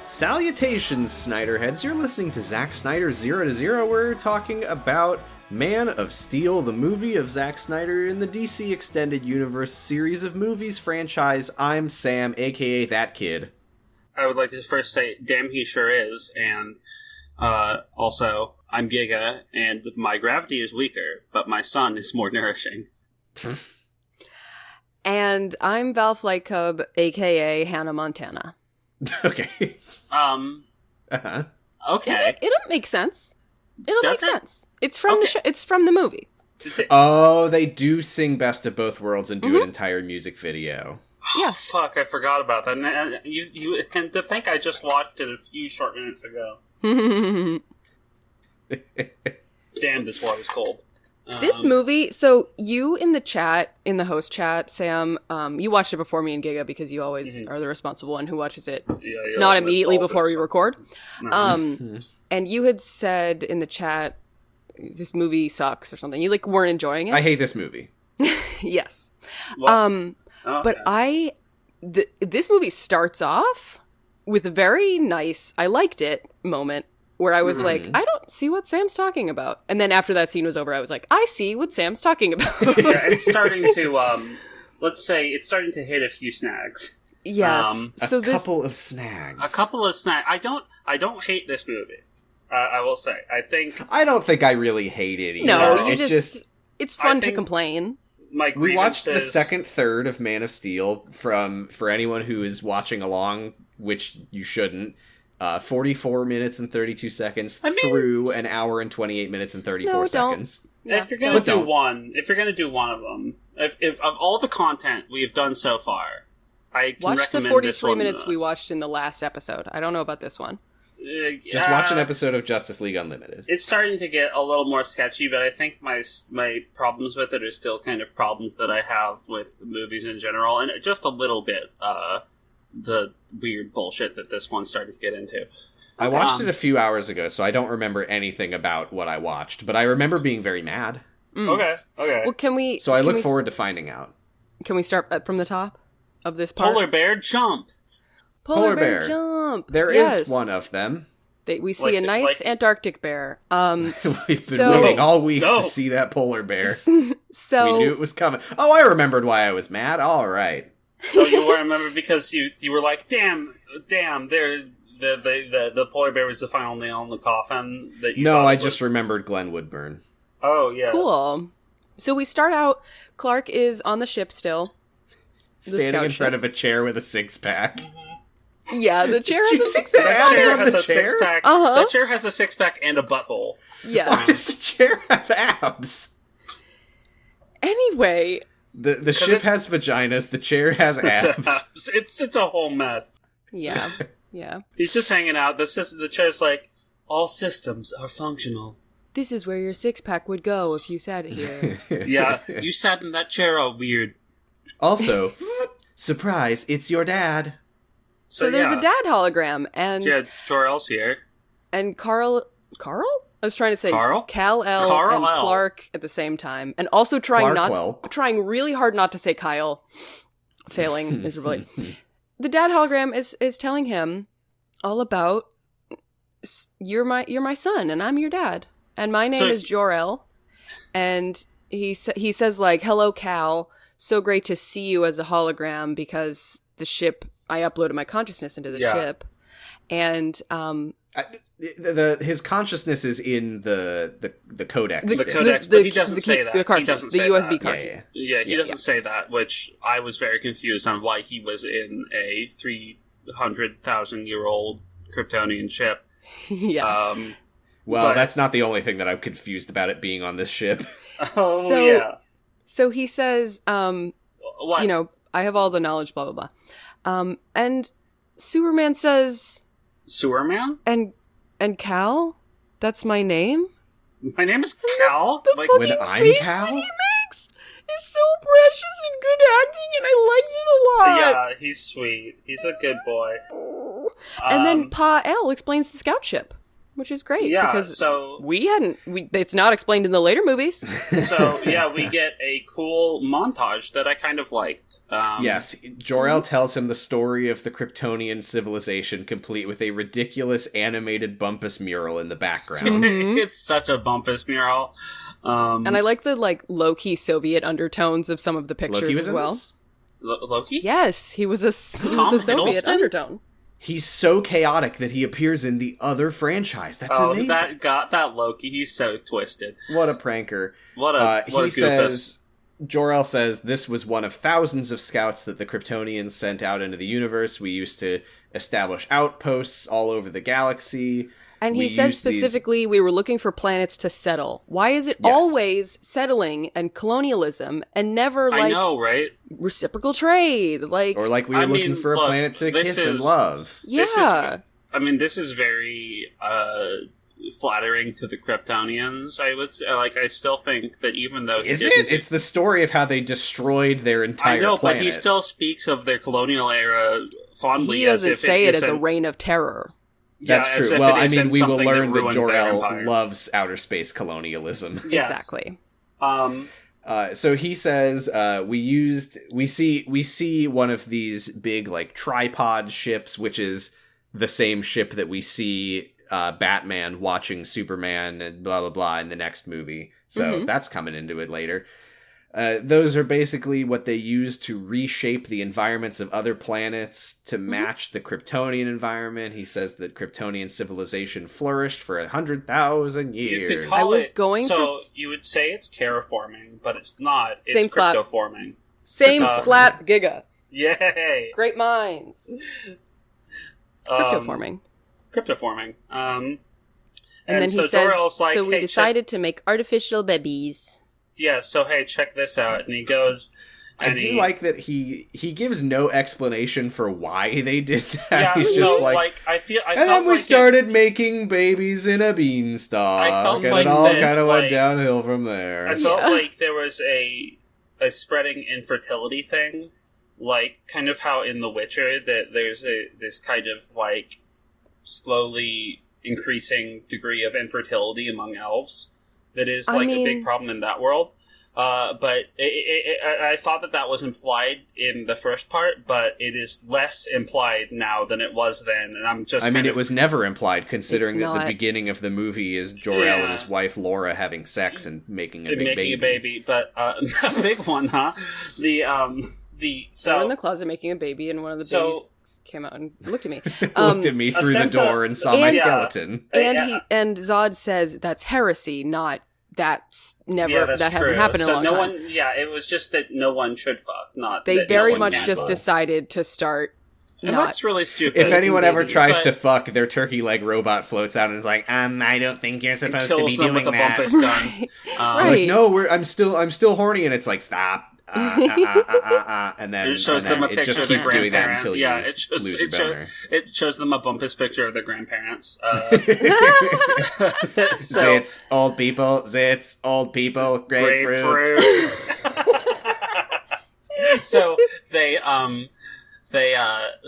Salutations, Snyderheads. You're listening to Zack Snyder 0 to 0. We're talking about Man of Steel, the movie of Zack Snyder in the DC Extended Universe series of movies franchise. I'm Sam, aka That Kid. I would like to first say, damn, he sure is. And also, I'm Giga, and my gravity is weaker, but my sun is more nourishing. And I'm Val Flight Cub, aka Hannah Montana. Okay. Okay. It'll make sense. It'll Does make it? sense. It's from the it's from the movie. Oh, they do sing Best of Both Worlds and do an entire music video. Yes. Fuck, I forgot about that. And to think I just watched it a few short minutes ago. Damn, this water's cold. This movie, so you in the host chat, Sam, you watched it before me and Giga because you always are the responsible one who watches it not immediately before we record. And you had said in the chat, this movie sucks or something. You weren't enjoying it. I hate this movie. Yes. Okay. But this movie starts off with a very nice, I liked it moment where I was like, I don't see what Sam's talking about. And then after that scene was over, I was like, I see what Sam's talking about. Yeah, it's starting to, let's say, it's starting to hit a few snags. Yes. A couple of snags. I don't hate this movie. I will say. I don't think I really hate it either. No, it's fun to complain. We watched the second third of Man of Steel for anyone who is watching along, which you shouldn't. 44 minutes and 32 seconds through an hour and 28 minutes and 34 seconds. Yeah, if you're gonna do one of them, if of all the content we've done so far, I can watch the recommend 43 this one minutes most. we watched in the last episode. I don't know about this one. Just watch an episode of Justice League Unlimited. It's starting to get a little more sketchy, but I think my problems with it are still kind of problems that I have with movies in general, and just a little bit the weird bullshit that this one started to get into. I watched it a few hours ago, so I don't remember anything about what I watched, but I remember being very mad. Okay. Well, can we... So I look forward to finding out. Can we start from the top of this part? Polar bear jump! Polar bear jump! There is one of them. We see a nice Antarctic bear. We've been waiting all week to see that polar bear. So we knew it was coming. Oh, I remembered why I was mad. All right. Oh, you remember because you were like, damn, the polar bear was the final nail in the coffin that you No, I just remembered Glenn Woodburn. Oh, yeah. Cool. So we start out, Clark is on the ship still. Standing in front of a chair with a six-pack. Yeah, the chair Did has you see that chair has a chair? six-pack. That chair has a six-pack and a butthole. Yeah. Why does the chair have abs? Anyway... The ship has vaginas, the chair has abs. It's a whole mess. Yeah. He's just hanging out. The chair's like, all systems are functional. This is where your six-pack would go if you sat here. Yeah, you sat in that chair all weird. Also, surprise, it's your dad. So there's a dad hologram, and... Yeah, Jor-El's here. And Carl? I was trying to say Carl? Kal-El and Clark at the same time, and also trying really hard not to say Kyle, failing miserably. The dad hologram is telling him all about you're my son, and I'm your dad, and my name is Jor-El, and he says hello Cal, so great to see you as a hologram because the ship I uploaded my consciousness into the ship, and his consciousness is in the codex. The codex, but he doesn't say that. He doesn't say the USB cartridge. Yeah, he doesn't say that, which I was very confused on why he was in a 300,000-year-old Kryptonian ship. Yeah. That's not the only thing that I'm confused about it being on this ship. So he says, what? I have all the knowledge, blah, blah, blah. And Sewerman says... Sewerman? And Cal? That's my name? My name is Cal? The fucking face that he makes is so precious and good acting, and I liked it a lot. Yeah, he's sweet. He's a good boy. And then Pa El explains the scout ship. which is great. Yeah, because so it's not explained in the later movies. So yeah, we get a cool montage that I kind of liked. Yes, Jor-El tells him the story of the Kryptonian civilization, complete with a ridiculous animated Bumpus mural in the background. It's such a Bumpus mural. And I like the low-key Soviet undertones of some of the pictures Loki was as well. In this? Loki? Yes, he was a Soviet undertone. He's so chaotic that he appears in the other franchise. That's amazing. that Loki. He's so twisted. What a pranker. What a goofus. Jor-El says, this was one of thousands of scouts that the Kryptonians sent out into the universe. We used to establish outposts all over the galaxy. And he says specifically, we were looking for planets to settle. Why is it always settling and colonialism and never, I know, right? Reciprocal trade? Or we were looking for a planet to kiss and love. Yeah. This is very flattering to the Kryptonians, I would say. I still think that even though... It's the story of how they destroyed their entire planet. I know, but he still speaks of their colonial era fondly. He doesn't say it as a reign of terror. That's true. Well, we will learn that Jor-El loves outer space colonialism. Yes. Exactly. So he says, we see one of these big, tripod ships, which is the same ship that we see Batman watching Superman and blah, blah, blah in the next movie. So that's coming into it later. Those are basically what they use to reshape the environments of other planets to match the Kryptonian environment. He says that Kryptonian civilization flourished for 100,000 years. You could call you would say it's terraforming, but it's not. It's cryptoforming. Same flat giga. Yay! Great minds. Cryptoforming. And then he says, so we decided to make artificial babies. Yeah, so hey, check this out. And he goes... I do like that he gives no explanation for why they did that. Yeah, He's just and then we started making babies in a beanstalk, and it all kind of went downhill from there. I felt like there was a spreading infertility thing, kind of how in The Witcher that there's this kind of slowly increasing degree of infertility among elves. That is a big problem in that world. But I thought that was implied in the first part, but it is less implied now than it was then. And I'm just it was never implied, considering that the beginning of the movie is Jor-El and his wife Laura having sex and making a baby. But a big one, huh? They were in the closet making a baby, and one of the babies came out and looked at me. Looked at me through the door and saw my skeleton. And Zod says that's heresy, not that's never that hasn't happened in a long time. It was just that no one should fuck. Not they very much just decided to start. And that's really stupid. If anyone ever tries to fuck, their turkey leg robot floats out and is like, I don't think you're supposed to be doing with that. A bumpus gun. Right. No, I'm still horny, and it's like, stop. And then it shows them a picture just of keeps the doing that grandparents. until you lose your boner. It shows them a bumpus picture of their grandparents. Zits, old people, grapefruit. So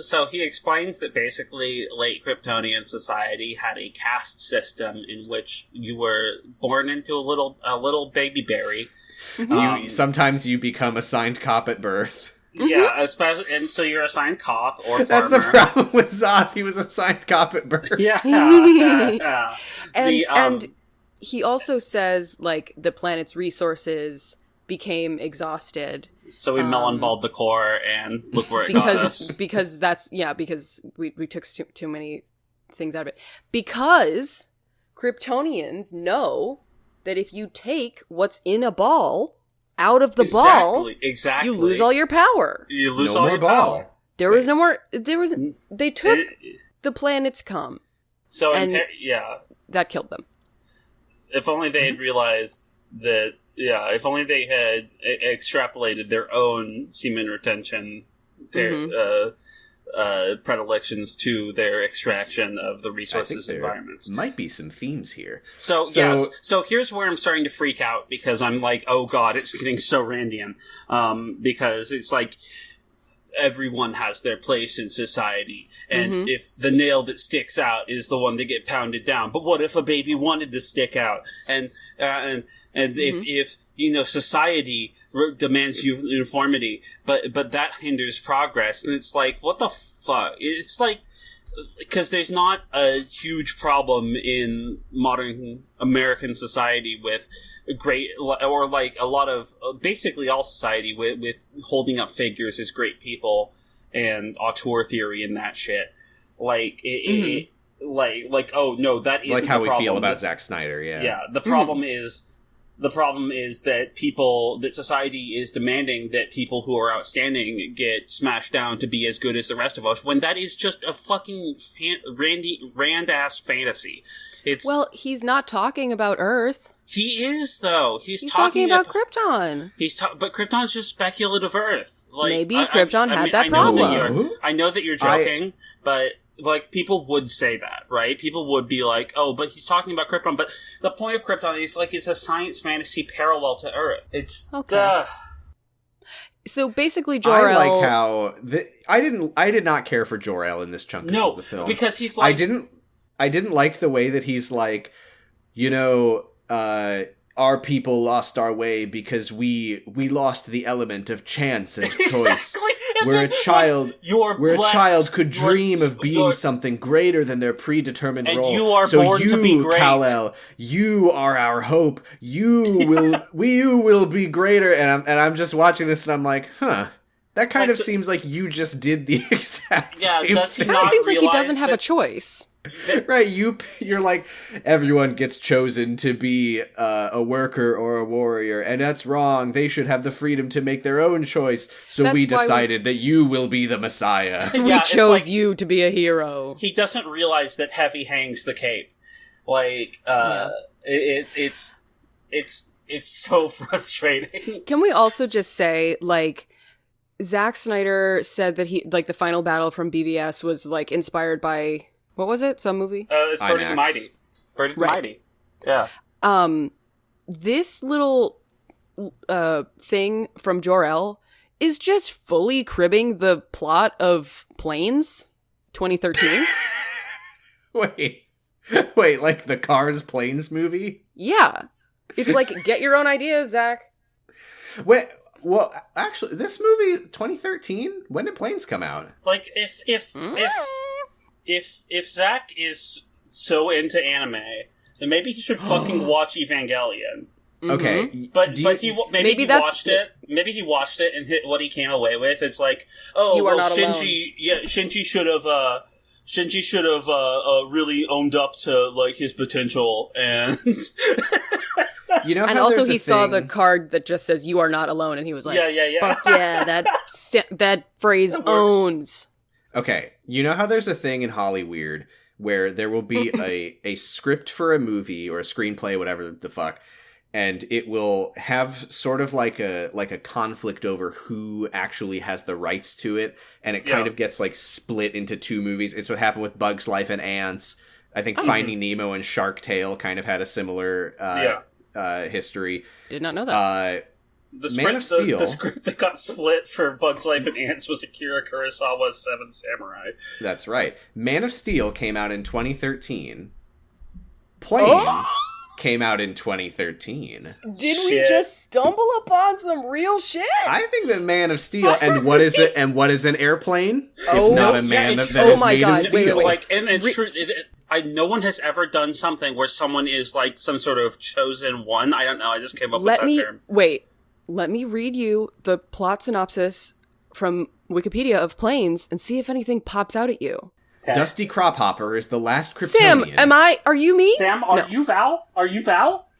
so he explains that basically late Kryptonian society had a caste system in which you were born into a little baby berry. Sometimes you become assigned cop at birth. Yeah, and so you're assigned cop or farmer. That's the problem with Zod. He was assigned cop at birth. Yeah. And he also says, the planet's resources became exhausted. So we melon-balled the core, and look where it got us. Because we took too many things out of it. Because Kryptonians know that if you take what's in a ball out of the ball, you lose all your power. You lose all your power. There was no more. They took the planet's cum. So that killed them. If only they had realized that. Yeah, if only they had extrapolated their own semen retention, their predilections to their extraction of the resources environments. Might be some themes here. So here's where I'm starting to freak out, because I'm like, oh god, it's getting so Randian. Because it's like, everyone has their place in society, and if the nail that sticks out is the one that get pounded down. But what if a baby wanted to stick out? And if society demands uniformity, but that hinders progress, then it's like, what the fuck? It's like, because there's not a huge problem in modern American society with or like a lot of, basically all society with holding up figures as great people and auteur theory and that shit. Like, like, oh no, that isn't like how the we problem. feel about Zack Snyder, yeah. Yeah, the problem is that society is demanding that people who are outstanding get smashed down to be as good as the rest of us, when that is just a fucking rand-ass fantasy. Well, he's not talking about Earth. He is, though. He's talking about Krypton. But Krypton's just speculative Earth. Like, maybe Krypton had that problem. I know that you're joking, but like, people would say that, right? People would be like, oh, but he's talking about Krypton. But the point of Krypton is, like, it's a science fantasy parallel to Earth. It's, okay. So basically, Jor-El... I like how... I did not care for Jor-El in this chunk of the film. Because he's like... I didn't like the way that he's like, our people lost our way because we lost the element of chance and choice. Exactly. And where a child, a child could dream of being something greater than their predetermined role. And you are born to be great. Kal-El, you are our hope. You will be greater. And I'm just watching this and I'm like, huh. That kind of seems like you just did the exact same thing. Does he not seems like he realize doesn't have a choice. Right, you're like, everyone gets chosen to be a worker or a warrior, and that's wrong. They should have the freedom to make their own choice. So that's we decided that you will be the Messiah. We chose you to be a hero. He doesn't realize that Heavy hangs the cape. Like, it's so frustrating. Can we also just say, like, Zack Snyder said that the final battle from BVS was, like, inspired by... What was it? Some movie? It's Bird of the Mighty. Bird of the Mighty. Yeah. This little thing from Jor-El is just fully cribbing the plot of Planes 2013. Wait, like the Cars Planes movie? Yeah. It's like, get your own ideas, Zach. Wait, well, actually, this movie, 2013? When did Planes come out? Like, if Zach is so into anime, then maybe he should fucking watch Evangelion. Okay, but maybe he watched it. Maybe he watched it and what he came away with. It's like, oh, well, Shinji should have really owned up to like his potential, and and also he saw the card that just says "You are not alone," and he was like, yeah, fuck yeah, that phrase owns. Okay, you know how there's a thing in Hollyweird where there will be a script for a movie or a screenplay, whatever the fuck, and it will have sort of like a conflict over who actually has the rights to it, and it kind of gets like split into two movies. It's what happened with Bug's Life and Ants. I think Finding Nemo and Shark Tale kind of had a similar history. Did not know that. The script that got split for Bug's Life and Ants was Akira Kurosawa's Seven Samurai. That's right. Man of Steel came out in 2013. Planes came out in 2013. Did we just stumble upon some real shit? I think that Man of Steel, and what is it? And what is an airplane? If not a man that is made of steel. Wait. Like, and it's true. No one has ever done something where someone is like some sort of chosen one. I don't know. I just came up with that term. Let me read you the plot synopsis from Wikipedia of Planes and see if anything pops out at you. Okay. Dusty Crophopper is the last Kryptonian. Sam, are you me? Sam, you Val? Are you Val?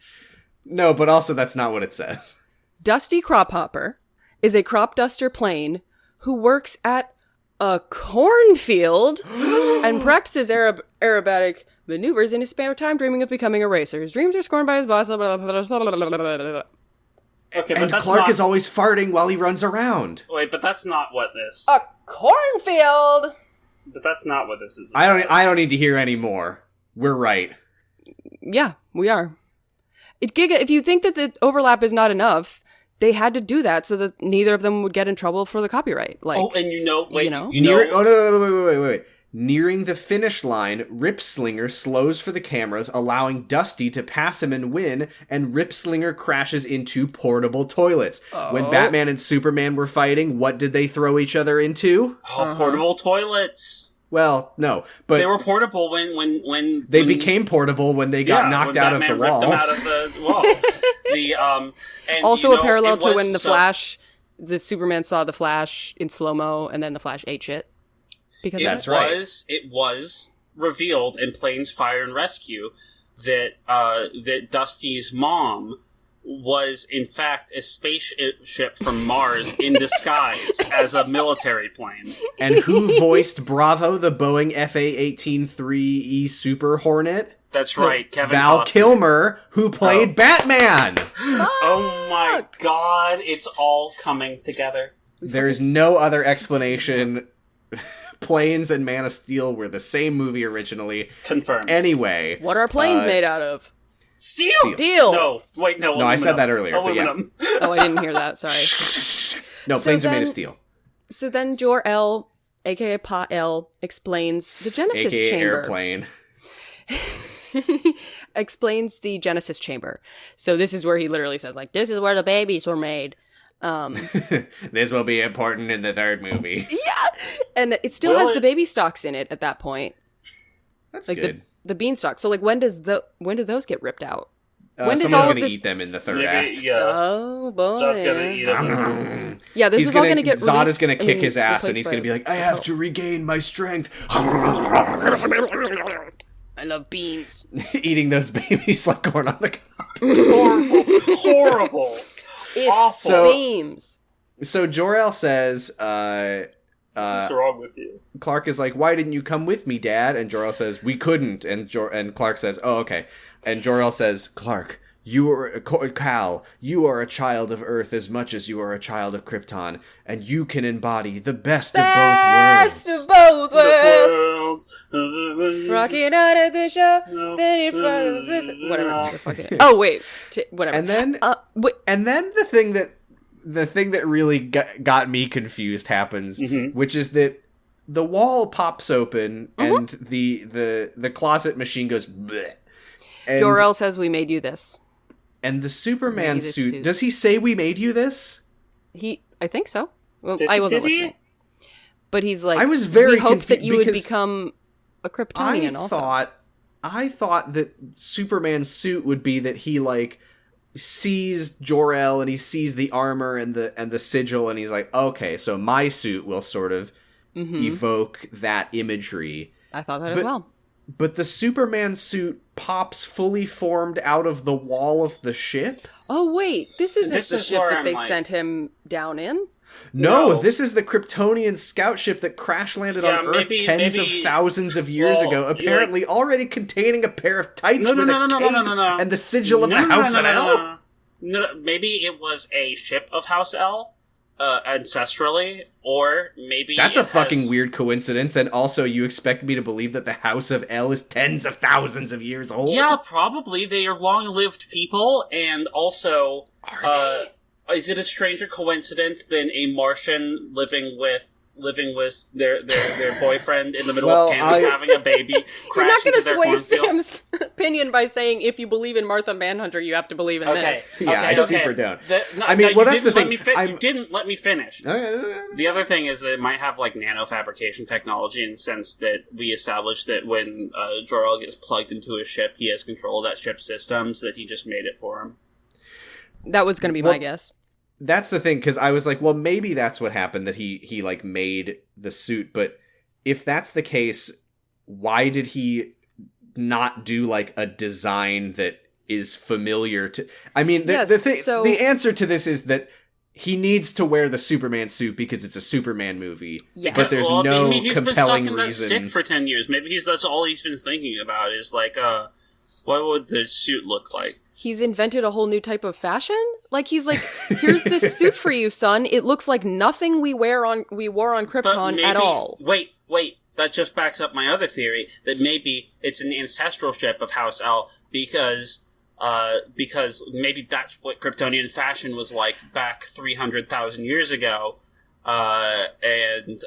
No, but also that's not what it says. Dusty Crophopper is a crop duster plane who works at a cornfield and practices aerobatic maneuvers in his spare time, dreaming of becoming a racer. His dreams are scorned by his boss. Okay, and Clark is always farting while he runs around. Wait, but that's not what this... A cornfield! But that's not what this is about. I don't need to hear any more. We're right. Yeah, we are. Giga, if you think that the overlap is not enough, they had to do that so that neither of them would get in trouble for the copyright. Like, oh, and wait. Nearing the finish line, Ripslinger slows for the cameras, allowing Dusty to pass him and win, and Ripslinger crashes into portable toilets. Oh. When Batman and Superman were fighting, what did they throw each other into? Portable toilets. Well, no, but they were portable when they became portable when they got knocked out of the walls. Ripped them out of the wall. And, also a parallel to when the Superman saw the Flash in slow-mo, and then the Flash ate shit. Because it was revealed in Planes, Fire, and Rescue that Dusty's mom was, in fact, a spaceship from Mars in disguise as a military plane. And who voiced Bravo, the Boeing FA-18-3E Super Hornet? That's right, Kevin Val Costner. Kilmer, who played Batman! Oh my god, it's all coming together. There's no other explanation. Planes and Man of Steel were the same movie originally. Confirmed. Anyway. What are planes made out of? Steel! No, wait, no, aluminum. I said that earlier. Aluminum. Yeah. Oh, I didn't hear that, sorry. No, planes are made of steel. So then Jor-El, aka Pa-El, explains the Genesis AKA Chamber. Airplane. Explains the Genesis Chamber. So this is where he literally says, like, this is where the babies were made. This will be important in the third movie. Yeah! And it still has the baby stalks in it at that point. That's like good. The beanstalk. So, like, when do those get ripped out? When does someone's going to eat them in the third act. Yeah. Oh, boy. Zod's going to eat them. Yeah, this is all going to get Zod is going to kick his ass, and he's going to be like, I have to regain my strength. I love beans. Eating those babies like corn on the cob. Horrible. It's awful. themes. So Jor-El says, what's wrong with you? Clark is like, why didn't you come with me, Dad? And Jor-El says, we couldn't. And Clark says, oh, okay. And Jor-El says, Clark, Cal, you are a child of Earth as much as you are a child of Krypton, and you can embody the best of both worlds. Rocking out at the show, then in front of this. Whatever. Oh, wait. Whatever. And then, the thing that really got me confused happens, which is that the wall pops open and the closet machine goes bleh. Jor-El says, we made you this. And the Superman suit, does he say we made you this? I think so. Well, I wasn't listening. But he's like, I was very we hoped that you would become a Kryptonian I thought that Superman's suit would be that he, like, sees Jor-El and he sees the armor and the sigil and he's like, okay, so my suit will sort of evoke that imagery. I thought that as well. But the Superman suit pops fully formed out of the wall of the ship? Oh, wait. This isn't the ship that they sent him down in? No, this is the Kryptonian scout ship that crash landed on Earth tens of thousands of years ago, apparently already containing a pair of tights with a cape and the sigil of the House of L? No, maybe it was a ship of House L, ancestrally, or maybe that's a fucking weird coincidence, and also you expect me to believe that the House of L is tens of thousands of years old? Yeah, probably. They are long-lived people, and also, is it a stranger coincidence than a Martian living with their boyfriend in the middle of Kansas having a baby crash into their cornfield? You're not going to sway Sam's opinion by saying if you believe in Martha Manhunter, you have to believe in this. Yeah, I super don't. That's the thing. You didn't let me finish. The other thing is that it might have, like, nanofabrication technology in the sense that we established that when Jor-El gets plugged into a ship, he has control of that ship's systems, that he just made it for him. That was going to be my guess. That's the thing, because I was like, well, maybe that's what happened, that he like, made the suit, but if that's the case, why did he not do, like, a design that is familiar to... I mean, the answer to this is that he needs to wear the Superman suit because it's a Superman movie, but there's no compelling reason... Maybe he's been stuck in that stick for 10 years. Maybe that's all he's been thinking about is, like, what would the suit look like? He's invented a whole new type of fashion? Like, he's like, here's this suit for you, son. It looks like nothing we wore on Krypton at all. Wait. That just backs up my other theory, that maybe it's an ancestral ship of House L, because because maybe that's what Kryptonian fashion was like back 300,000 years ago, and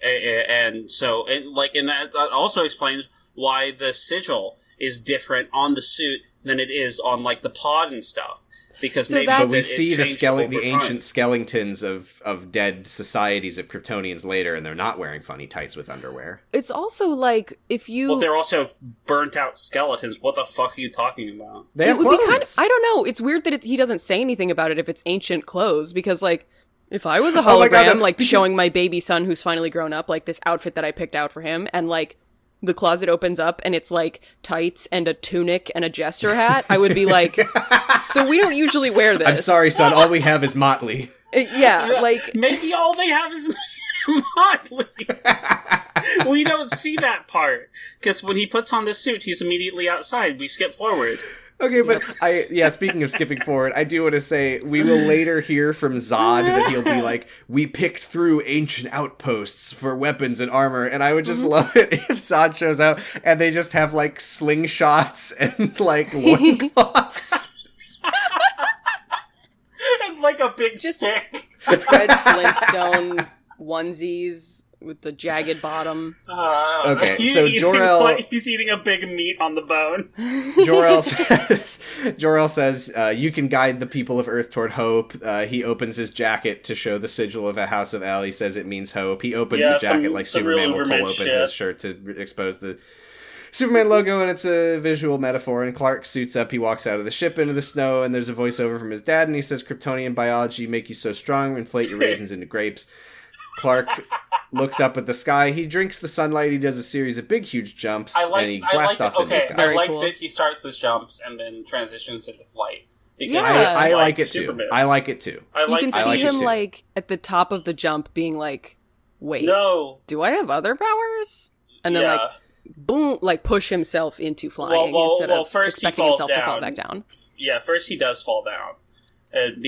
that also explains why the sigil is different on the suit than it is on like the pod and stuff. Because maybe but we see the ancient skeletons of dead societies of Kryptonians later, and they're not wearing funny tights with underwear. It's also like if you. Well, they're also burnt out skeletons. What the fuck are you talking about? They have clothes. Be kind of, I don't know. It's weird that he doesn't say anything about it if it's ancient clothes, because like if I was a hologram, like showing my baby son who's finally grown up, like this outfit that I picked out for him, and like. The closet opens up and it's like tights and a tunic and a jester hat, I would be like, so we don't usually wear this. I'm sorry, son. All we have is Motley. Yeah, like... Maybe all they have is Motley. We don't see that part. Because when he puts on the suit, he's immediately outside. We skip forward. Okay, but speaking of skipping forward, I do want to say, we will later hear from Zod that he'll be like, we picked through ancient outposts for weapons and armor, and I would just love it if Zod shows up and they just have, like, slingshots and, like, loincloths. And, like, a big stick. Fred Flintstone onesies with the jagged bottom. Okay, so Jor-El... He's eating a big meat on the bone. Jor-El says, you can guide the people of Earth toward hope. He opens his jacket to show the sigil of a House of El. He says it means hope. He opens the jacket like Superman will pull open his shirt to expose the Superman logo, and it's a visual metaphor. And Clark suits up. He walks out of the ship into the snow, and there's a voiceover from his dad, and he says, Kryptonian biology make you so strong, inflate your raisins into grapes. Clark looks up at the sky. He drinks the sunlight. He does a series of big, huge jumps, and he blasts off in the sky. I like that he starts with jumps and then transitions into flight. I like it too. I like it too. You can see him like at the top of the jump, being like, "Wait, no, do I have other powers?" And then like, boom, like push himself into flying instead of first expecting he falls himself down. to fall back down. Yeah, first he does fall down, and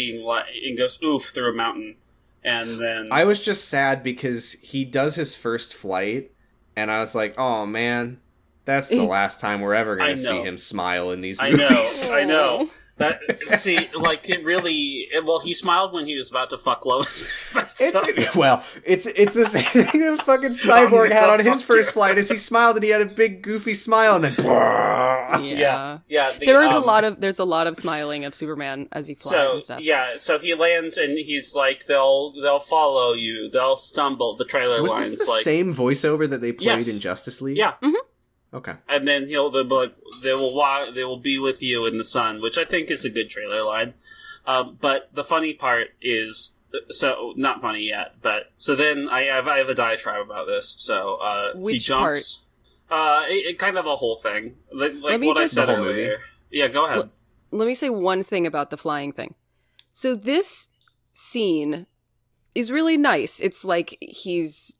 goes oof through a mountain. And then I was just sad because he does his first flight, and I was like, "Oh man, that's the last time we're ever going to see him smile in these movies." I know. That he smiled when he was about to fuck Lois. It's the same thing that fucking Cyborg had on his first flight. Is he smiled and he had a big goofy smile, and then yeah. There's a lot of smiling of Superman as he flies and stuff. Yeah, so he lands and he's like, they'll follow you, they'll stumble. The trailer was lines this the like same voiceover that they played in Justice League? Yeah. Mm-hmm. Okay. And then they'll be like, they will be with you in the sun, which I think is a good trailer line. But the funny part is, so not funny yet, but so then I have a diatribe about this. So he jumps. Kind of the whole thing, like what I said earlier. Yeah, go ahead. Let me say one thing about the flying thing. So this scene is really nice. It's like he's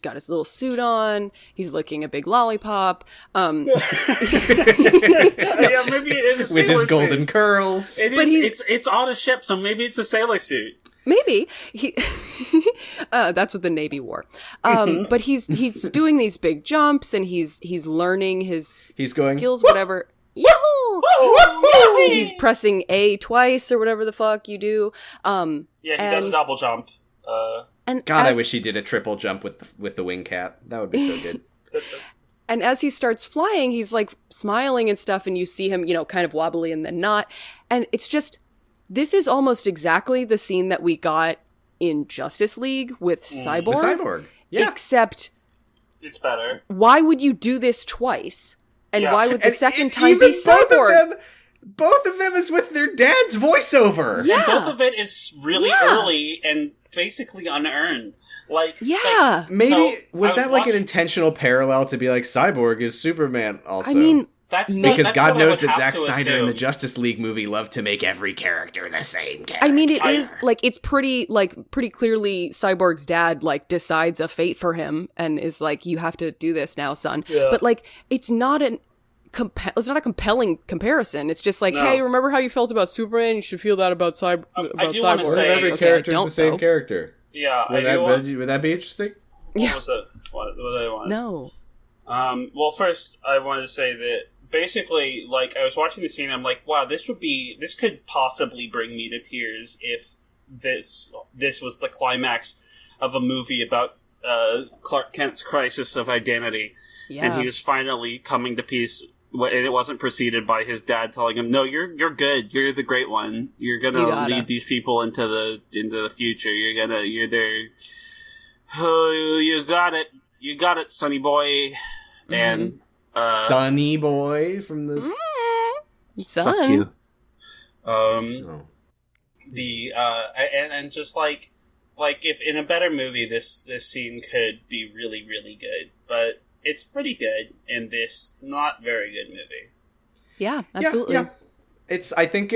got his little suit on. He's licking a big lollipop. Yeah, maybe it is a with his golden curls. It's on a ship, so maybe it's a sailor suit. Maybe that's what the Navy wore. But he's doing these big jumps, and he's learning his skills, whatever. Yahoo! He's pressing A twice or whatever the fuck you do. He does a double jump. I wish he did a triple jump with the wing cap. That would be so good. And as he starts flying, he's like smiling and stuff, and you see him, kind of wobbly and then not. And it's just, this is almost exactly the scene that we got in Justice League with Cyborg. With Cyborg, yeah. Except, it's better. Why would you do this twice? And why would the second time be Cyborg? Both of them is with their dad's voiceover. Yeah. And both of it is really early and basically unearned. Maybe was that like an intentional parallel to be like Cyborg is Superman also? I mean, because God knows that Zack Snyder in the Justice League movie loved to make every character the same character. I mean, it is like it's pretty clearly Cyborg's dad like decides a fate for him and is like, you have to do this now, son. Yeah. But like, it's not a compelling comparison. It's just like, hey, remember how you felt about Superman? You should feel that about Cyborg. Every character is the same character. Yeah, would that be interesting? What was it? What did I want? No. Well, first I wanted to say that basically, like, I was watching the scene, I'm like, wow, this could possibly bring me to tears if this was the climax of a movie about Clark Kent's crisis of identity. Yeah. And he was finally coming to peace, and it wasn't preceded by his dad telling him, no, you're good, you're the great one, you're gonna lead these people into the future, you're there, oh, you got it, sonny boy. Mm-hmm. And Sonny boy from the son. Fuck you. And just like if in a better movie this scene could be really, really good, but it's pretty good in this not very good movie. Yeah, absolutely. Yeah. I think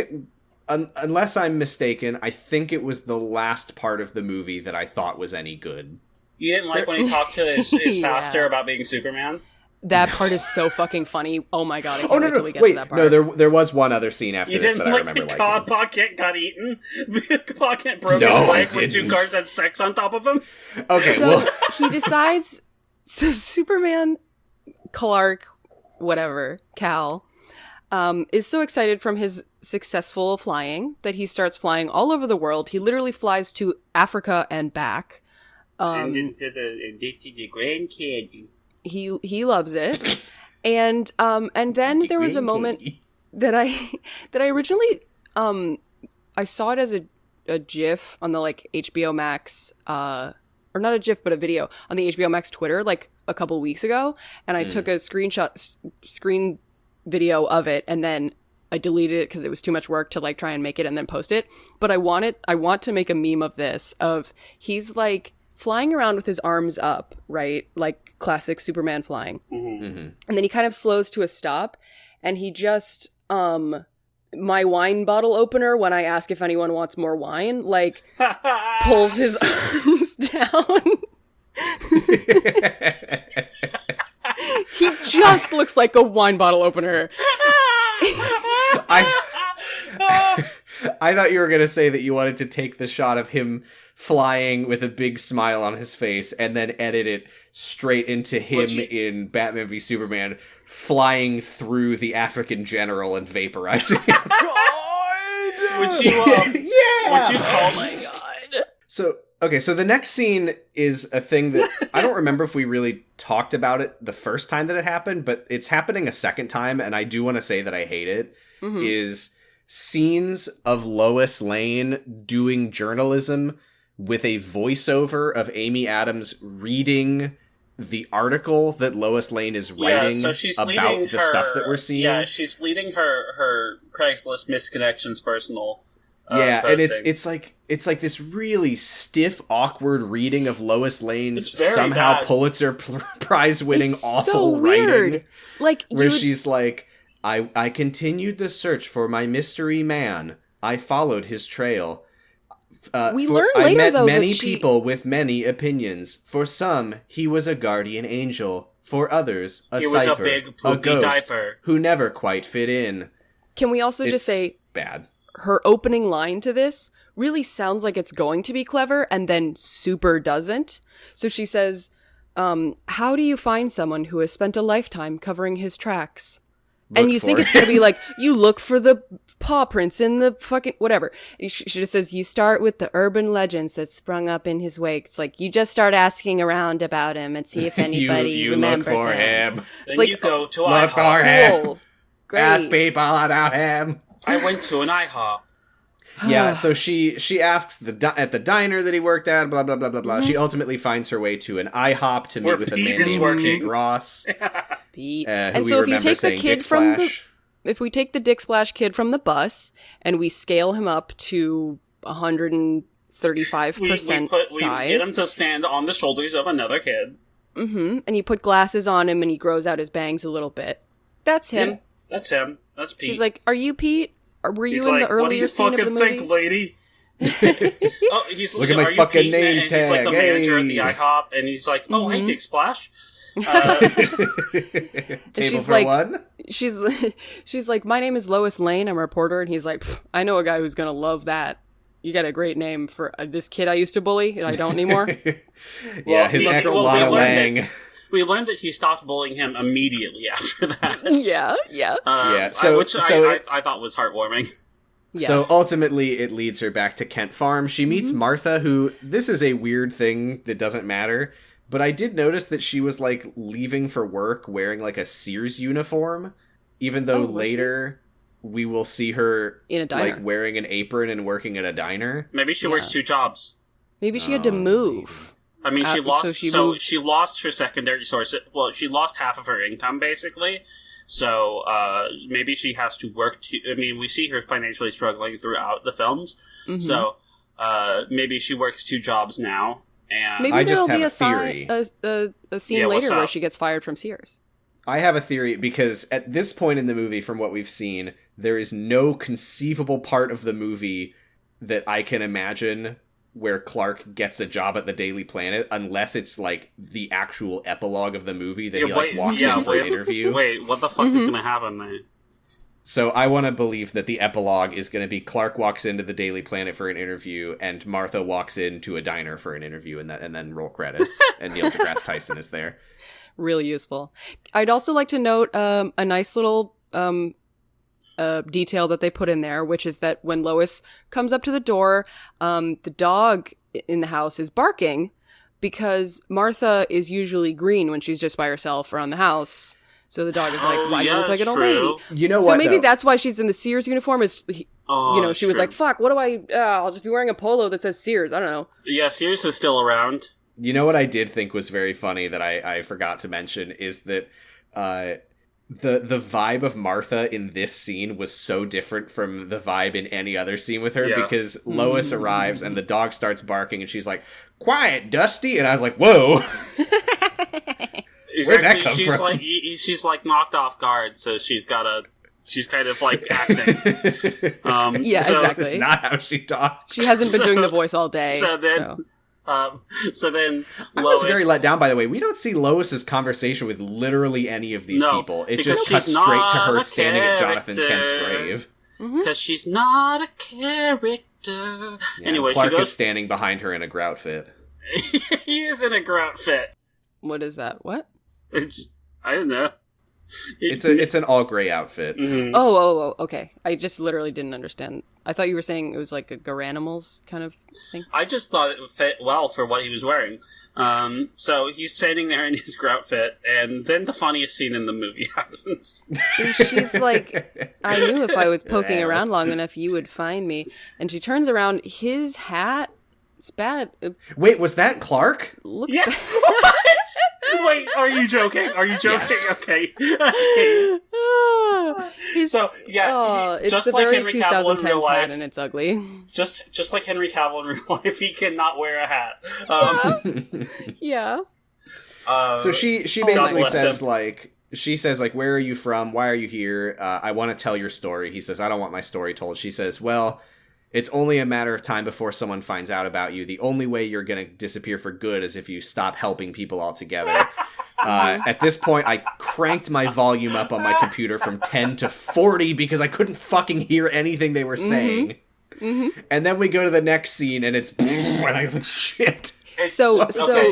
unless I'm mistaken, I think it was the last part of the movie that I thought was any good. You didn't like when he talked to his pastor about being Superman? That part is so fucking funny. Oh my god, I can't wait till we get to that part. No, there was one other scene after this that I remember liking. You didn't like when Pa Kent got eaten? Pa Kent broke his leg when two cars had sex on top of him? Okay, so he decides... So Superman, Clark, whatever, Cal, is so excited from his successful flying that he starts flying all over the world. He literally flies to Africa and back. And into the Grand Canyon. He loves it. And then there was a moment that I originally I saw it as a GIF on the like HBO Max or not a GIF but a video on the HBO Max Twitter like a couple weeks ago, and I took a screen video of it, and then I deleted it because it was too much work to like try and make it and then post it. But I want to make a meme of this, of he's like flying around with his arms up, right? Like classic Superman flying. Mm-hmm. Mm-hmm. And then he kind of slows to a stop, and he just, my wine bottle opener, when I ask if anyone wants more wine, like, pulls his arms down. He just looks like a wine bottle opener. I thought you were going to say that you wanted to take the shot of him flying with a big smile on his face and then edit it straight into him in Batman v Superman flying through the African general and vaporizing him. Would you call my god. So the next scene is a thing that I don't remember if we really talked about it the first time that it happened, but it's happening a second time, and I do want to say that I hate it, is scenes of Lois Lane doing journalism with a voiceover of Amy Adams reading the article that Lois Lane is writing about the stuff that we're seeing. Yeah, she's leading her Craigslist misconnections personal. And posting. it's like this really stiff, awkward reading of Lois Lane's somehow bad. Pulitzer Prize winning awful so weird. writing. Like she's like, I continued the search for my mystery man. I followed his trail. We learn later, I met though, many that people with many opinions. For some, he was a guardian angel. For others, he was a big poopy diaper who never quite fit in. Can we also just say bad? Her opening line to this really sounds like it's going to be clever, and then super doesn't. So she says, "How do you find someone who has spent a lifetime covering his tracks?" And you think it's going to be like, you look for the paw prints in the fucking whatever. She just says, you start with the urban legends that sprung up in his wake. It's like, you just start asking around about him and see if anybody you remembers look for him. Then like, you go to look for him. Great. Ask people about him. I went to an IHOP. Yeah, so she asks at the diner that he worked at, blah, blah, blah, blah, blah. Mm-hmm. She ultimately finds her way to an IHOP to meet with a man named Pete Ross. Pete. And so if you take the kid from if we take the Dick Splash kid from the bus and we scale him up to 135% size. We get him to stand on the shoulders of another kid. Mm-hmm. And you put glasses on him and he grows out his bangs a little bit. That's him. Yeah, that's him. That's Pete. She's like, are you Pete? Or were you in the earlier scene of the movie? What do you fucking think, lady? Look at my fucking name tag. He's like the manager at the IHOP, and he's like, "Oh, hey, Dick Splash." Table for one. She's like, my name is Lois Lane. I'm a reporter, and he's like, I know a guy who's gonna love that. You got a great name for this kid I used to bully, and I don't anymore. Yeah, his ex Lana Lang. we learned that he stopped bullying him immediately after that. Yeah. Which I thought was heartwarming. Yes. So ultimately, it leads her back to Kent Farm. She meets Martha, who, this is a weird thing that doesn't matter, but I did notice that she was, like, leaving for work wearing, like, a Sears uniform, even though later we will see her, in a diner, like, wearing an apron and working at a diner. Maybe she works 2 jobs. Maybe she had to move. I mean, she lost her secondary source. Well, she lost half of her income, basically. So, maybe she has to work I mean, we see her financially struggling throughout the films. Mm-hmm. So, maybe she works 2 jobs now. And maybe there'll be a theory. A scene later where she gets fired from Sears. I have a theory, because at this point in the movie, from what we've seen, there is no conceivable part of the movie that I can imagine where Clark gets a job at the Daily Planet, unless it's, like, the actual epilogue of the movie that he walks in for an interview. Wait, what the fuck is going to happen there? So I want to believe that the epilogue is going to be Clark walks into the Daily Planet for an interview, and Martha walks into a diner for an interview, and then roll credits, and Neil deGrasse Tyson is there. Really useful. I'd also like to note a nice little detail that they put in there, which is that when Lois comes up to the door, the dog in the house is barking because Martha is usually green when she's just by herself around the house. So the dog is like, why do you look like an old lady? You know what? So maybe that's why she's in the Sears uniform. She was like, fuck, what do I'll just be wearing a polo that says Sears. I don't know. Yeah, Sears is still around. You know what I did think was very funny that I forgot to mention is that the vibe of Martha in this scene was so different from the vibe in any other scene with her, because Lois arrives and the dog starts barking and she's like, quiet, Dusty, and I was like, whoa. Exactly. Where'd that come from? Like, she's like knocked off guard, so she's kind of like acting. Exactly. It's not how she talks. She hasn't been doing the voice all day. So then I was very let down, by the way. We don't see Lois's conversation with literally any of these people. It just cuts straight to her standing at Jonathan Kent's grave. Because she's not a character. Yeah, anyway, Clark is standing behind her in a grout fit. He is in a grout fit. What is that? What? I don't know. It's an all gray outfit. Mm-hmm. Oh, okay. I just literally didn't understand. I thought you were saying it was like a Garanimals kind of thing. I just thought it fit well for what he was wearing. So he's standing there in his grout fit, and then the funniest scene in the movie happens. So she's like, I knew if I was poking around long enough, you would find me. And she turns around, his hat, it's bad. Wait, was that Clark? Looks bad. What? Wait, are you joking? Yes. Okay. It's just a like very Henry Cavill in real life, hat and it's ugly. Just like Henry Cavill in real life, he cannot wear a hat. Yeah. So she basically says like, where are you from? Why are you here? I want to tell your story. He says, I don't want my story told. She says, well, it's only a matter of time before someone finds out about you. The only way you're going to disappear for good is if you stop helping people altogether. At this point, I cranked my volume up on my computer from 10 to 40 because I couldn't fucking hear anything they were saying. Mm-hmm. And then we go to the next scene, and it's... and I was like, shit. It's so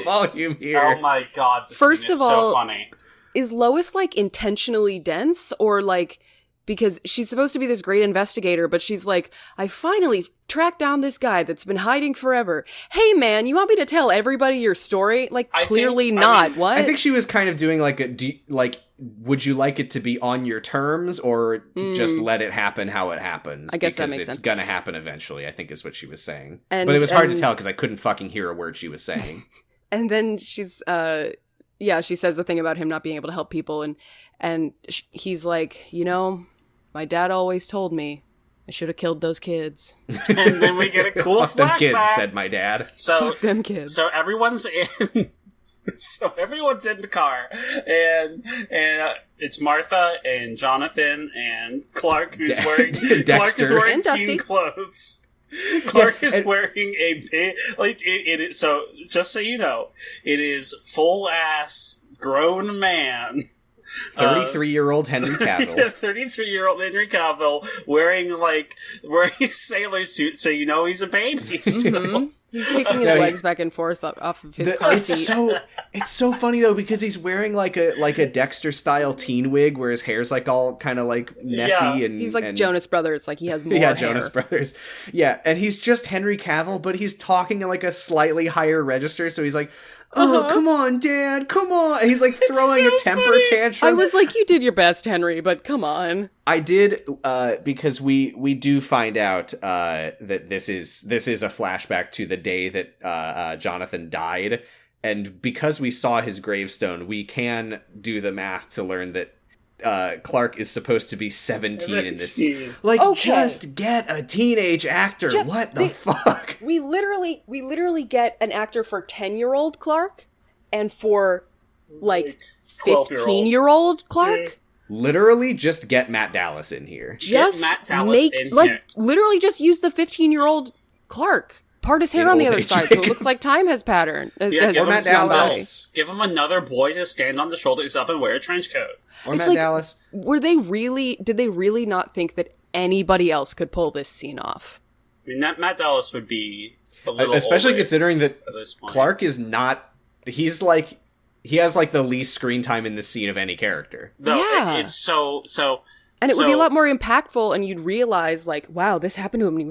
volume here. Oh my god, this First scene is of all, so funny. Is Lois, like, intentionally dense? Or, like... Because she's supposed to be this great investigator, but she's like, I finally tracked down this guy that's been hiding forever. Hey, man, you want me to tell everybody your story? Like, clearly not. What? I think she was kind of doing like would you like it to be on your terms or just let it happen how it happens? I guess that makes sense. It's gonna happen eventually, I think is what she was saying. But it was hard to tell because I couldn't fucking hear a word she was saying. And then she's, she says the thing about him not being able to help people. And he's like, my dad always told me I should have killed those kids. And then we get a cool Fuck flashback. them kids, said my dad. Fuck them kids. So everyone's in. So everyone's in the car, and it's Martha and Jonathan and Clark, who's wearing teen clothes. Clark is wearing a big so just so you know, it is full ass grown man. 33-year-old Henry Cavill. 33-year-old Henry Cavill wearing a sailor suit, so you know he's a baby still. He's kicking his legs back and forth off of his car seat. It's so funny though, because he's wearing like a Dexter style teen wig where his hair's like all kind of like messy and he's like Jonas Brothers, like he has more hair. Jonas Brothers. Yeah, and he's just Henry Cavill, but he's talking in like a slightly higher register, so he's like, "Oh, come on, Dad, come on!" And he's like throwing a temper tantrum. I was like, "You did your best, Henry, but come on." I did because we do find out that this is a flashback to the day that Jonathan died, and because we saw his gravestone, we can do the math to learn that Clark is supposed to be 17 in this. Like, just get a teenage actor. What the fuck? We literally get an actor for 10-year-old Clark and for like 15-year-old Clark. Literally, just get Matt Dallas in here. Get Matt Dallas in here. Literally, just use the 15-year-old Clark. Part his hair on the other side, so it looks like time has patterned. Give him Matt Dallas. Give him another boy to stand on the shoulders of and wear a trench coat. Or Matt Dallas. Did they really not think that anybody else could pull this scene off? I mean, Matt Dallas would be a little especially older considering that Clark is not. He's like. He has like the least screen time in the scene of any character. No, it's so. And it would be a lot more impactful, and you'd realize, like, wow, this happened to him, and he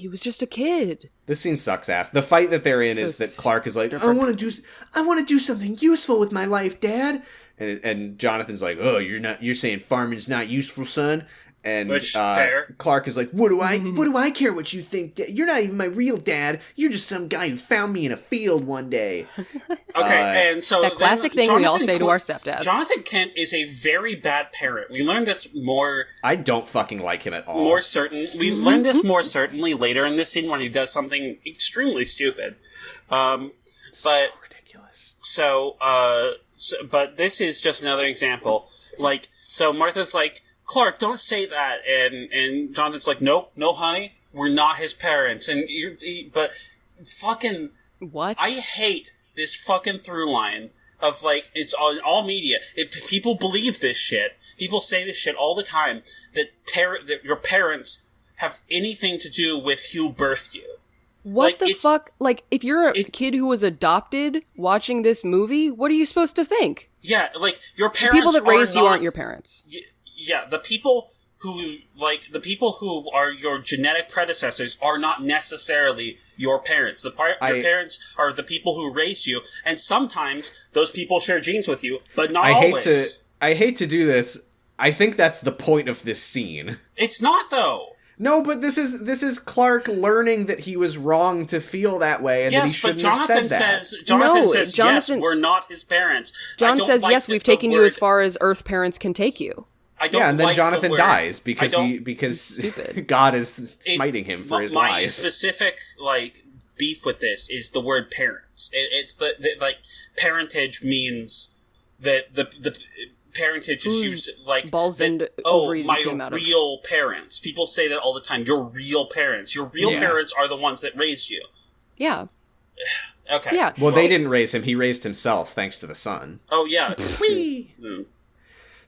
was just a kid. This scene sucks ass. The fight that they're in is that Clark is like, I want to do something useful with my life, Dad. And Jonathan's like, oh, you're saying farming's not useful, son? And fair. Clark is like, what do I care what you think? You're not even my real dad. You're just some guy who found me in a field one day. Okay, and so that classic thing we all say to our stepdad. Jonathan Kent is a very bad parent. We learned this more. I don't fucking like him at all. More certain. We learned this more certainly later in this scene when he does something extremely stupid. But so ridiculous. But this is just another example. Like, so Martha's like, Clark, don't say that, and Jonathan's like, nope, no, honey, we're not his parents, but fucking what? I hate this fucking through line of like it's on all media. People believe this shit. People say this shit all the time that your parents have anything to do with who birthed you. What the fuck? Like, if you're a kid who was adopted watching this movie, what are you supposed to think? Yeah, like your parents. The people that raised you aren't your parents. Yeah, the people who are your genetic predecessors are not necessarily your parents. Your parents are the people who raised you, and sometimes those people share genes with you, but not always. I hate to do this. I think that's the point of this scene. It's not, though. No, but this is Clark learning that he was wrong to feel that way, and that he shouldn't have said that. Jonathan says, yes, we're not his parents. John says, yes, we've taken you as far as Earth parents can take you. And then Jonathan dies because God is smiting him for his lies. My specific beef with this is the word parents. It's the parentage means that the parentage is used like balls and ovaries my real parents. People say that all the time. Your real parents. Your real parents are the ones that raised you. Yeah. Okay. Yeah. Well, they didn't raise him. He raised himself thanks to the sun. Oh yeah.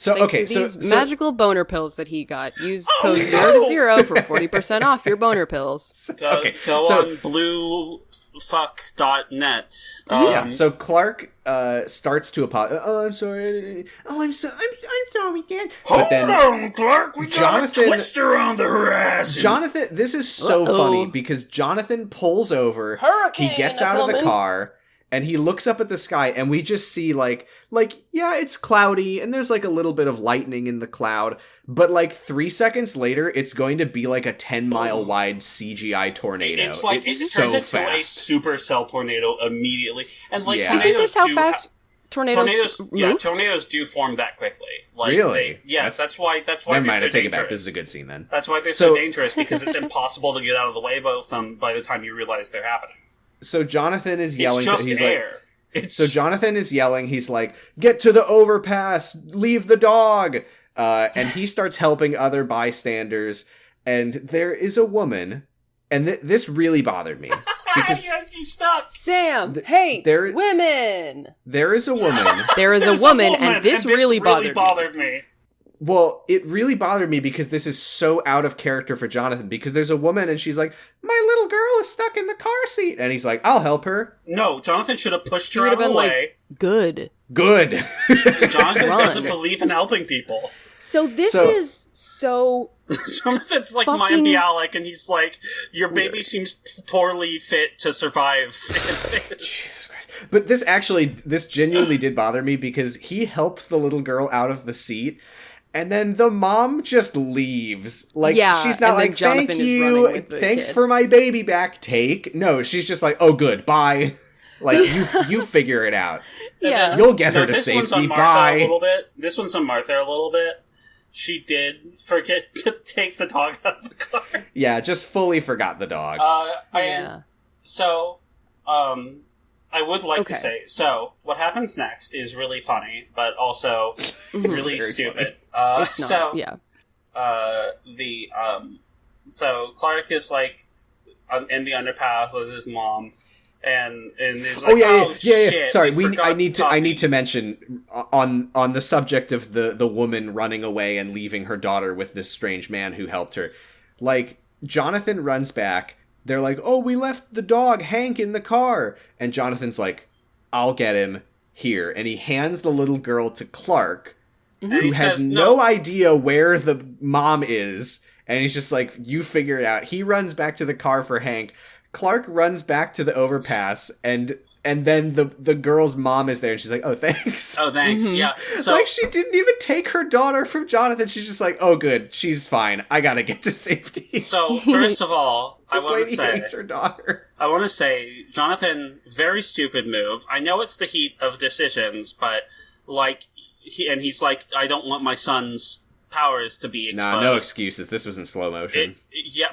So these magical boner pills that he got. Use code 0 for 40% off your boner pills. Go on bluefuck.net. So Clark starts to apologize. Oh, I'm sorry. I'm sorry, Dad. Hold on, Clark. We got a twister on the horizon. Jonathan, this is so funny because Jonathan pulls over. He gets out of the car. And he looks up at the sky, and we just see, it's cloudy, and there's, a little bit of lightning in the cloud. But, 3 seconds later, it's going to be, a 10-mile wide CGI tornado. It turns into a supercell tornado immediately. And, Isn't this how fast tornadoes move? Yeah, tornadoes do form that quickly. Really? That's why they're so dangerous. I take it back. This is a good scene, then. That's why they're so dangerous, because it's impossible to get out of the way by the time you realize they're happening. So Jonathan is yelling. It's just air. So Jonathan is yelling. He's like, "Get to the overpass! Leave the dog!" And he starts helping other bystanders. And there is a woman, and this really bothered me because he stopped. Sam hates women. There is a woman. There is a woman, and this really bothered me. Well, it really bothered me because this is so out of character for Jonathan, because there's a woman and she's like, my little girl is stuck in the car seat. And he's like, I'll help her. No, Jonathan should have pushed her out of the way. Good. Jonathan doesn't believe in helping people. So this is so... Jonathan's like Mayim Bialik, and he's like, your baby seems poorly fit to survive. Jesus Christ. But this genuinely did bother me, because he helps the little girl out of the seat, and then the mom just leaves. Like, she's not like, thank you, thanks for my baby back, take. No, she's just like, oh good, bye. Like, you figure it out. Yeah. You'll get her to safety, bye. This one's on Martha a little bit. She did forget to take the dog out of the car. Yeah, just fully forgot the dog. So, I would like to say, so, what happens next is really funny, but also really stupid. So Clark is, like, in the underpath with his mom, and he's like, shit. Sorry, I need to mention on the subject of the woman running away and leaving her daughter with this strange man who helped her. Like, Jonathan runs back. They're like, oh, we left the dog Hank in the car, and Jonathan's like, I'll get him here, and he hands the little girl to Clark, who has no idea where the mom is, and he's just like, you figure it out. He runs back to the car for Hank. Clark runs back to the overpass, and then the girl's mom is there, and she's like, oh, thanks. Oh, thanks, yeah. So, like, she didn't even take her daughter from Jonathan. She's just like, oh, good, she's fine. I gotta get to safety. So, first of all, I want to say... hates her daughter. I want to say, Jonathan, very stupid move. I know it's the heat of decisions, but, like, he's like, I don't want my son's powers to be exposed. Nah, no excuses. This was in slow motion.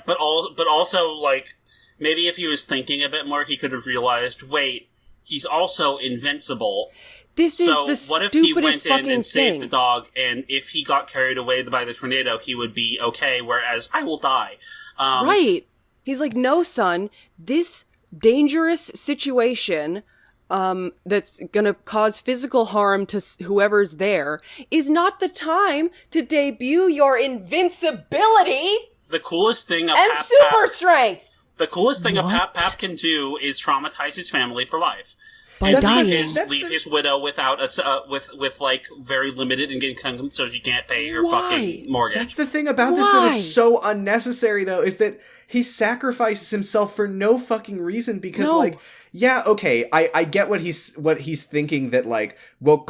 But also, like... Maybe if he was thinking a bit more, he could have realized, wait, he's also invincible. This is the stupidest fucking thing. So what if he went in and saved the dog, and if he got carried away by the tornado, he would be okay, whereas I will die. Right. He's like, no, son, this dangerous situation that's gonna cause physical harm to whoever's there is not the time to debut your invincibility. The coolest thing and super strength. The coolest thing a Pap can do is traumatize his family for life. By dying. Leave his widow without with like very limited income, so she can't pay her fucking mortgage. That's the thing about this that is so unnecessary, though, is that he sacrifices himself for no fucking reason, because like, yeah, okay, I get what he's thinking, that like, well,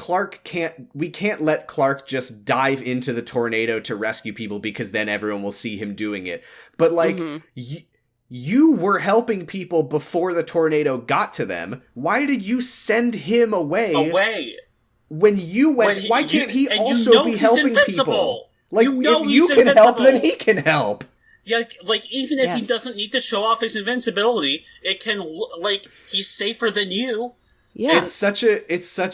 we can't let Clark just dive into the tornado to rescue people, because then everyone will see him doing it. But like, you were helping people before the tornado got to them. Why did you send him away? When you went, why can't he also be helping people? Like, if you can help, then he can help. Yeah, like, even if he doesn't need to show off his invincibility, it can, like, he's safer than you. Yeah. It's such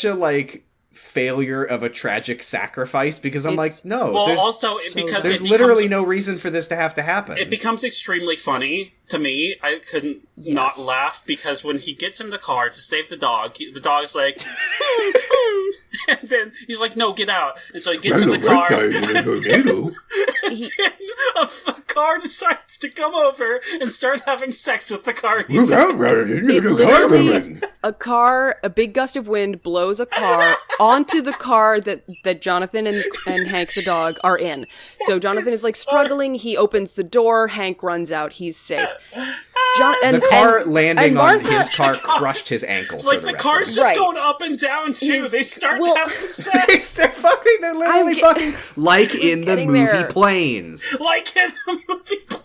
a, like, failure of a tragic sacrifice, because I'm like, no. Well, there's literally no reason for this to happen. It becomes extremely funny to me. I couldn't not laugh, because when he gets in the car to save the dog's like, and then he's like, no, get out. And so he gets in the car. A car decides to come over and start having sex with the car. A big gust of wind blows a car onto the car that Jonathan and Hank the dog are in. So Jonathan is like struggling. He opens the door. Hank runs out. He's safe. The car landing on his car crushed his ankle. Like, the car's just going up and down too. They start having sex. They're literally fucking like in the movie Planes. Like in the movie Planes.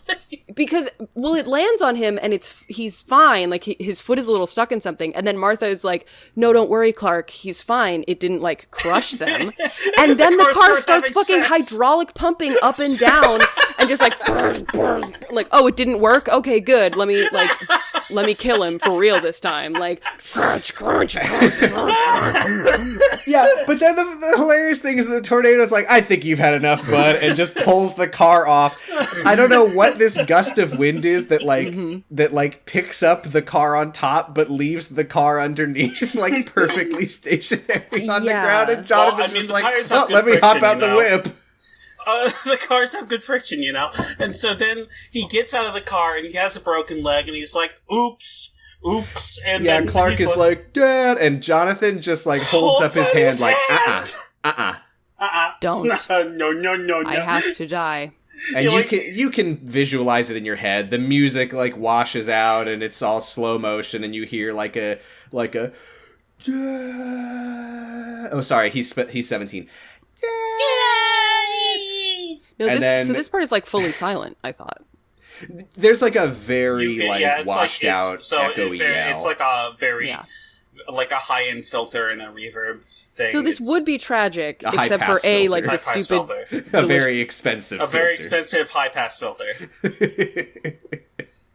Because, well, it lands on him and he's fine. Like, his foot is a little stuck in something. And then Martha is like, no, don't worry, Clark. He's fine. It didn't, like, crush them. And then the car starts fucking hydraulic pumping up and down. And just like, oh, it didn't work? Okay, good. Let me kill him for real this time. Like, crunch. Yeah, but then the hilarious thing is that the tornado's like, I think you've had enough, bud, and just pulls the car off. I don't know what this gust of wind is that picks up the car on top but leaves the car underneath, like, perfectly stationary on the ground, and Jonathan's just like, let me hop out the whip. the cars have good friction, you know? And so then he gets out of the car and he has a broken leg and he's like, oops. And yeah, then Clark is like, Dad, and Jonathan just like holds up his hand like, don't. No. I have to die. And you can visualize it in your head. The music like washes out and it's all slow motion and you hear like a oh sorry, he's 17. No, this part is like fully silent, I thought. There's like a very washed out echoey yell. It's like a very like a high-end filter and a reverb thing. So this would be tragic, except for like the stupid, a very expensive, very expensive high-pass filter.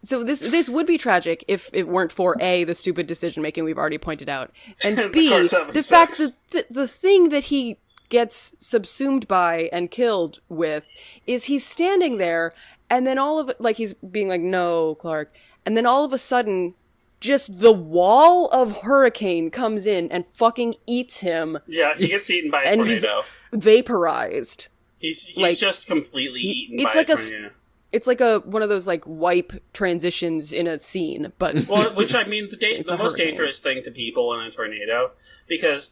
So this would be tragic if it weren't for A, the stupid decision making we've already pointed out, and B, the fact that the thing that he gets subsumed by and killed with is he's standing there. And then all of it, like, he's being like, no, Clark. And then all of a sudden, just the wall of hurricane comes in and fucking eats him. Yeah, he gets eaten by a tornado. He's vaporized. He's like, just completely eaten by a tornado. It's like one of those, like, wipe transitions in a scene, but... Well, which, I mean, the most dangerous thing to people in a tornado, because...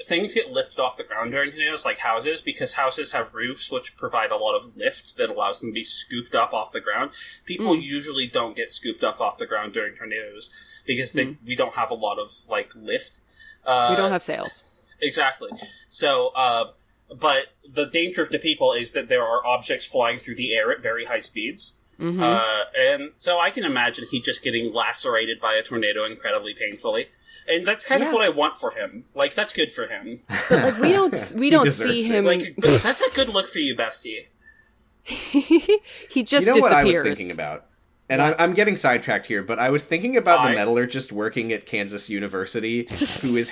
things get lifted off the ground during tornadoes, like houses, because houses have roofs which provide a lot of lift that allows them to be scooped up off the ground. People usually don't get scooped up off the ground during tornadoes because we don't have a lot of, like, lift. We don't have sails. Exactly. So, but the danger to people is that there are objects flying through the air at very high speeds. Mm-hmm. And so I can imagine he just getting lacerated by a tornado incredibly painfully. And that's kind of what I want for him. Like, that's good for him. But, like, we don't see him... Like, that's a good look for you, Bestie. He just disappears. You know what I was thinking about? And I'm getting sidetracked here, but I was thinking about the metallurgist working at Kansas University who is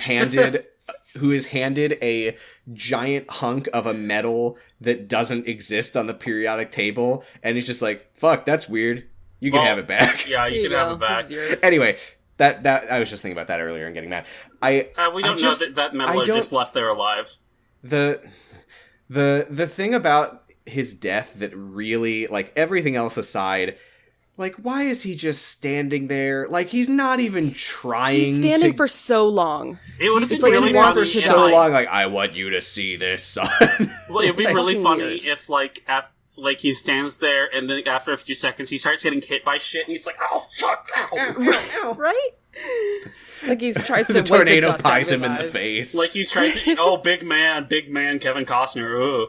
handed a giant hunk of a metal that doesn't exist on the periodic table, and he's just like, fuck, that's weird. You can have it back. Yeah, you can have it back. Anyway... That I was just thinking about that earlier and getting mad. We don't know that metallurgist left there alive. The thing about his death that really, like, everything else aside, like, why is he just standing there? Like, he's not even trying. He's standing for so long. It would have been really funny for so long. Like, I want you to see this, son. Well, it'd be really funny if, like, he stands there, and then after a few seconds, he starts getting hit by shit, and he's like, "Oh fuck!" Ow. Right? Like he tries to. The tornado pies him in the face. Like he's trying to. Oh, big man, Kevin Costner. Ooh.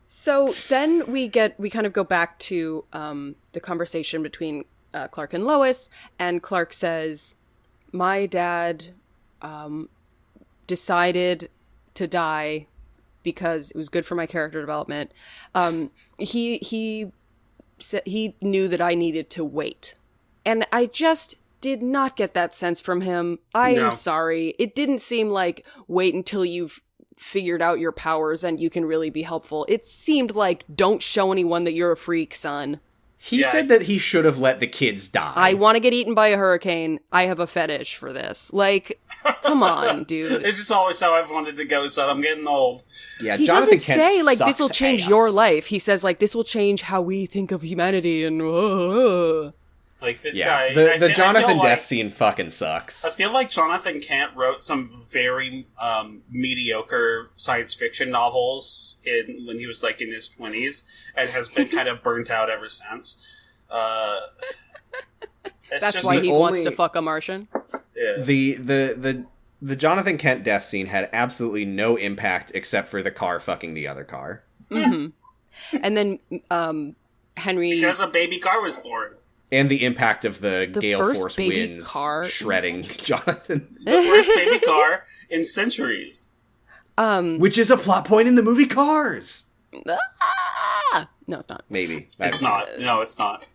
So then we kind of go back to the conversation between Clark and Lois, and Clark says, "My dad decided to die." Because it was good for my character development. He said he knew that I needed to wait. And I just did not get that sense from him. I am sorry. It didn't seem like wait until you've figured out your powers and you can really be helpful. It seemed like don't show anyone that you're a freak, son. He said that he should have let the kids die. I want to get eaten by a hurricane. I have a fetish for this. Like, come on, dude. This is always how I've wanted to go, son. I'm getting old. Yeah, he Jonathan doesn't say, like, this will change your life. He says, like, this will change how we think of humanity and... Like, this guy... The Jonathan death scene fucking sucks. I feel like Jonathan Kent wrote some very mediocre science fiction novels when he was, like, in his 20s, and has been kind of burnt out ever since. That's why he wants to fuck a Martian? Yeah. The Jonathan Kent death scene had absolutely no impact except for the car fucking the other car. Mm-hmm. And then Henry... Because a baby car was born. And the impact of the gale force winds shredding Jonathan. The first baby car in centuries. Which is a plot point in the movie Cars. No, it's not. Maybe. It's not. No, it's not.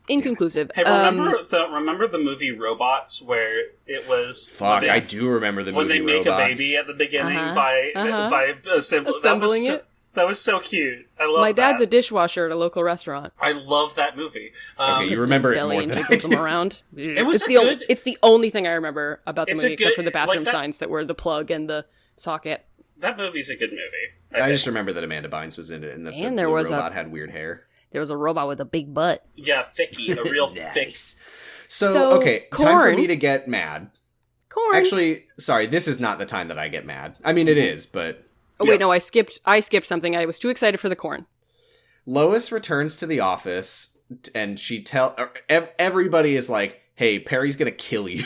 Inconclusive. Hey, remember the movie Robots, where it was... Fuck, I do remember the movie Robots. When they make a baby at the beginning by assembling it? That was so cute. I love that. My dad's a dishwasher at a local restaurant. I love that movie. Okay, you remember it more than I do. Around. It's the only thing I remember about the movie, except for the bathroom signs that were the plug and the socket. That movie's a good movie. I just remember that Amanda Bynes was in it, and that the robot had weird hair. There was a robot with a big butt. Yeah, thicky, a real thick. So, okay, time for me to get mad. Corn. Actually, sorry, this is not the time that I get mad. I mean, it is, but... Oh, wait, no, I skipped something. I was too excited for the corn. Lois returns to the office, and everybody is like, hey, Perry's gonna kill you.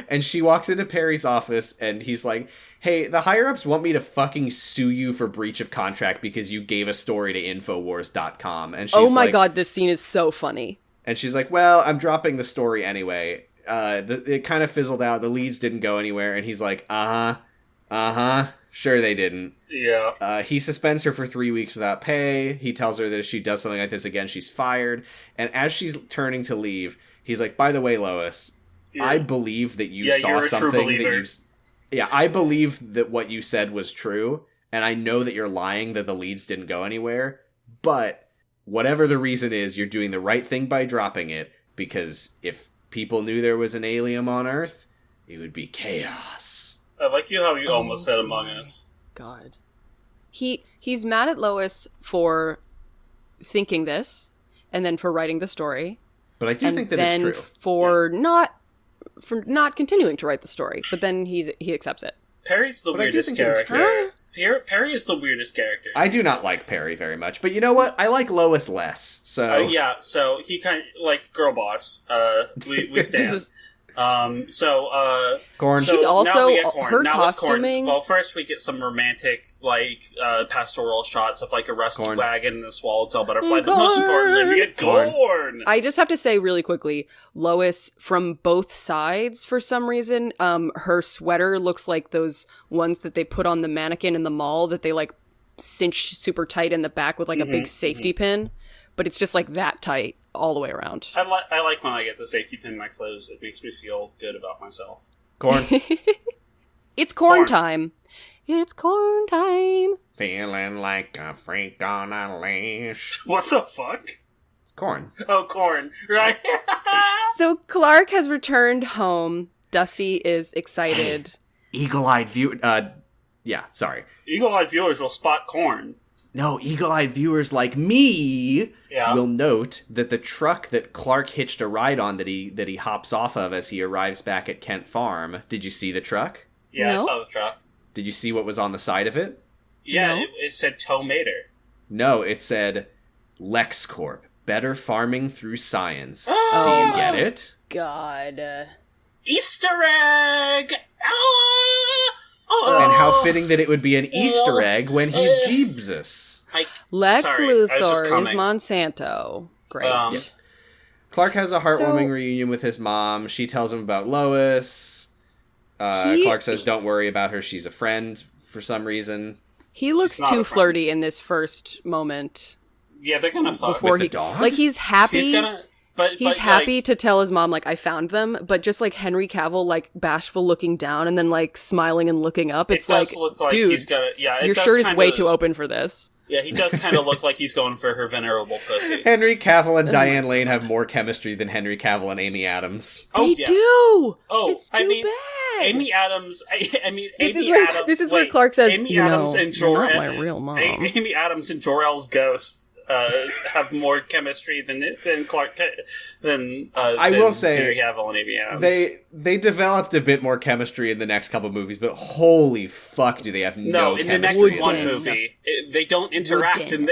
And she walks into Perry's office, and he's like, hey, the higher-ups want me to fucking sue you for breach of contract because you gave a story to Infowars.com. And she's oh my god, this scene is so funny. And she's like, well, I'm dropping the story anyway. It kind of fizzled out. The leads didn't go anywhere. And he's like, sure they didn't. Yeah. He suspends her for 3 weeks without pay. He tells her that if she does something like this again, she's fired. And as she's turning to leave, he's like, by the way, Lois, I believe that you saw something that you... Yeah, I believe that what you said was true, and I know that you're lying that the leads didn't go anywhere, but whatever the reason is, you're doing the right thing by dropping it, because if people knew there was an alien on Earth, it would be chaos. I like how you almost said Among Us. God. He's mad at Lois for thinking this, and then for writing the story. But I do think that it's true. For not continuing to write the story, but then he accepts it. Perry's the weirdest character. Perry is the weirdest character. I do not like Perry very much, but you know what? I like Lois less. So so he kind of like girl boss. We stand. Corn. She also, now we get Corn. her now costuming. Well, first we get some romantic, pastoral shots of like a rescue wagon and the swallowtail butterfly. But most importantly, we get Corn. I just have to say really quickly, Lois from both sides for some reason. Her sweater looks like those ones that they put on the mannequin in the mall that they like cinch super tight in the back with like a big safety pin, but it's just like that tight all the way around. I like when I get the safety pin in my clothes. It makes me feel good about myself. Corn. It's corn time. It's corn time. Feeling like a freak on a leash. What the fuck? It's Corn. Oh, Corn. Right. So Clark has returned home. Dusty is excited. Eagle-eyed view. Yeah, sorry. Eagle-eyed viewers will spot Corn. No, eagle-eyed viewers like me will note that the truck that Clark hitched a ride on that he hops off of as he arrives back at Kent Farm. Did you see the truck? Yeah, No. I saw the truck. Did you see what was on the side of it? Yeah, No. it said Tomater. No, it said LexCorp. Better farming through science. Oh! Do you get it? God. Easter egg! And how fitting that it would be an Easter egg when he's Jeebus. Lex Luthor coming. is Monsanto. Great. Yes. Clark has a heartwarming reunion with his mom. She tells him about Lois. Clark says, don't worry about her. She's a friend for some reason. He looks too flirty in this first moment. Yeah, they're gonna fuck. Before with the dog? Like, he's happy. He's happy to tell his mom, like, I found them, but just like Henry Cavill, like, bashful looking down and then like smiling and looking up. It's like, dude, he's gonna, your shirt is way too open for this. Yeah, he does kind of look like he's going for her venerable pussy. Henry Cavill and Diane Lane have more chemistry than Henry Cavill and Amy Adams. They do! Oh, it's too bad! Amy Adams, This is where Clark says, Amy Adams and Jor-El, not my real mom. Amy Adams and Jor-El's ghost have more chemistry than Clark, I will say, Henry Cavill and Amy Adams. They developed a bit more chemistry in the next couple movies, but holy fuck, do they have no chemistry? No, in the next one movie, they don't interact in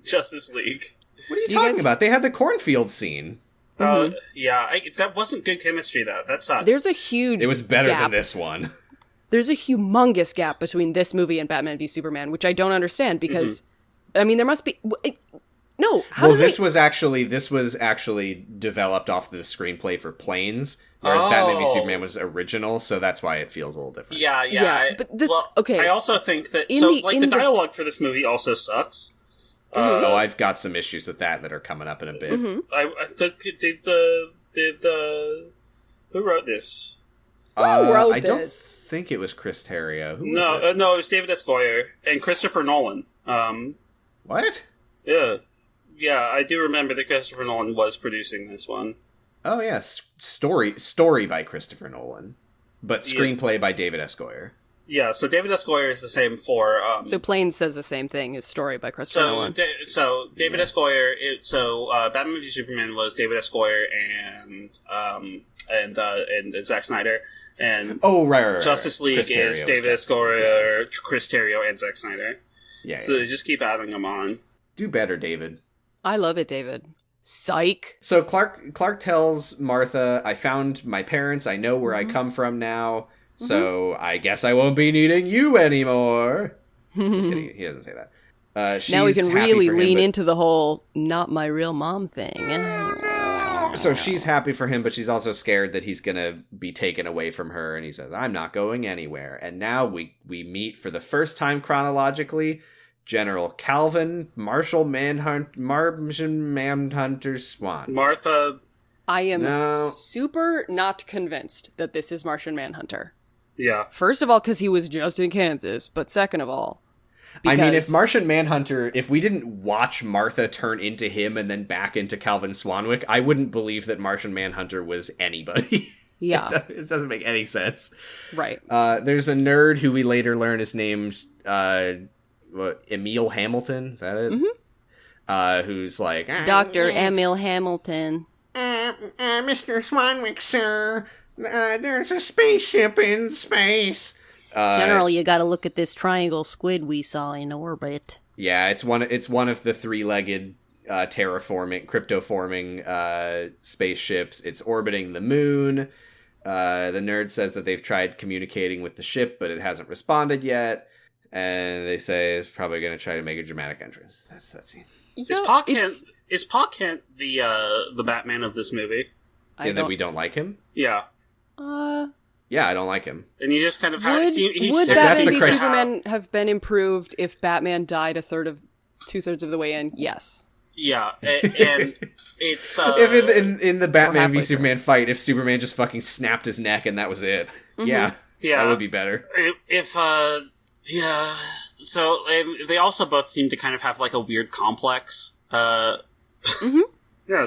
Justice League. What are you talking about? They had the cornfield scene. That wasn't good chemistry, though. That's not. There's a huge. It was better gap. than this one. There's a humongous gap between this movie and Batman v Superman, which I don't understand because, I mean, there must be. No, this was actually developed off the screenplay for Planes, whereas Batman v Superman was original, so that's why it feels a little different. Yeah. I also think that the dialogue for this movie also sucks. I've got some issues with that are coming up in a bit. Who wrote this? I don't think it was Chris Terrio. No, it was David S. Goyer and Christopher Nolan. What? Yeah, I do remember that Christopher Nolan was producing this one. Oh yeah, story by Christopher Nolan, but screenplay by David S. Goyer. Yeah, so David S. Goyer is the same for... so Plains says the same thing, his story by Christopher Nolan. So David S. Goyer... Batman v Superman was David S. Goyer and Zack Snyder. And right. Justice League is David S. Goyer, Chris Terrio, and Zack Snyder. So they just keep adding them on. Do better, David. I love it, David. Psych. So Clark tells Martha, I found my parents, I know where I come from now, so I guess I won't be needing you anymore. Just kidding, he doesn't say that. Now we can really lean into the whole not my real mom thing. So she's happy for him, but she's also scared that he's gonna be taken away from her, and he says, I'm not going anywhere. And now we meet for the first time chronologically General Calvin, Martian Manhunter Swan. Martha. I am super not convinced that this is Martian Manhunter. Yeah. First of all, because he was just in Kansas, but second of all, I mean, if Martian Manhunter, if we didn't watch Martha turn into him and then back into Calvin Swanwick, I wouldn't believe that Martian Manhunter was anybody. Yeah. It doesn't make any sense. Right. There's a nerd who we later learn is named Emil Hamilton. Is that it? Mm-hmm. Who's like... Dr. Emil Hamilton. Mr. Swanwick, sir. There's a spaceship in space. General, you gotta look at this triangle squid we saw in orbit. Yeah, it's one of the three-legged cryptoforming spaceships. It's orbiting the moon. The nerd says that they've tried communicating with the ship, but it hasn't responded yet. And they say it's probably going to try to make a dramatic entrance. That's that scene. Is Pa Kent the Batman of this movie? And that we don't like him? Yeah. Yeah, I don't like him. And you just kind of would Batman v Superman have been improved if Batman died 2/3 of the way in? Yes. Yeah, and it's if in the Batman v Superman fight, if Superman just fucking snapped his neck and that was it, yeah, that would be better. So they also both seem to kind of have like a weird complex. Yeah,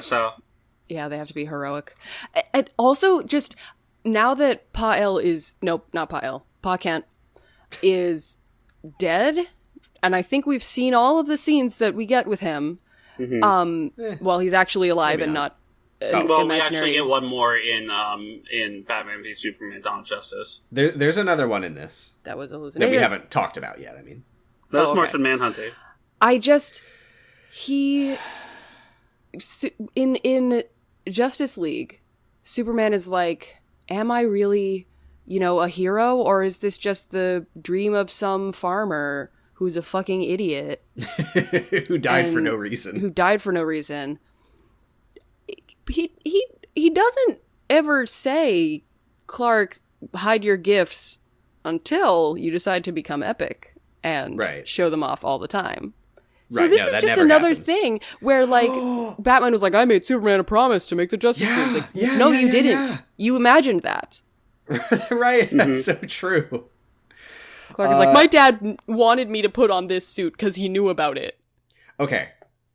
so yeah, they have to be heroic, and also just. Now that Pa Kent is dead, and I think we've seen all of the scenes that we get with him. Well, he's actually alive and not well, we actually get one more in Batman v Superman: Dawn of Justice. There's another one in this that was hallucinated that we haven't talked about yet. I mean, that was Martian Manhunter. In Justice League, Superman is like, am I really, a hero, or is this just the dream of some farmer who's a fucking idiot who died for no reason? He doesn't ever say, Clark, hide your gifts until you decide to become epic and show them off all the time. So this is just another thing where, like, Batman was like, I made Superman a promise to make the Justice League. Like, no, you didn't. Yeah. You imagined that. Right, that's so true. Clark is like, my dad wanted me to put on this suit because he knew about it. Okay,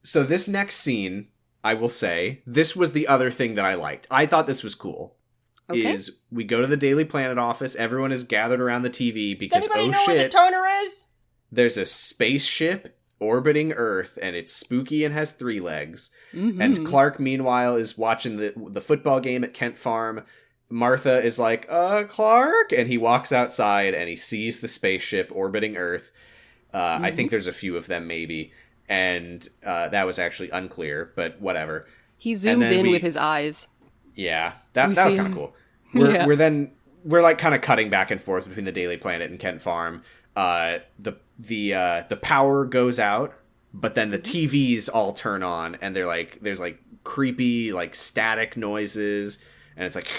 so this next scene, I will say, this was the other thing that I liked. I thought this was cool. Okay. Is we go to the Daily Planet office, everyone is gathered around the TV because, does anybody know where the toner is? There's a spaceship orbiting Earth, and it's spooky and has 3 legs. And Clark, meanwhile, is watching the football game at Kent Farm. Martha is like, Clark? And he walks outside, and he sees the spaceship orbiting Earth. I think there's a few of them, maybe. And that was actually unclear, but whatever. He zooms in with his eyes. Yeah, that was kind of cool. We're like kind of cutting back and forth between the Daily Planet and Kent Farm. The power goes out, but then the TVs all turn on, and there's like creepy like static noises, and it's like,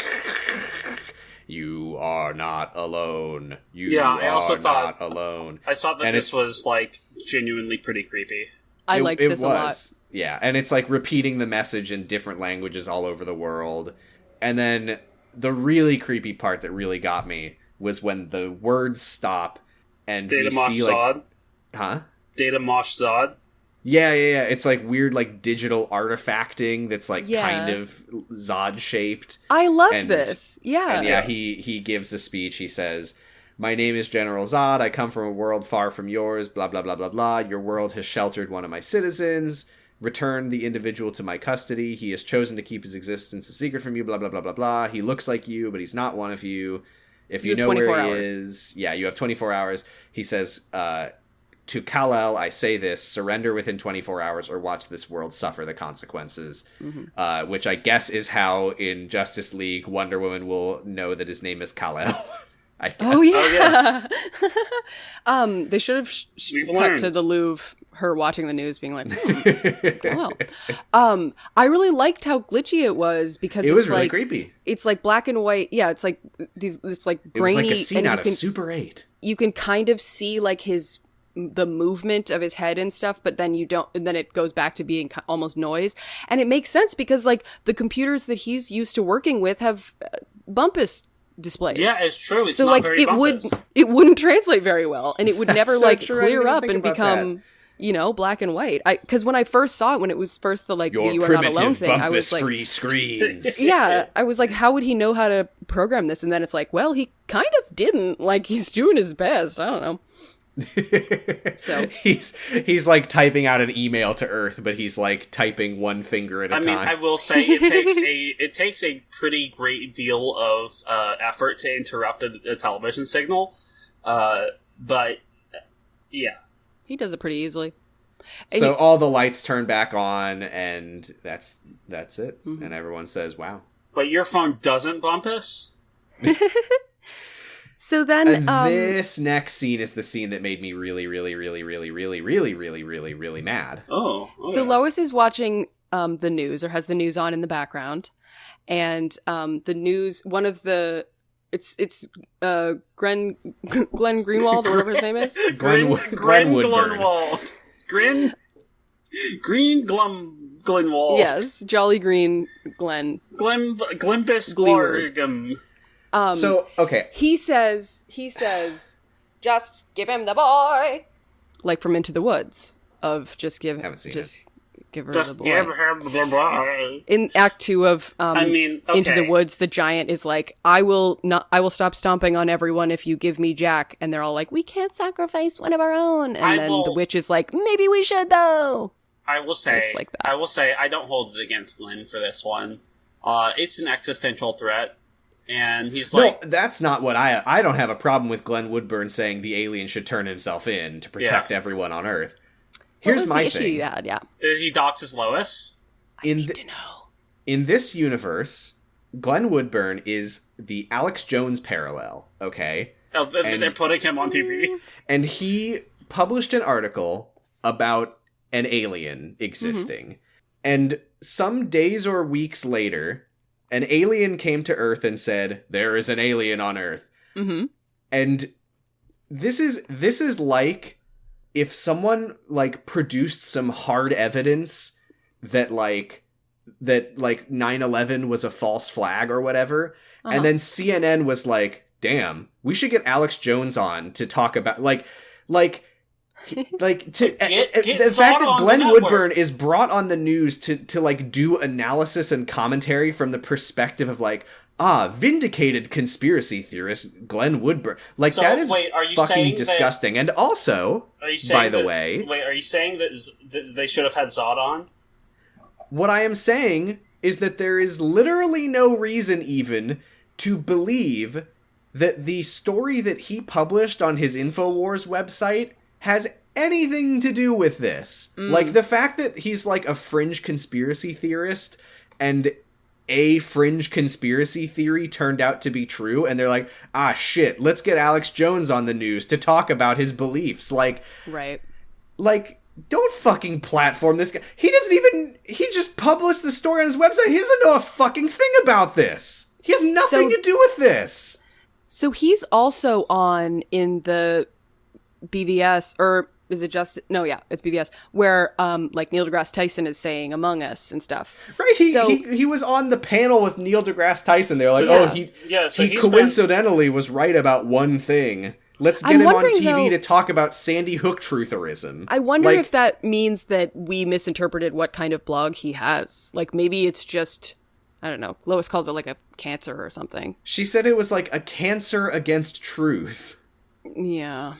you are not alone. I also thought alone. I thought that this was like genuinely pretty creepy. I liked this a lot. Yeah, and it's like repeating the message in different languages all over the world. And then the really creepy part that really got me was when the words stop and Data we Mosh see Zod. Huh? Data Mosh Zod. Yeah. It's like weird like digital artifacting that's like kind of Zod shaped. I love this. Yeah. And he gives a speech. He says, My name is General Zod. I come from a world far from yours, blah, blah, blah, blah, blah. Your world has sheltered one of my citizens. Return the individual to my custody. He has chosen to keep his existence a secret from you, blah, blah, blah, blah, blah. He looks like you, but he's not one of you. If you know where he is... Yeah, you have 24 hours. He says, to Kal-El, I say this, surrender within 24 hours or watch this world suffer the consequences. Mm-hmm. Which I guess is how, in Justice League, Wonder Woman will know that his name is Kal-El. I guess. Oh, yeah. They should have cut to the Louvre, her watching the news, being like, well. I really liked how glitchy it was because it was really creepy. It's like black and white. Yeah, it's like it's like grainy. It was like a scene out of Super 8. You can kind of see like the movement of his head and stuff, but then you don't, and then it goes back to being almost noise. And it makes sense because like the computers that he's used to working with have bumpus displays. Yeah, it's true. It's so not like very it wouldn't translate very well, and it would never so like true. clear up and become black and white. Because when I first saw it, when it was first the like your the You Are Not Alone thing, I was like, free screens. Yeah, I was like, how would he know how to program this? And then it's like, well, he kind of didn't. Like he's doing his best. I don't know. So he's like typing out an email to Earth, but he's like typing one finger at a time. I will say it takes a pretty great deal of effort to interrupt a television signal, but yeah, he does it pretty easily. So all the lights turn back on, and that's it. Mm-hmm. And everyone says, "Wow!" But your phone doesn't bump us. So then, this next scene is the scene that made me really, really, really, really, really, really, really, really, really mad. Oh, so Lois is watching the news, or has the news on in the background, and the news. One of the it's Glenn Greenwald, or whatever his name is. Glenn Woodburn. Green Glenwald. Yes, Jolly Green Glenn. Glimpus Glorgum. So, okay. He says, just give him the boy. Like from Into the Woods. Haven't seen it. Give her just the boy. Give him the boy. In Act 2 of okay. Into the Woods, the giant is like, I will stop stomping on everyone if you give me Jack. And they're all like, we can't sacrifice one of our own. And the witch is like, maybe we should though. I will say, it's like that. I will say, I don't hold it against Glenn for this one. It's an existential threat. And he's like... No, that's not what I don't have a problem with Glenn Woodburn saying the alien should turn himself in to protect everyone on Earth. Here's my issue thing. You had, yeah. He doxes Lois? I need to know. In this universe, Glenn Woodburn is the Alex Jones parallel, okay? Oh, they're putting him on TV. And he published an article about an alien existing. Mm-hmm. And some days or weeks later... an alien came to Earth and said, there is an alien on Earth. Mm-hmm. And this is like if someone like produced some hard evidence that 9/11 was a false flag or whatever. Uh-huh. And then CNN was like, damn, we should get Alex Jones on to talk about the fact that Glenn Woodburn is brought on the news to like do analysis and commentary from the perspective of like, vindicated conspiracy theorist Glenn Woodburn. Like, so, that is fucking disgusting. And also, by the way... Wait, are you saying that they should have had Zod on? What I am saying is that there is literally no reason even to believe that the story that he published on his InfoWars website has anything to do with this. Like, the fact that he's like a fringe conspiracy theorist and a fringe conspiracy theory turned out to be true, and they're like, shit, let's get Alex Jones on the news to talk about his beliefs. Like, right. Like, don't fucking platform this guy. He just published the story on his website. He doesn't know a fucking thing about this. He has nothing to do with this. So he's also on in the BVS, or is it just... No, yeah, it's BVS, where like Neil deGrasse Tyson is saying Among Us and stuff. Right, he was on the panel with Neil deGrasse Tyson. They're like, he coincidentally was right about one thing. Let's get him on TV to talk about Sandy Hook trutherism. I wonder if that means that we misinterpreted what kind of blog he has. Like, maybe it's just... I don't know. Lois calls it like a cancer or something. She said it was like a cancer against truth. Yeah.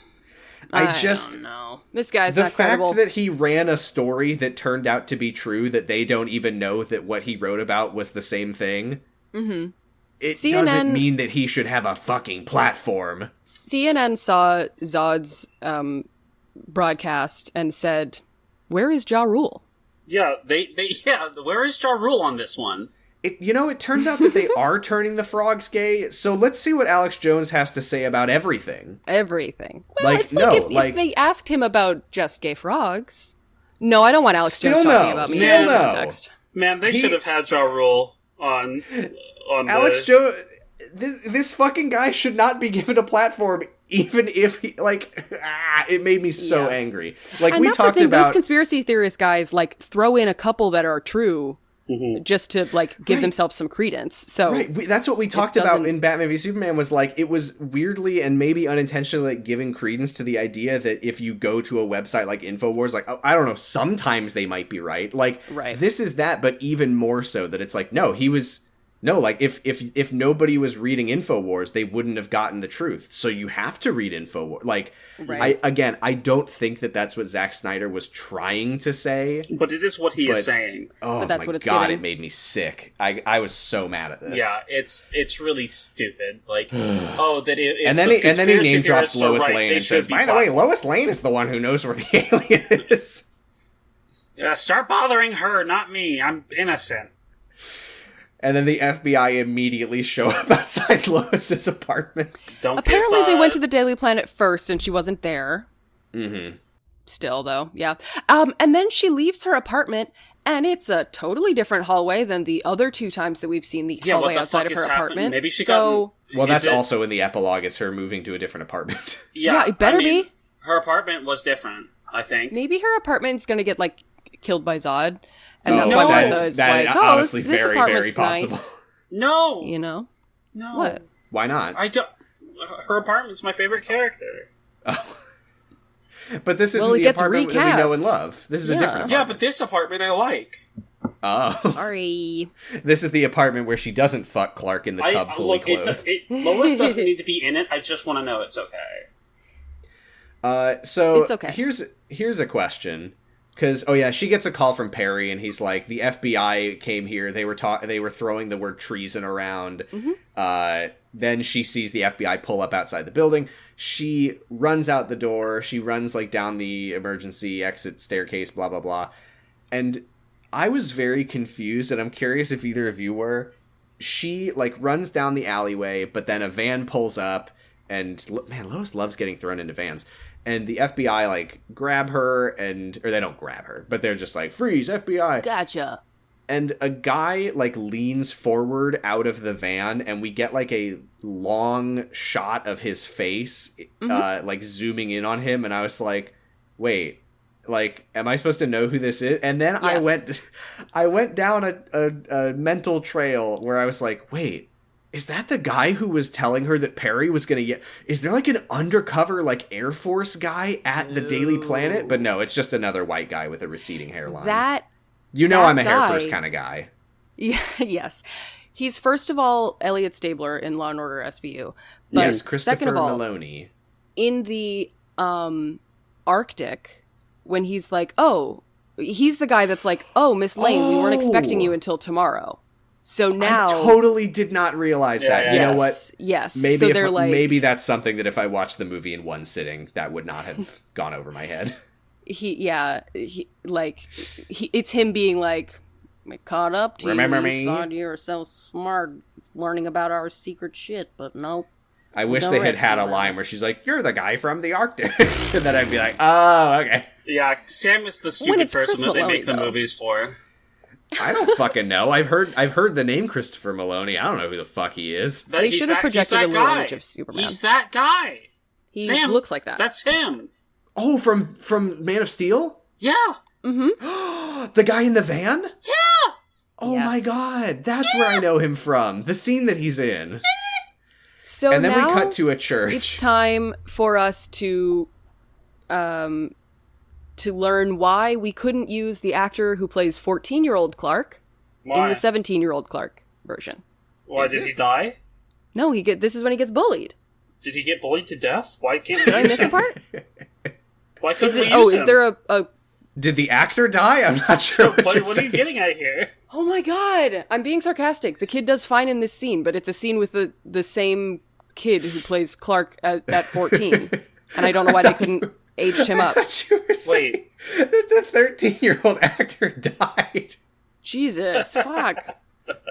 I don't know. This guy's not credible. The fact that he ran a story that turned out to be true, that they don't even know that what he wrote about was the same thing. Mm-hmm. It doesn't mean that he should have a fucking platform. CNN saw Zod's broadcast and said, "Where is Ja Rule?" Yeah, where is Ja Rule on this one? It turns out that they are turning the frogs gay, so let's see what Alex Jones has to say about everything. Everything. Well, it's if they asked him about just gay frogs. No, I don't want Alex Jones talking about me in context. Man, they should have had Ja Rule on Alex Jones. This fucking guy should not be given a platform, even if he, it made me so angry. And we talked about those conspiracy theorist guys, throw in a couple that are true. Mm-hmm. Just to give themselves some credence. So that's what we talked about in Batman v Superman. Was it was weirdly and maybe unintentionally giving credence to the idea that if you go to a website like Infowars, I don't know, sometimes they might be right. This is that, but even more so that it's no, he was. No, if nobody was reading Infowars, they wouldn't have gotten the truth. So you have to read Infowars. I don't think that that's what Zack Snyder was trying to say. But it is what he is saying. Oh, but that's my what it's God, giving. it made me sick. I was so mad at this. Yeah, it's really stupid. That if and then he name drops Lois Lane and says, by the way, Lois Lane is the one who knows where the alien is. Yeah, start bothering her, not me. I'm innocent. And then the FBI immediately show up outside Lois's apartment. Apparently they went to the Daily Planet first and she wasn't there. Mm-hmm. Still, though, yeah. And then she leaves her apartment, and it's a totally different hallway than the other two times that we've seen the hallway outside of her apartment. Maybe she Well, that's also in the epilogue, is her moving to a different apartment. Yeah, it better be. Her apartment was different, I think. Maybe her apartment's going to get, killed by Zod. And that is honestly very, very possible. Nice. No. No. What? Why not? I don't. Her apartment's my favorite character. Oh. But this isn't the apartment that we know and love. This is a different apartment. Yeah, but this apartment I like. Oh. Sorry. This is the apartment where she doesn't fuck Clark in the tub fully clothed. Lois doesn't need to be in it. I just want to know it's okay. So it's okay. Here's a question. Because, she gets a call from Perry, and he's like, the FBI came here. They were throwing the word treason around. Mm-hmm. Then she sees the FBI pull up outside the building. She runs out the door. She runs, down the emergency exit staircase, blah, blah, blah. And I was very confused, and I'm curious if either of you were. She, runs down the alleyway, but then a van pulls up, and, man, Lois loves getting thrown into vans. And the FBI, grab her, or they don't grab her, but they're just freeze, FBI. Gotcha. And a guy, leans forward out of the van, and we get, a long shot of his face, mm-hmm. Zooming in on him, and I was like, wait, am I supposed to know who this is? And then yes. I went down a mental trail where I was like, wait, is that the guy who was telling her that Perry was going to get... Is there, an undercover, Air Force guy at the Daily Planet? But no, it's just another white guy with a receding hairline. I'm a hair first kind of guy. Yeah, yes. He's, first of all, Elliot Stabler in Law & Order SVU. But yes, Christopher second of all, Maloney. In the Arctic, when he's he's the guy that's Miss Lane, we weren't expecting you until tomorrow. So now... I totally did not realize that. Yeah. You know what? Yes. Maybe so they're maybe that's something that if I watched the movie in one sitting, that would not have gone over my head. It's him being I caught up to Remember you. Me? Thought you were so smart learning about our secret shit, but nope. I wish they had a line where she's like, you're the guy from the Arctic. And then I'd be like, oh, okay. Yeah, Sam is the stupid person that they make the movies for. I don't fucking know. I've heard the name Christopher Maloney. I don't know who the fuck he is. They should have projected a little image of Superman. He's that guy. Sam looks like that. That's him. Oh, from Man of Steel? Yeah. Mm-hmm. The guy in the van? Yeah. Oh my God, that's where I know him from. The scene that he's in. So and then now we cut to a church. It's time for us to learn why we couldn't use the actor who plays 14-year-old Clark in the 17-year-old Clark version. Why did he die? No, this is when he gets bullied. Did he get bullied to death? Why can't Did we I use miss a him? part? Why couldn't we use him? Is there a... Did the actor die? I'm not sure what are you getting at here? Oh my god! I'm being sarcastic. The kid does fine in this scene, but it's a scene with the same kid who plays Clark at 14. And I don't know why they couldn't aged him up. Wait. The 13-year-old actor died. Jesus, fuck.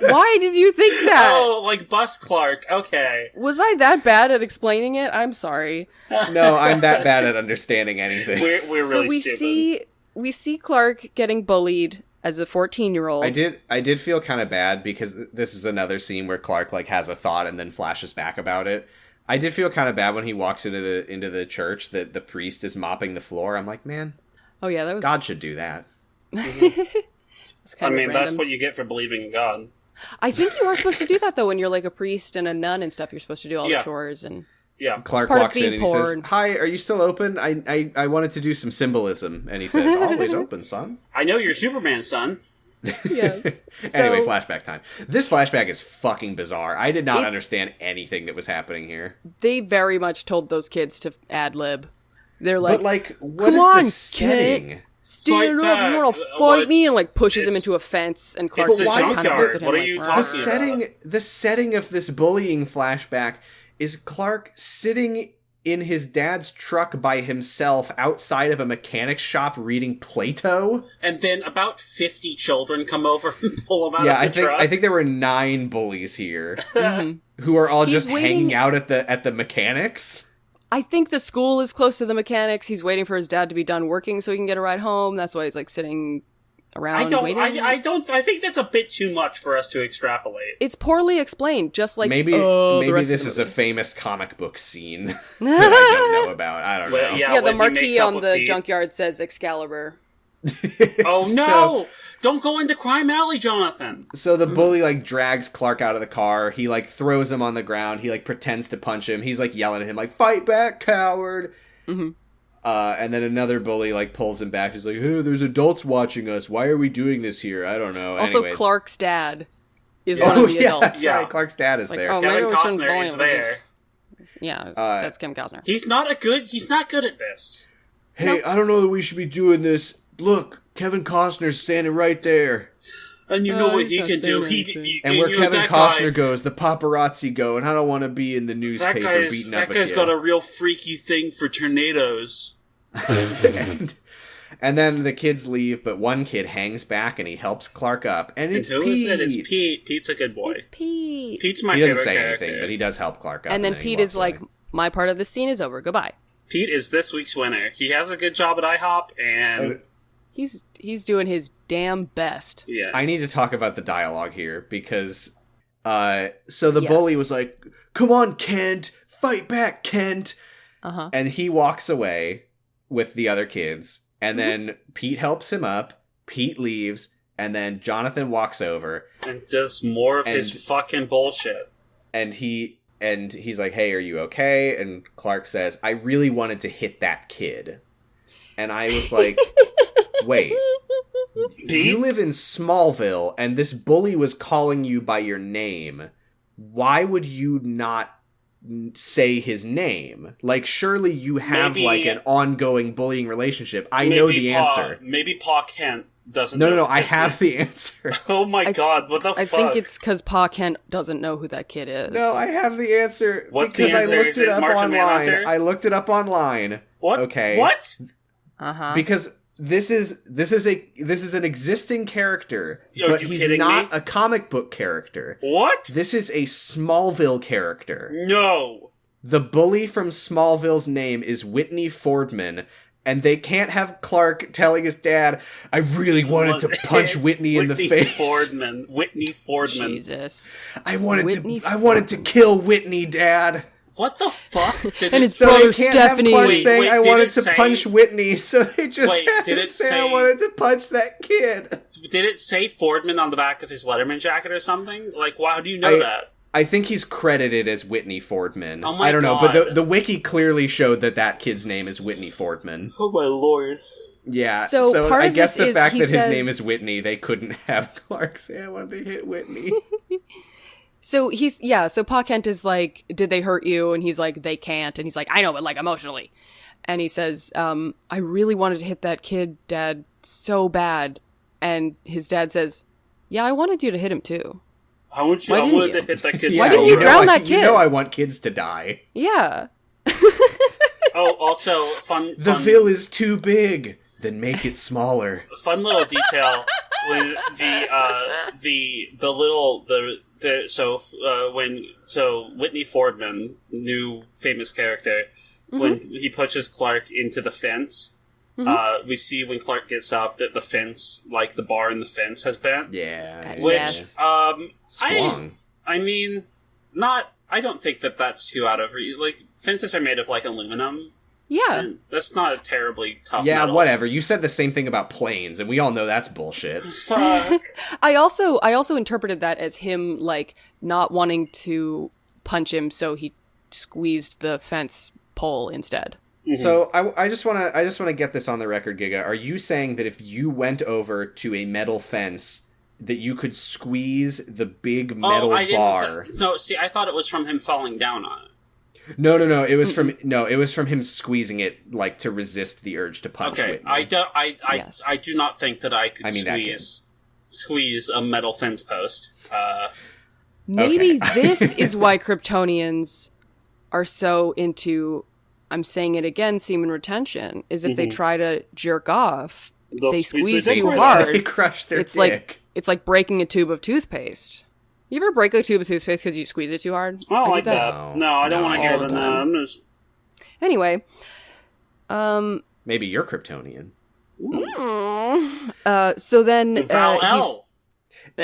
Why did you think that? Oh, like Bus Clark. Okay. Was I that bad at explaining it? I'm sorry. No, I'm that bad at understanding anything. We're really stupid. We see Clark getting bullied as a 14-year-old. I did feel kind of bad because this is another scene where Clark like has a thought and then flashes back about it. I did feel kind of bad when he walks into the church that the priest is mopping the floor. I'm like, man. Oh yeah, that was God should do that. I mean, that's what you get for believing in God. I think you are supposed to do that though when you're like a priest and a nun and stuff. You're supposed to do all the chores and. Yeah. Clark walks in and he says, "Hi, are you still open? I wanted to do some symbolism." And he says, "Always open, son." I know you're Superman, son. Yes. Anyway, flashback time. This flashback is fucking bizarre. I did not understand anything that was happening here. They very much told those kids to ad-lib. They're like, but like, what is the setting? Stand up, you want to fight me? And like pushes him into a fence, and Clark just kind of looks at him. What are you talking about? The setting of this bullying flashback is Clark sitting in his dad's truck by himself outside of a mechanic's shop reading Plato. And then about 50 children come over and pull him out of the truck. I think there were 9 bullies here who are all just hanging out at the mechanics. I think the school is close to the mechanics. He's waiting for his dad to be done working so he can get a ride home. That's why he's like sitting around waiting. I think that's a bit too much for us to extrapolate. It's poorly explained, just like maybe this is a famous comic book scene that I don't know about. I don't know. Yeah, the marquee on the junkyard says Excalibur. Oh no! Don't go into Crime Alley, Jonathan! So the bully, like, drags Clark out of the car. He, like, throws him on the ground. He, like, pretends to punch him. He's, like, yelling at him, like, "Fight back, coward!" Mm-hmm. And then another bully, like, pulls him back. He's like, "Hey, there's adults watching us. Why are we doing this here? I don't know." Also, anyway. Clark's dad is one of the adults. Yeah, Clark's dad is there. Kevin Costner is there. Yeah, that's Kevin Costner. He's not good at this. Hey, I don't know that we should be doing this. Look, Kevin Costner's standing right there. And you know what he can do. And where Kevin Costner goes, the paparazzi go, and I don't want to be in the newspaper beating up a kid. That guy's got a real freaky thing for tornadoes. And then the kids leave, but one kid hangs back and he helps Clark up. And it's Pete. Who is it? It's Pete. Pete's a good boy. It's Pete. Pete's my favorite character. He doesn't say anything, but he does help Clark up. And then Pete is like, my part of the scene is over. Goodbye. Pete is this week's winner. He has a good job at IHOP, and he's doing his damn best. Yeah. I need to talk about the dialogue here because so the bully was like, "Come on, Kent, fight back, Kent." Uh-huh. And he walks away with the other kids, and then Pete helps him up. Pete leaves, and then Jonathan walks over and does more of his fucking bullshit. And he's like, "Hey, are you okay?" And Clark says, "I really wanted to hit that kid." And I was like, wait, you live in Smallville, and this bully was calling you by your name. Why would you not say his name? Like, surely you have, like, an ongoing bullying relationship. I know the answer. Maybe Pa Kent doesn't know. No, I have the answer. Oh my god, what the fuck? I think it's because Pa Kent doesn't know who that kid is. No, I have the answer. What's the answer? I looked it up online. I looked it up online. What? Okay. What? Uh-huh. Because this is an existing character, but he's kidding not me? a comic book character. What? This is a Smallville character. No. The bully from Smallville's name is Whitney Fordman, and they can't have Clark telling his dad, "I really wanted to punch Whitney in the face." Whitney Fordman. Jesus. I wanted to kill Whitney, Dad. What the fuck? And his brother Stephanie. Saying I wanted to punch Whitney, so they just say I wanted to punch that kid. Did it say Fordman on the back of his Letterman jacket or something? Like, how do you know that? I think he's credited as Whitney Fordman. Oh my I don't know, God. but the wiki clearly showed that kid's name is Whitney Fordman. Oh my lord. Yeah, so I guess the fact that his name is Whitney, they couldn't have Clark say, "I wanted to hit Whitney." So so Pa Kent is like, did they hurt you? And he's like, they can't. And he's like, I know, but like emotionally. And he says, I really wanted to hit that kid, Dad, so bad. And his dad says, yeah, I wanted you to hit him too. I wanted to hit that kid. Why didn't you drown that kid? You know I want kids to die. Yeah. Oh, also, fun... The vill is too big. Then make it smaller. Fun little detail when Whitney Fordman, new famous character, when he pushes Clark into the fence, we see when Clark gets up that the fence, like the bar in the fence, has bent. Yeah. Which, strong. I don't think that that's too out of reach. Like, fences are made of, like, aluminum. Yeah. And that's not a terribly tough Yeah, metals. whatever. You said the same thing about planes, and we all know that's bullshit. Fuck. I also interpreted that as him, like, not wanting to punch him, so he squeezed the fence pole instead. Mm-hmm. So I just want to get this on the record, Giga. Are you saying that if you went over to a metal fence, that you could squeeze the big metal bar? No, see, I thought it was from him falling down on it. No. It was from him squeezing it, like, to resist the urge to punch. Okay, Whitney. I do not think that I could squeeze a metal fence post. Maybe this is why Kryptonians are so into, I'm saying it again, semen retention, is if they try to jerk off, they squeeze too hard. They crush their it's dick. It's like breaking a tube of toothpaste. You ever break a tube of toothpaste because you squeeze it too hard? I don't like that. No, I don't want to hear about that. Anyway. Maybe you're Kryptonian. So then...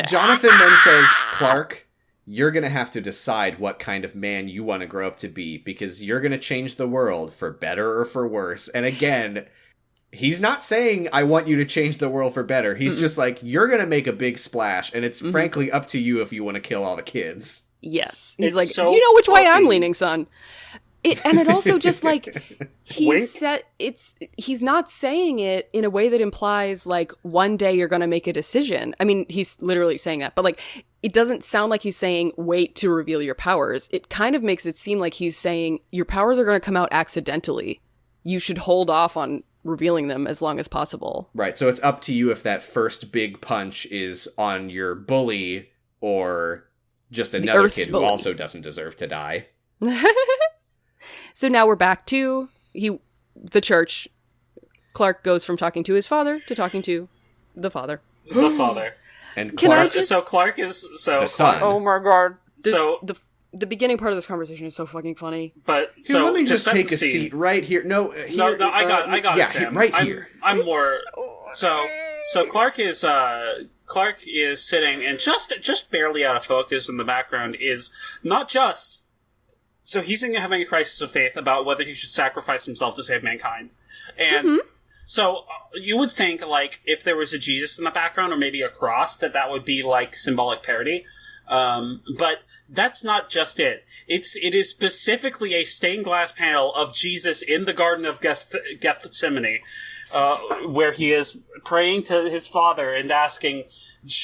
Jonathan then says, Clark, you're going to have to decide what kind of man you want to grow up to be, because you're going to change the world for better or for worse. And again... He's not saying, I want you to change the world for better. He's just like, you're going to make a big splash, and it's frankly up to you if you want to kill all the kids. Yes. He's like, you know which way I'm leaning, son. And it also just, like, he's not saying it in a way that implies, like, one day you're going to make a decision. I mean, he's literally saying that, but, like, it doesn't sound like he's saying, wait to reveal your powers. It kind of makes it seem like he's saying, your powers are going to come out accidentally. You should hold off on revealing them as long as possible. Right, so it's up to you if that first big punch is on your bully or just another kid who also doesn't deserve to die. So now we're back to the church. Clark goes from talking to his father to talking to the father. The father. And Clark, so Clark is the son. Oh my god. The beginning part of this conversation is so fucking funny. But here, let me just take a seat right here. No, I got it, Sam. Right here. I'm more. So Clark is sitting, and just barely out of focus in the background is not just. So he's having a crisis of faith about whether he should sacrifice himself to save mankind, and so you would think, like, if there was a Jesus in the background or maybe a cross, that would be like symbolic parody. But that's not just it. It is specifically a stained glass panel of Jesus in the Garden of Gethsemane, where he is praying to his Father and asking,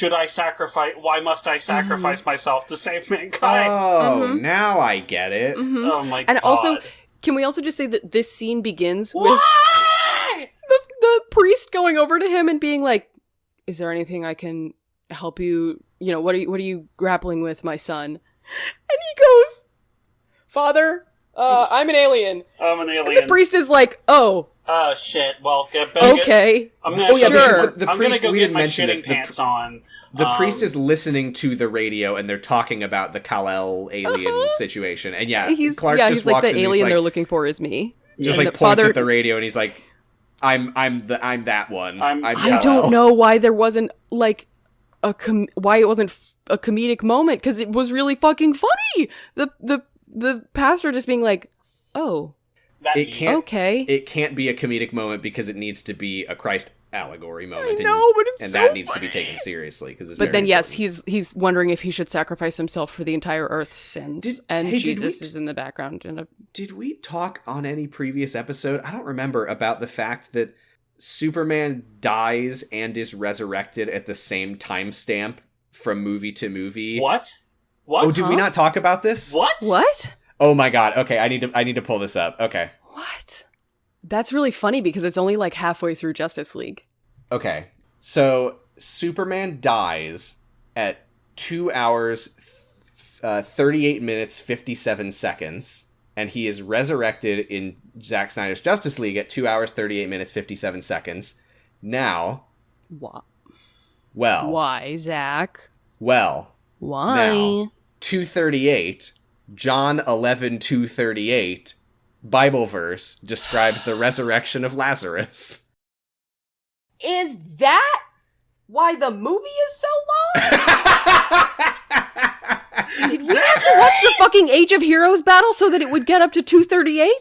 why must I sacrifice myself to save mankind? Oh, now I get it. Oh my god. And also, can we also just say that this scene begins with the priest going over to him and being like, is there anything I can help you, what are you grappling with, my son? And he goes, Father, I'm an alien. I'm an alien. And the priest is like, oh. Oh, shit. Well, okay. I'm gonna go get my mentioned shitting pants on. The priest is listening to the radio, and they're talking about the Kal-El alien situation. And Clark just he's like, walks the in, alien they're looking for is me. Just and like points at the radio, and he's like, I'm that one. I don't know why there wasn't like why it wasn't a comedic moment, because it was really fucking funny. The pastor just being like, oh, it can't be a comedic moment because it needs to be a Christ allegory moment. I know, but it's and so that needs funny. to be taken seriously. But then, yes, he's wondering if he should sacrifice himself for the entire Earth's sins, Jesus is in the background. Did we talk on any previous episode? I don't remember, about the fact that Superman dies and is resurrected at the same timestamp from movie to movie. What? What? Oh, did we not talk about this? What? Oh my god. Okay, I need to pull this up. Okay. What? That's really funny because it's only like halfway through Justice League. Okay. So Superman dies at 2 hours, 38 minutes, 57 seconds, and he is resurrected in Zack Snyder's Justice League at 2 hours, 38 minutes, 57 seconds. Now... What? Well... Why, Zach? Well... Why? Now, 238, John 11:238, Bible verse describes the resurrection of Lazarus. Is that why the movie is so long? Did we have to watch the fucking Age of Heroes battle so that it would get up to 238?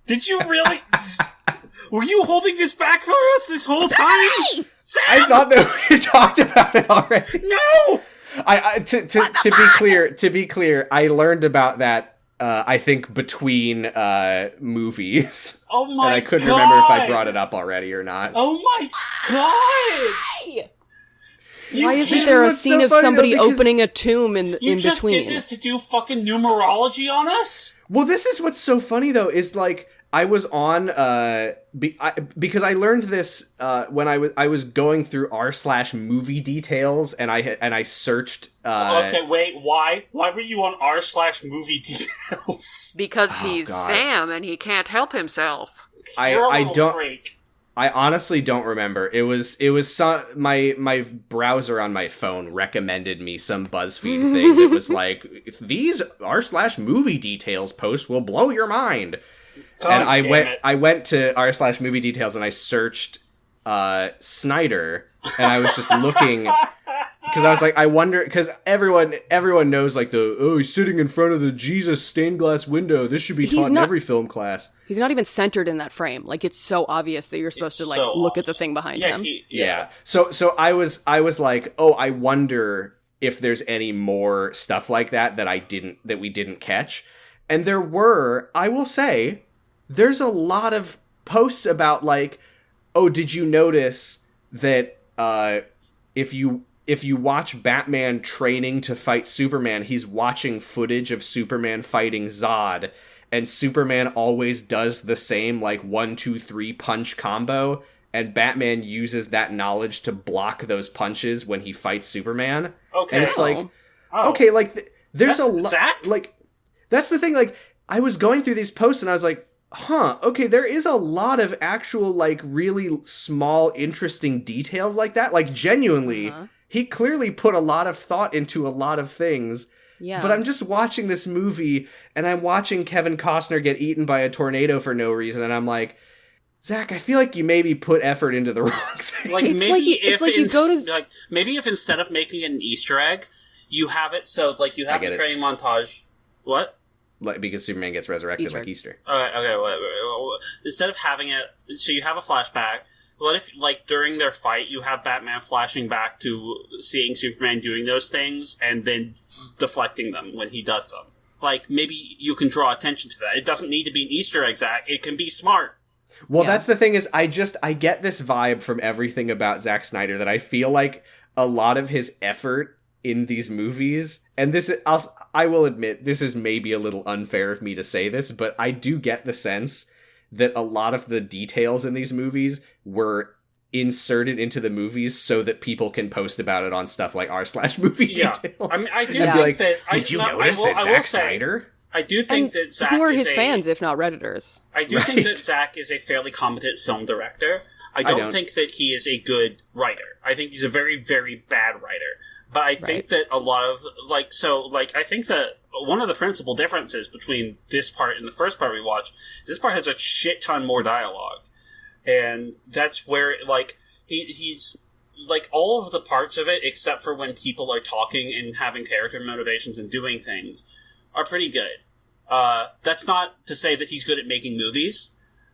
Did you really? Were you holding this back for us this whole time? Sam! I thought that we talked about it already. No! To be clear, I learned about that. I think between movies. Oh my god! And I couldn't remember if I brought it up already or not. Oh my god! Why isn't there a scene of somebody opening a tomb in between? You just did this to do fucking numerology on us? Well, this is what's so funny though, is like I was on because I learned this when I was going through r/movie details and I searched. Okay, wait, why? Why were you on r/movie details? Because he's Sam and he can't help himself. I don't. Freak. I honestly don't remember. It was my browser on my phone recommended me some BuzzFeed thing that was like, these r/movie details posts will blow your mind. God And I went to r/movie details and I searched Snyder and I was just looking because I was like, I wonder, because everyone knows like he's sitting in front of the Jesus stained glass window. This should be taught in every film class. He's not even centered in that frame. Like, it's so obvious that you're supposed to like look at the thing behind him. Yeah. So I was like, oh, I wonder if there's any more stuff like that we didn't catch. And there were, I will say, there's a lot of posts about like, oh, did you notice that if you watch Batman training to fight Superman, he's watching footage of Superman fighting Zod, and Superman always does the same like 1, 2, 3 punch combo, and Batman uses that knowledge to block those punches when he fights Superman. Okay. And it's like, okay, like there's a lot, like that's the thing. Like I was going through these posts and I was like, okay, there is a lot of actual, like, really small, interesting details like that. Like, genuinely, he clearly put a lot of thought into a lot of things. Yeah. But I'm just watching this movie, and I'm watching Kevin Costner get eaten by a tornado for no reason, and I'm like, Zach, I feel like you maybe put effort into the wrong thing. Like, maybe if instead of making it an Easter egg, you have it so, like, you have the training montage. What? Like, because Superman gets resurrected like Easter. Okay, whatever. Instead of having it, so you have a flashback. What if, like, during their fight, you have Batman flashing back to seeing Superman doing those things and then deflecting them when he does them? Like, maybe you can draw attention to that. It doesn't need to be an Easter egg, Zach. It can be smart. Well, that's the thing is, I get this vibe from everything about Zack Snyder that I feel like a lot of his effort in these movies, and this I will admit this is maybe a little unfair of me to say this, but I do get the sense that a lot of the details in these movies were inserted into the movies so that people can post about it on stuff like r/movie details. I mean, I do think that. Did you notice that Zack Snyder? I do think that Zack who are his fans if not Redditors? I do think that Zack is a fairly competent film director. I don't think that he is a good writer. I think he's a very, very bad writer. But I think that a lot of, I think that one of the principal differences between this part and the first part we watched, this part has a shit ton more dialogue. And that's where, like, he's, like, all of the parts of it, except for when people are talking and having character motivations and doing things, are pretty good. That's not to say that he's good at making movies,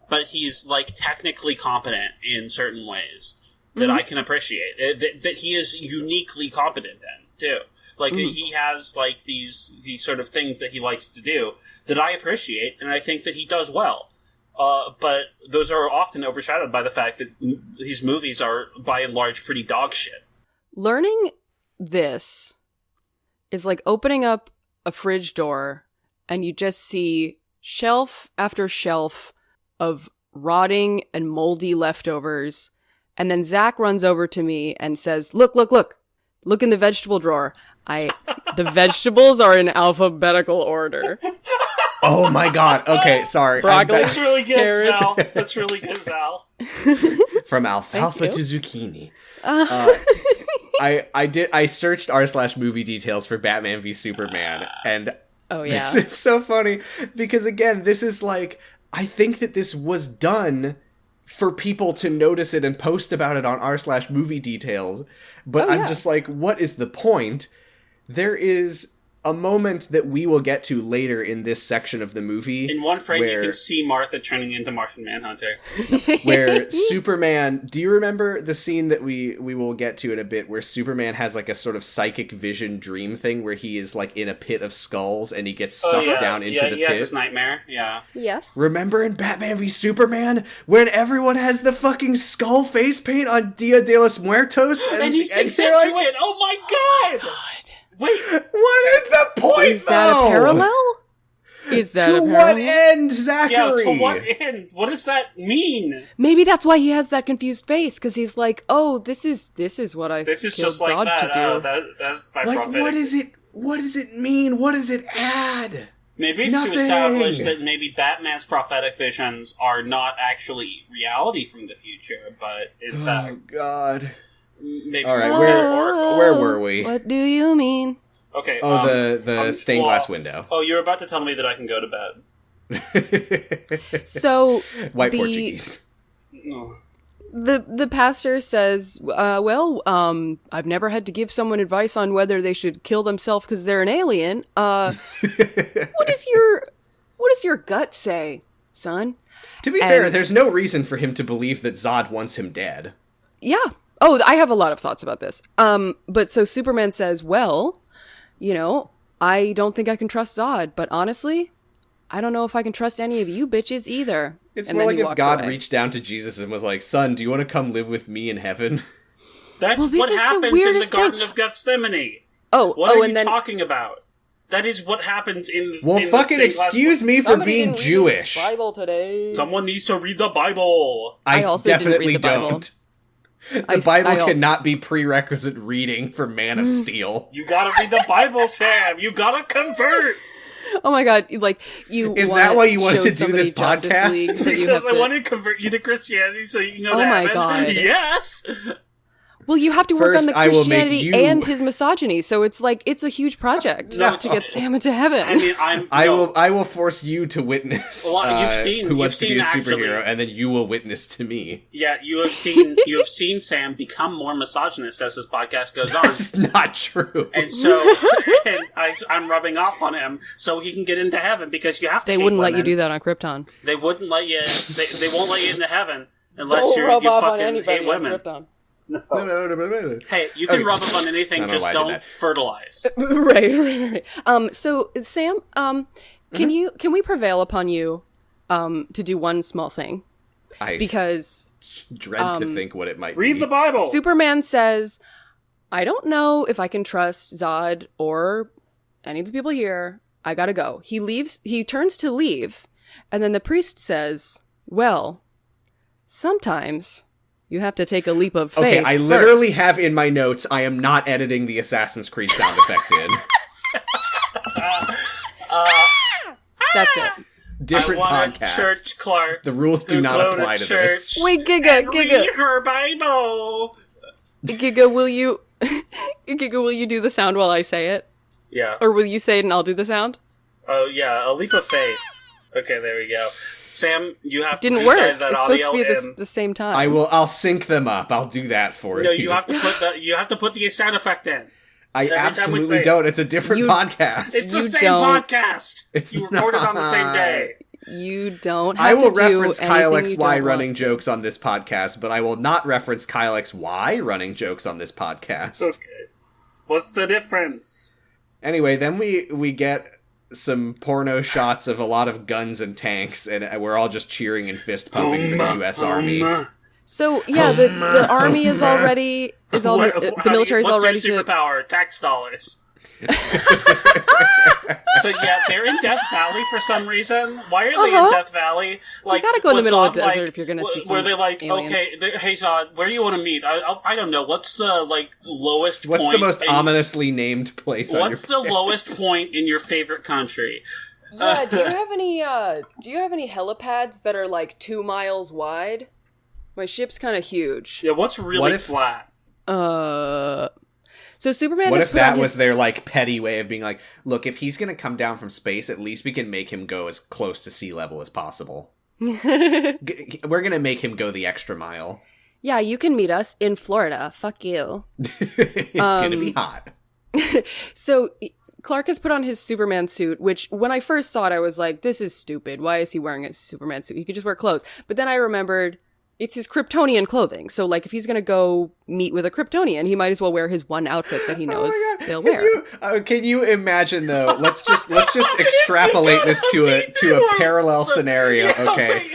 but he's, like, technically competent in certain ways that I can appreciate. That he is uniquely competent in, too. Like, he has, like, these sort of things that he likes to do that I appreciate, and I think that he does well. But those are often overshadowed by the fact that these movies are, by and large, pretty dog shit. Learning this is like opening up a fridge door and you just see shelf after shelf of rotting and moldy leftovers. And then Zach runs over to me and says, look in the vegetable drawer. The vegetables are in alphabetical order. Oh my god. Okay, sorry. Broccoli. That's really good, Val. That's really good, Val. From alfalfa to zucchini. I searched r/movie details for Batman v Superman, and oh yeah, it's so funny because again, this is like, I think that this was done for people to notice it and post about it on r/movie details, but I'm just like, what is the point? There is a moment that we will get to later in this section of the movie. In one frame, you can see Martha turning into Martian Manhunter. Where Superman... Do you remember the scene that we will get to in a bit where Superman has like a sort of psychic vision dream thing where he is like in a pit of skulls and he gets sucked down into the pit? Yeah, he has his nightmare, yeah. Yes. Remember in Batman v Superman when everyone has the fucking skull face paint on Dia de los Muertos? And he sinks into it! Oh my god! Wait, what is the point, Is that a parallel? Is that to a parallel? what end, Zachary? Yeah, to what end? What does that mean? Maybe that's why he has that confused face, because he's like, "Oh, this is what I This is killed just like Zod that. to do." That's my like, prophetic. what is it? What does it mean? What does it add? Maybe it's to establish that maybe Batman's prophetic visions are not actually reality from the future, but in fact, oh God. Maybe all right, metaphorical. where were we? What do you mean? Okay. Oh, the stained glass window. Oh, you're about to tell me that I can go to bed. So White Portuguese. No. The pastor says, I've never had to give someone advice on whether they should kill themselves because they're an alien. What does your gut say, son? To be fair, there's no reason for him to believe that Zod wants him dead. Yeah. Oh, I have a lot of thoughts about this. But so Superman says, well, I don't think I can trust Zod, but honestly, I don't know if I can trust any of you bitches either. It's and more like if God away. reached down to Jesus and was like, son, do you want to come live with me in heaven? That's what happens in the Garden of Gethsemane. What are you talking about? That is what happens in Well, in fucking excuse me for being Jewish. Bible today. Someone needs to read the Bible. I also definitely didn't read the Bible. don't. The Bible cannot be prerequisite reading for Man of Steel. You gotta read the Bible, Sam. You gotta convert. Oh my god, like, you Is that why you wanted to do this podcast? Because I want to convert you to Christianity so you can go to heaven. Oh my god. Yes! Well, you have to work on the I will make Christianity and his misogyny, so it's like, it's a huge project to get Sam into heaven. I mean, I will force you to witness Who Wants to Be a Superhero, and then you will witness to me. Yeah, you have seen Sam become more misogynist as this podcast goes on. That's not true. And so, I'm rubbing off on him so he can get into heaven, because you have to They wouldn't let you do that on Krypton. They wouldn't let you, they won't let you into heven unless you fucking hate women. No. Hey, you can rub up on anything, just don't fertilize. Right. So Sam, can we prevail upon you to do one small thing? Because dread to think what it might be. Read the Bible. Superman says, I don't know if I can trust Zod or any of the people here. I gotta go. He leaves. He turns to leave, and then the priest says, well, sometimes you have to take a leap of faith. Okay, I literally have in my notes, I am not editing the Assassin's Creed sound effect in. That's it. Different podcast. Church Clark. The rules do not apply to this. Wait, Giga. Read her Bible. Giga, will you do the sound while I say it? Yeah. Or will you say it and I'll do the sound? Oh, yeah, a leap of faith. Okay, there we go. Sam, you have to didn't work. that It's audio supposed to be the same time. I'll sync them up. I'll do that for you. No, you have to put the sound effect in. I absolutely don't. It's a different podcast. It's the same podcast. You recorded on the same day. You don't have I will to reference do Kyle anything XY running jokes on this podcast, but I will not reference Kyle XY running jokes on this podcast. Okay. What's the difference? Anyway, then we get some porno shots of a lot of guns and tanks, and we're all just cheering and fist pumping for the U.S. Army. So yeah, the army is already the military is already What's your superpower? Tax dollars. So yeah, they're in Death Valley for some reason. Why are they in Death Valley? Like, you gotta go in the middle of the desert if you're gonna see some where they're like, aliens. okay, hey Zod, where do you want to meet? I don't know. What's the lowest point? What's the most ominously named place? What's the lowest point in your favorite country? Yeah, do you have any helipads that are like 2 miles wide? My ship's kind of huge. Yeah, what's really flat? So Superman. What if that was their like petty way of being like, look, if he's gonna come down from space, at least we can make him go as close to sea level as possible. We're gonna make him go the extra mile. Yeah, you can meet us in Florida. Fuck you. It's gonna be hot. So Clark has put on his Superman suit, which when I first saw it, I was like, this is stupid. Why is he wearing a Superman suit? He could just wear clothes. But then I remembered it's his Kryptonian clothing. So like if he's going to go meet with a Kryptonian, he might as well wear his one outfit that he knows they'll wear. Can you imagine though? Let's just extrapolate this to a parallel scenario, okay?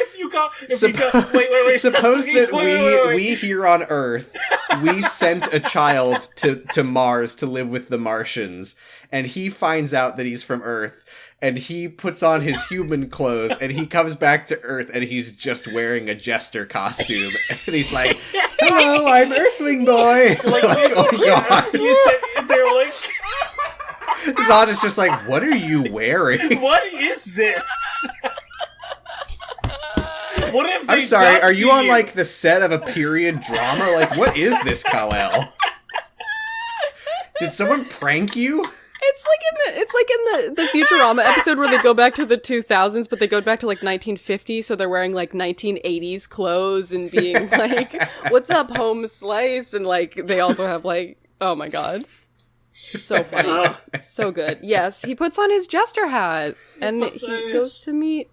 Suppose that we here on Earth, we sent a child to Mars to live with the Martians, and he finds out that he's from Earth, and he puts on his human clothes, and he comes back to Earth, and he's just wearing a jester costume, and he's like, "Hello, I'm Earthling boy." Like, oh god! They're like, Zod is just like, "What are you wearing? What is this?" What if I'm sorry, are you on like the set of a period drama? Like, what is this, Kal-El? Did someone prank you? It's like in the Futurama episode where they go back to the 2000s, but they go back to like 1950, so they're wearing like 1980s clothes and being like, "What's up, home slice?" And like they also have like, oh my god, so funny, so good. Yes, he puts on his jester hat and he goes to meet.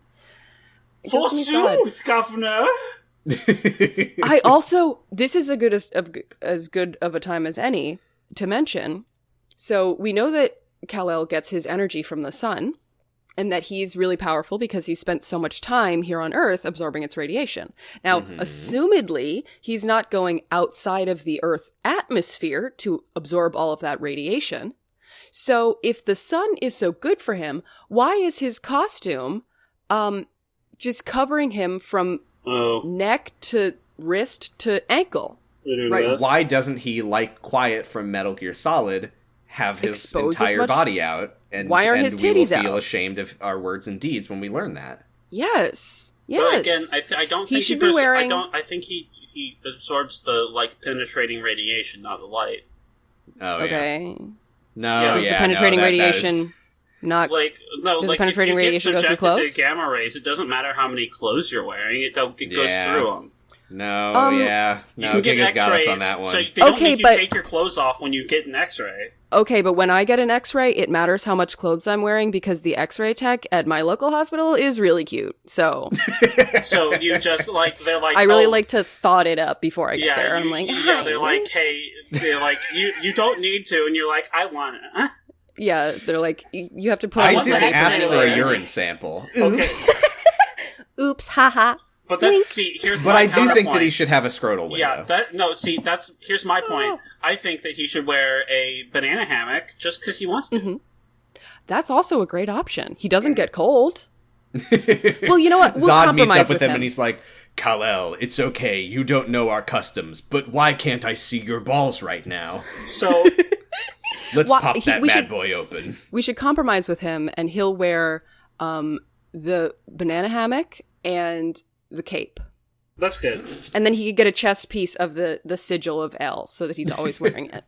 Forsooth, Governor. I also, this is as good of a time as any to mention. So we know that Kal-El gets his energy from the sun, and that he's really powerful because he spent so much time here on Earth absorbing its radiation. Now, assumedly, he's not going outside of the Earth atmosphere to absorb all of that radiation. So if the sun is so good for him, why is his costume just covering him from neck to wrist to ankle? Right, why doesn't he, like Quiet from Metal Gear Solid, have his entire body out, and why aren't his titties we will feel ashamed of our words and deeds when we learn that? Yes. But again, I don't think he should be wearing. I think he absorbs the like penetrating radiation, not the light. Oh, okay. Yeah. No, does the penetrating radiation not like no does like the penetrating if you radiation get go through subjected clothes? to gamma rays, it doesn't matter how many clothes you're wearing; it goes through them. No, you can get X-rays on that one. So they don't make you take your clothes off when you get an X-ray. Okay, but when I get an X-ray, it matters how much clothes I'm wearing because the X-ray tech at my local hospital is really cute. So, so you just like they're like I really like to thought it up before I get there. I'm like, yeah, they're like, hey, they're like, you don't need to, and you're like, I want it. Yeah, they're like, you have to put. I didn't ask for a urine sample. Okay. Oops, haha. But here's my But I do think point. that he should have a scrotal window. Yeah, here's my point. I think that he should wear a banana hammock just because he wants to. Mm-hmm. That's also a great option. He doesn't get cold. Well, you know what? We'll Zod meets up with him and he's like, Kal-El, it's okay. You don't know our customs, but why can't I see your balls right now? So let's pop that bad boy open. We should compromise with him, and he'll wear the banana hammock and the cape. That's good. And then he could get a chest piece of the sigil of L so that he's always wearing it.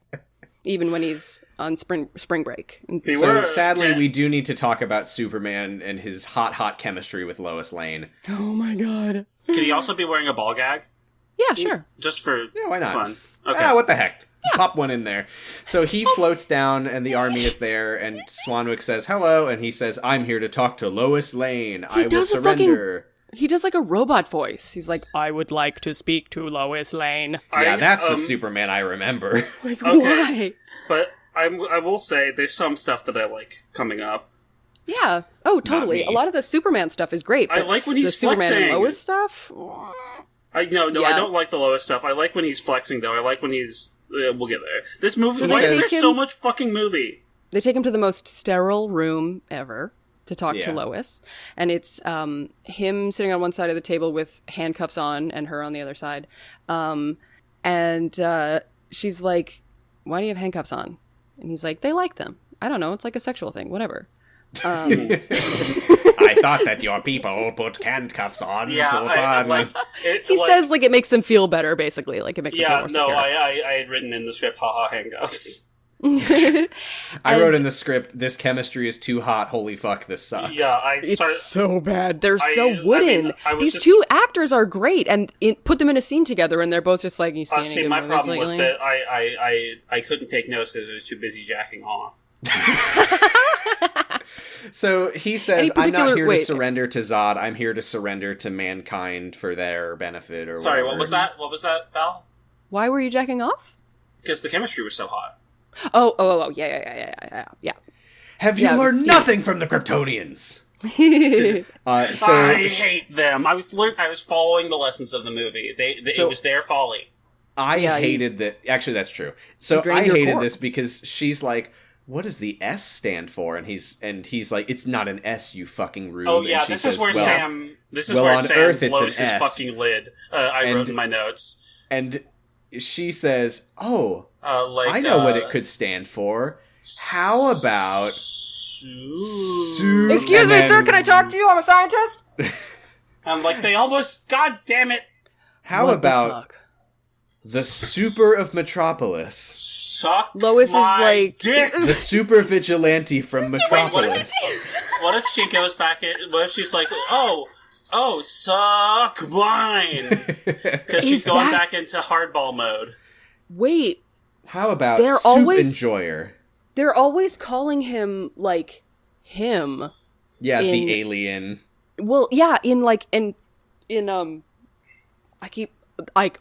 Even when he's on spring break. So sadly, we do need to talk about Superman and his hot chemistry with Lois Lane. Oh my god. Could he also be wearing a ball gag? Yeah, sure. Just for why not? Fun. Okay. What the heck? Yeah. Pop one in there. So he floats down, and the army is there, and Swanwick says hello, and he says, I'm here to talk to Lois Lane. I will surrender. He does like a robot voice. He's like, I would like to speak to Lois Lane. Yeah, that's the Superman I remember. Like, why? But I will say there's some stuff that I like coming up. Yeah. Oh, totally. A lot of the Superman stuff is great. I like when he's the flexing. Superman and Lois stuff? I don't like the Lois stuff. I like when he's flexing, though. I like when he's... we'll get there. This movie... Why is there so much fucking movie? they take him to the most sterile room ever to talk to Lois. And it's him sitting on one side of the table with handcuffs on and her on the other side. And she's like, why do you have handcuffs on? And he's like, they like them. I don't know. It's like a sexual thing. Whatever. I thought that your people put handcuffs on for fun. He says, like, it makes them feel better, basically. Like, it makes them feel more secure. I had written in the script, haha, handcuffs. I wrote in the script, this chemistry is too hot, holy fuck, this sucks. Yeah, it's so bad. They're so wooden. These two actors are great, and put them in a scene together, and they're both just like, you see my problem was that I couldn't take notes because I was too busy jacking off. So he says, I'm not here to surrender to Zod, I'm here to surrender to mankind for their benefit, or Sorry, whatever. what was that, Val? Why were you jacking off? Because the chemistry was so hot. Oh, yeah. Have you learned nothing from the Kryptonians? I hate them. I was following the lessons of the movie. It was their folly. I hated that. Actually, that's true. So I hated this because she's like, what does the S stand for? And he's like, it's not an S, you fucking rude. Oh yeah, this is where Sam blows his fucking lid. I wrote in my notes. And she says, I know what it could stand for. How about... Excuse me, sir, can I talk to you? I'm a scientist. I'm like, they almost... God damn it. How about the super of Metropolis? Suck Lois my is like... dick. The super vigilante from Metropolis. What if she goes back in... What if she's like, suck mine. Because she's going back into hardball mode. Wait. How about soup enjoyer? They're always calling him, like, him. Yeah, the alien. Well, yeah,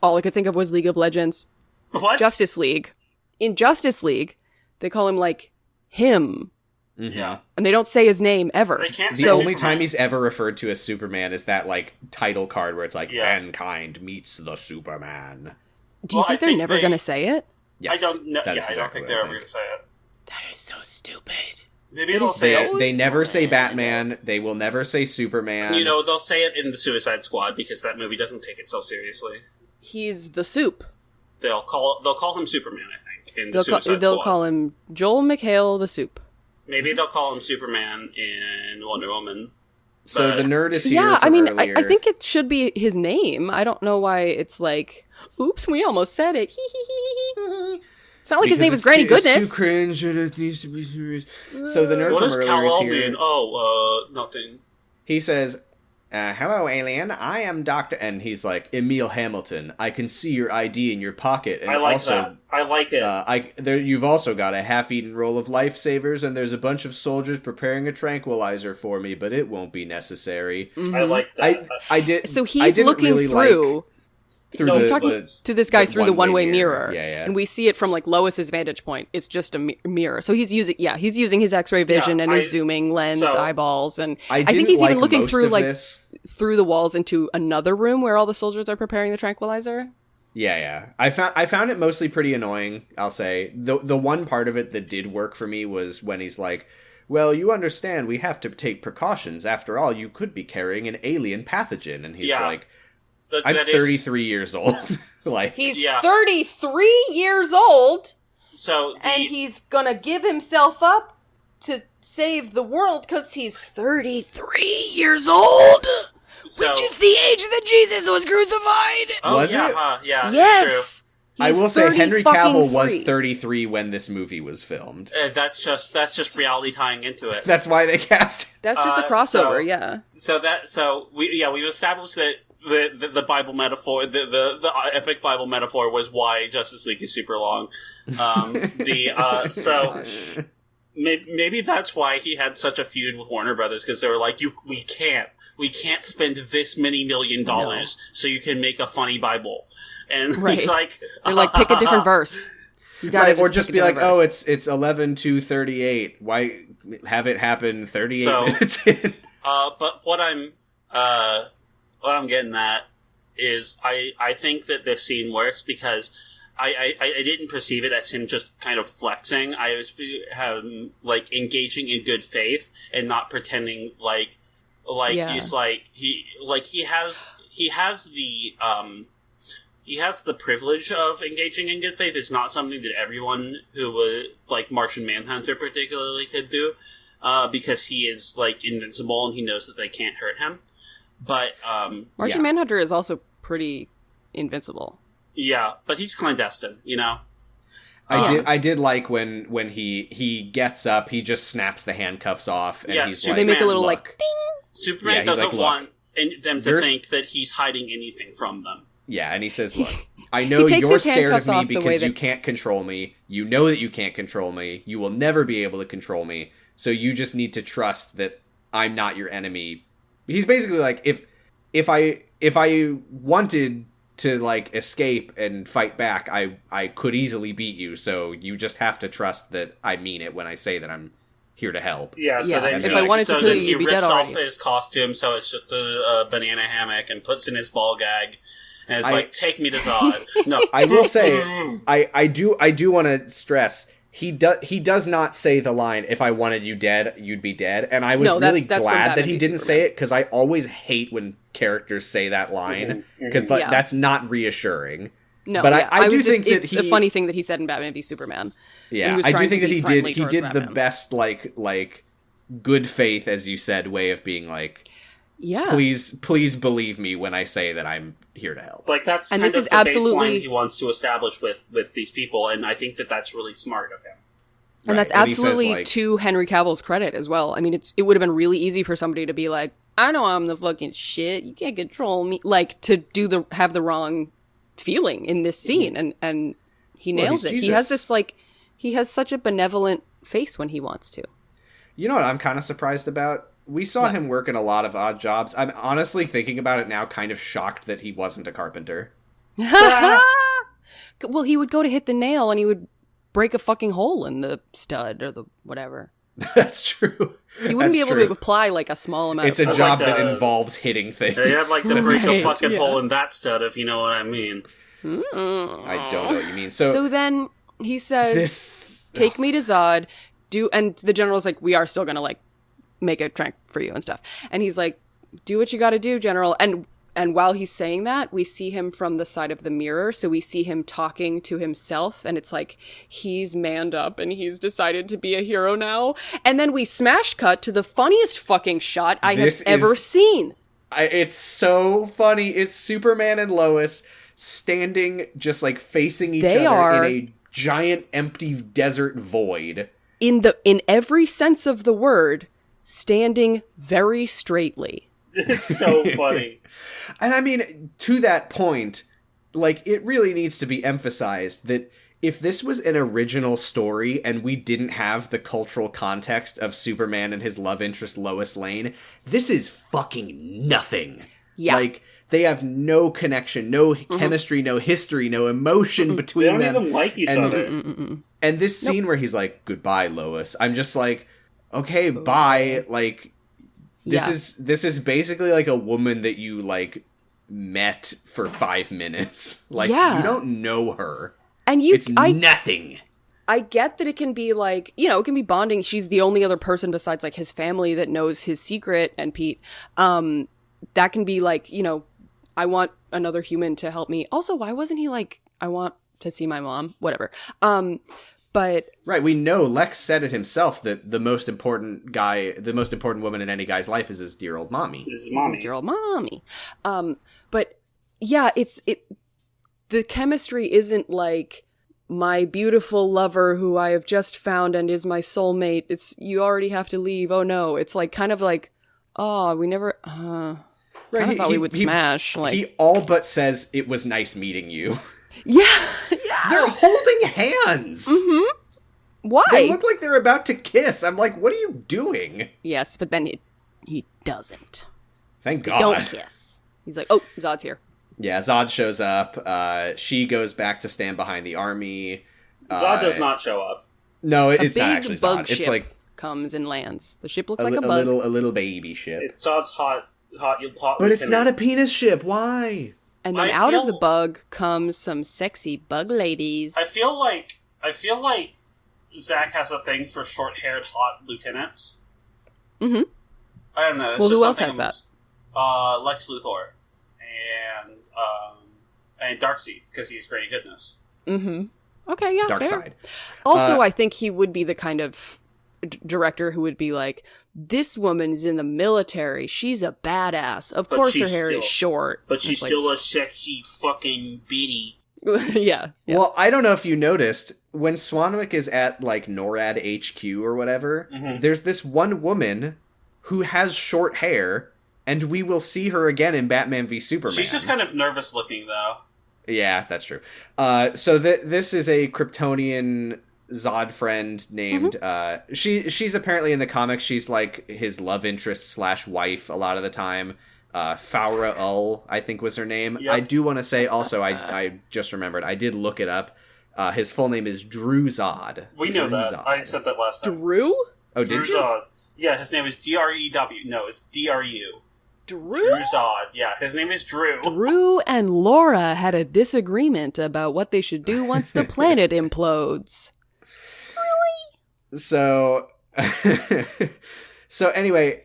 all I could think of was League of Legends. What? Justice League. In Justice League, they call him, like, him. Mm-hmm. Yeah. And they don't say his name ever. They can't the only time he's ever referred to as Superman is that, like, title card where it's like, mankind meets the Superman. Do you think they're never going to say it? Yes. I don't know. I don't think they're ever going to say it. That is so stupid. Maybe they'll say it. They never say Batman. They will never say Superman. You know, they'll say it in the Suicide Squad because that movie doesn't take itself seriously. He's the soup. They'll call him Superman, I think, in the Suicide Squad. They'll call him Joel McHale the soup. Maybe they'll call him Superman in Wonder Woman. So the nerd is here. Yeah, I mean, I think it should be his name. I don't know why it's like, oops, we almost said it. It's not like his name is Granny Goodness. It's too cringe and it needs to be serious. So the nerd what from does earlier is Kal-El here. mean? Nothing. He says, hello, alien. I am Dr. And he's like, Emil Hamilton. I can see your ID in your pocket. And I like that. I like it. You've also got a half-eaten roll of lifesavers, and there's a bunch of soldiers preparing a tranquilizer for me, but it won't be necessary. Mm-hmm. I like that. I did. So he's looking through... he's talking to this guy through the one-way mirror. Yeah. And we see it from, like, Lois's vantage point. It's just a mirror. So he's using his X-ray vision and his zooming lens, eyeballs, and I think he's even looking through, like, through the walls into another room where all the soldiers are preparing the tranquilizer. Yeah. I found it mostly pretty annoying, I'll say. The one part of it that did work for me was when he's like, well, you understand, we have to take precautions. After all, you could be carrying an alien pathogen. And he's like... I'm 33 years old. Like he's 33 years old. So and he's gonna give himself up to save the world because he's 33 years old, which is the age that Jesus was crucified. Oh, was it? Yeah. Yes. I will say Henry Cavill was 33 when this movie was filmed. That's just reality tying into it. That's why they cast. That's just a crossover. Yeah. So we've established that. The Bible metaphor, the epic Bible metaphor was why Justice League is super long. Maybe that's why he had such a feud with Warner Brothers, because they were like, we can't spend this many $1 million so you can make a funny Bible, and he's like, they're like, pick a different verse. You gotta or just be like, verse. It's 11:38. Why have it happen 38 minutes in? But what I'm getting at is I think that this scene works because I didn't perceive it as him just kind of flexing. I was like engaging in good faith and not pretending like he's like he has the privilege of engaging in good faith. It's not something that everyone who would like Martian Manhunter particularly could do, because he is like invincible and he knows that they can't hurt him. But Martian Manhunter is also pretty invincible. Yeah, but he's clandestine, you know? I did like when he gets up, he just snaps the handcuffs off, and he's Superman, like... They make a little, like, ding! Superman doesn't want them to think that he's hiding anything from them. Yeah, and he says, look, I know you're scared of me because you can't control me. You know that you can't control me. You will never be able to control me. So you just need to trust that I'm not your enemy. He's basically like, if I wanted to like escape and fight back, I could easily beat you. So you just have to trust that I mean it when I say that I'm here to help. Yeah, so then if I wanted to kill you, you'd be dead already. He rips off his costume, so it's just a banana hammock, and puts in his ball gag, and it's like, take me to Zod. No, I will say, I do want to stress, he does not say the line, if I wanted you dead, you'd be dead. And I was really glad that he didn't say it, because I always hate when characters say that line, because that's not reassuring. No, but I do think that it's a funny thing that he said in Batman v Superman. Yeah, I do think that he did the best, like good faith, as you said, way of being like, please believe me when I say that I'm here to help. Like, that's kind of the baseline he wants to establish with these people, and I think that that's really smart of him. And that's absolutely to Henry Cavill's credit as well. I mean, it would have been really easy for somebody to be like, I know I'm the fucking shit, you can't control me, like, to have the wrong feeling in this scene, and he nails it. Jesus. He has this, like, he has such a benevolent face when he wants to. You know what I'm kind of surprised about? We saw him work in a lot of odd jobs. I'm honestly, thinking about it now, kind of shocked that he wasn't a carpenter. Well, he would go to hit the nail and he would break a fucking hole in the stud or the whatever. That's true. He wouldn't be able to apply like a small amount of... It's a job that involves hitting things. They have like to break a fucking hole in that stud, if you know what I mean. I don't know what you mean. So then he says, take me to Zod, and the general's like, we are still gonna like make a trank for you and stuff. And he's like, do what you gotta do, General. And while he's saying that, we see him from the side of the mirror. So we see him talking to himself. And it's like, he's manned up and he's decided to be a hero now. And then we smash cut to the funniest fucking shot I have ever seen. It's so funny. It's Superman and Lois standing just like facing each other in a giant empty desert void. In every sense of the word, standing very straightly. It's so funny. And I mean, to that point, like, it really needs to be emphasized that if this was an original story and we didn't have the cultural context of Superman and his love interest Lois Lane, this is fucking nothing. Yeah. Like, they have no connection, no chemistry, no history, no emotion between them. They don't even like each other. And this scene where he's like, goodbye, Lois, I'm just like, okay, bye, like... This is basically like a woman that you like met for 5 minutes. Like you don't know her. And it's nothing. I get that it can be like, you know, it can be bonding. She's the only other person besides like his family that knows his secret and Pete. That can be like, you know, I want another human to help me. Also, why wasn't he like, I want to see my mom? Whatever. But right, we know Lex said it himself that the most important woman in any guy's life is his dear old mommy. His dear old mommy. But yeah, the chemistry isn't like my beautiful lover who I have just found and is my soulmate. It's you already have to leave. Oh no, it's like kind of like, oh, we never. Right, kind of thought we would smash. Like he all but says it was nice meeting you. Yeah. They're holding hands. Mm-hmm. Why? They look like they're about to kiss. I'm like, what are you doing? Yes, but then he doesn't. Thank God. Don't kiss. He's like, oh, Zod's here. Yeah, Zod shows up. She goes back to stand behind the army. Zod does not show up. No, it's not actually Zod. Bug it's ship like comes and lands. The ship looks like a bug. A little baby ship. It's Zod's hot. But it's not a penis ship. Why? And then out of the bug comes some sexy bug ladies. I feel like Zach has a thing for short-haired hot lieutenants. Mm-hmm. I don't know. Well, who else has that? Lex Luthor and Darkseid, because he's Granny Goodness. Mm-hmm. Okay, yeah, Dark fair. Side. Also, I think he would be the kind of director who would be like, this woman's in the military. She's a badass. Of course her hair is short. But she's still a sexy fucking biddy. Yeah. Well, I don't know if you noticed, when Swanwick is at, like, NORAD HQ or whatever, there's this one woman who has short hair, and we will see her again in Batman v Superman. She's just kind of nervous looking, though. Yeah, that's true. So this is a Kryptonian Zod friend named she's apparently in the comics, she's like his love interest / wife a lot of the time. Faura Ul, I think was her name. Yep. I do want to say also, I just remembered, I did look it up. His full name is Drew Zod. We know that. Zod. I said that last time. Drew? Oh, did Drew you? Zod. Yeah, his name is Drew. No, it's Dru. Drew Zod. Yeah, his name is Drew. Drew and Laura had a disagreement about what they should do once the planet implodes. Really? So anyway,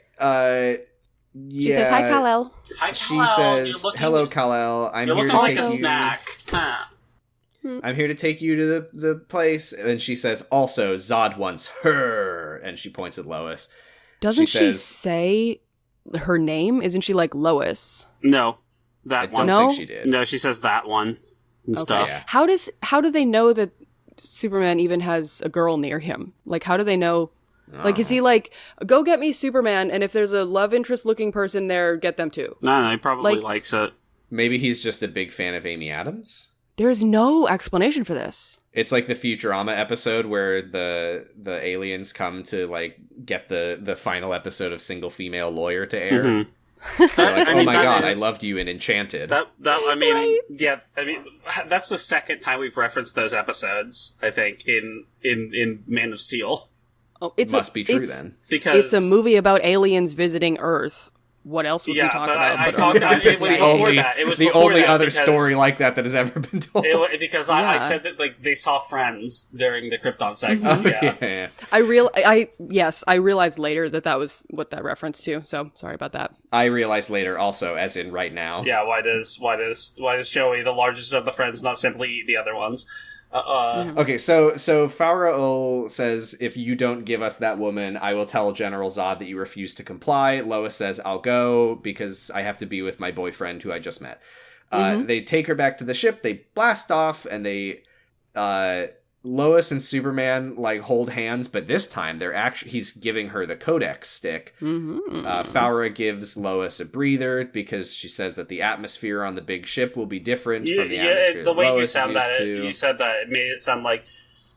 she says, "Hi, Kal-El." Hi, Kal-El. She says, "Hello, Kal-El. I'm here to take a you." Snack. I'm here to take you to the place. And she says, "Also, Zod wants her," and she points at Lois. Doesn't she say her name? Isn't she like Lois? No, that one. I don't think she did. No, she says that one and stuff. Yeah. How do they know that Superman even has a girl near him? Like, how do they know? Like, is he like, go get me Superman, and if there's a love interest looking person there, get them too? No, he probably likes it. Maybe he's just a big fan of Amy Adams. There's no explanation for this. It's like the Futurama episode where the aliens come to like get the final episode of Single Female Lawyer to air. Mm-hmm. Like, oh my god, I loved you in Enchanted. That's the second time we've referenced those episodes, I think, in Man of Steel. Oh, it must be true then. Because it's a movie about aliens visiting Earth. What else would we talk about? It was before that. It was the only other story like that has ever been told. I said that like they saw Friends during the Krypton segment. Mm-hmm. Yeah. I realized later that was what that referenced to. So sorry about that. I realized later also, as in right now. Yeah. Why does Joey, the largest of the Friends, not simply eat the other ones? Okay, so Faura Ul says, if you don't give us that woman, I will tell General Zod that you refuse to comply. Lois says, I'll go because I have to be with my boyfriend who I just met. They take her back to the ship, they blast off, and they Lois and Superman like hold hands, but this time he's giving her the Codex stick. Faura gives Lois a breather because she says that the atmosphere on the big ship will be different from the atmosphere the way Lois you sound that you said that, it made it sound like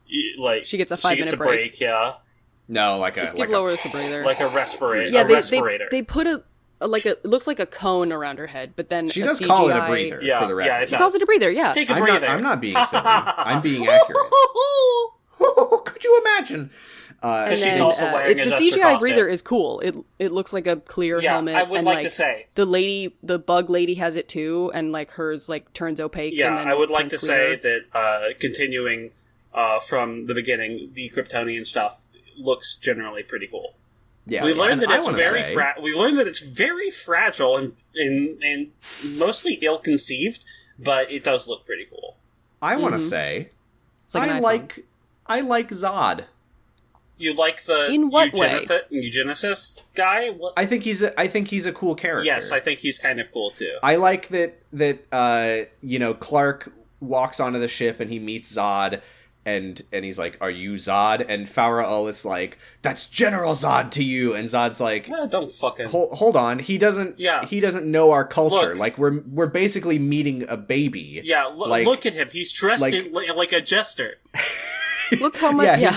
she gets a 5-minute break. Yeah. No, Just give Lois a breather. Like a respirator. Yeah, respirator. They put it looks like a cone around her head, but then she does CGI... call it a breather for the record. Yeah, she calls it a breather, yeah. Take a breather. I'm not being silly. I'm being accurate. Could you imagine? Because she's also wearing the CGI breather is cool. It looks like a clear helmet. I would like to say the bug lady has it too, and like hers like turns opaque. Yeah, and then I would like to clear. say that continuing from the beginning, the Kryptonian stuff looks generally pretty cool. Yeah, we learned that it's very fragile and mostly ill-conceived, but it does look pretty cool. I want to say, I like Zod. You like the eugenicist guy? What? I think he's a cool character. Yes, I think he's kind of cool too. I like that Clark walks onto the ship and he meets Zod. And he's like, "Are you Zod?" And Faura Ul is like, "That's General Zod to you." And Zod's like, "Don't fucking hold on." He doesn't know our culture. Look, like we're basically meeting a baby. Yeah, look at him. He's dressed like a jester. Look how much. Yeah.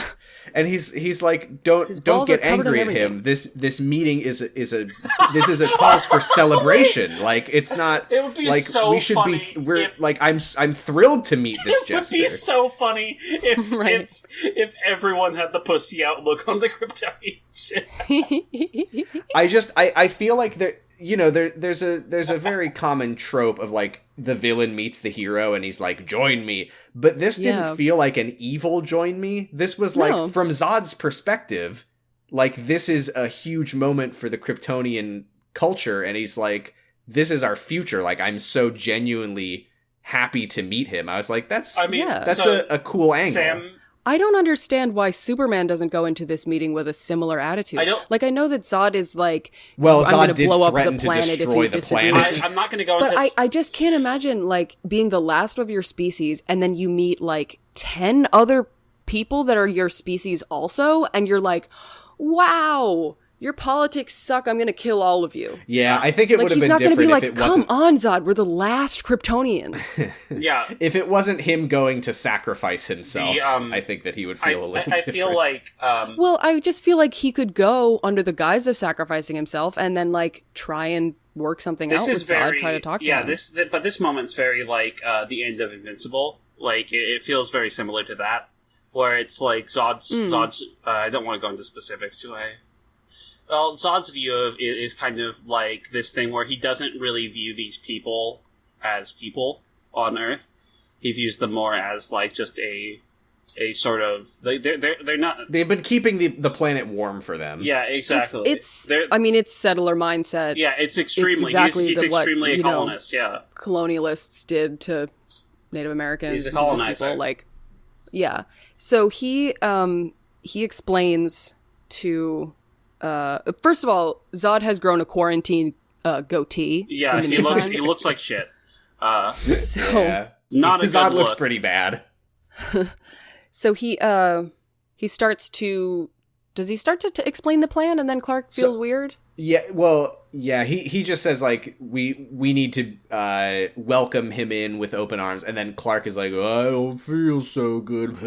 And he's like, don't get angry at him. This meeting is a cause for celebration. Like it's not. It would be like so we should funny. I'm thrilled to meet this jester. It would be so funny if everyone had the pussy out look on the Kryptonian ship. I feel like you know, there's a very common trope of like the villain meets the hero and he's like, join me. But this didn't feel like an evil join me. This was like, from Zod's perspective, like this is a huge moment for the Kryptonian culture. And he's like, this is our future. Like, I'm so genuinely happy to meet him. I was like, that's a cool angle. Sam, I don't understand why Superman doesn't go into this meeting with a similar attitude. I know that Zod is like, well, I'm Zod did blow up threaten the planet to destroy the planet. I'm not going to go into... But I just can't imagine, like, being the last of your species, and then you meet, like, 10 other people that are your species also, and you're like, wow, your politics suck, I'm going to kill all of you. Yeah, I think it would have been different if it wasn't... Come on, Zod, we're the last Kryptonians. Yeah. If it wasn't him going to sacrifice himself, I think that he would feel a little different. I feel like... Well, I just feel like he could go under the guise of sacrificing himself and then, like, try and work something out with Zod, try to talk to him. But this moment's very, like, the end of Invincible. Like, it feels very similar to that. Where it's like Zod's I don't want to go into specifics, do I? Well, Zod's view of it is kind of like this thing where he doesn't really view these people as people on Earth. He views them more as like just a sort of they're not. They've been keeping the planet warm for them. Yeah, exactly. It's settler mindset. Yeah, it's extremely. It's exactly he's extremely a colonist. Yeah, colonialists did to Native Americans. He's a colonizer. People, like, yeah. So he explains to. First of all, Zod has grown a quarantine goatee. Yeah, he looks like shit. Not a Zod good looks look. pretty bad. So he starts to. Does he start to explain the plan, and then Clark feels weird? Yeah, well, yeah. He just says like we need to welcome him in with open arms, and then Clark is like, oh, I don't feel so good.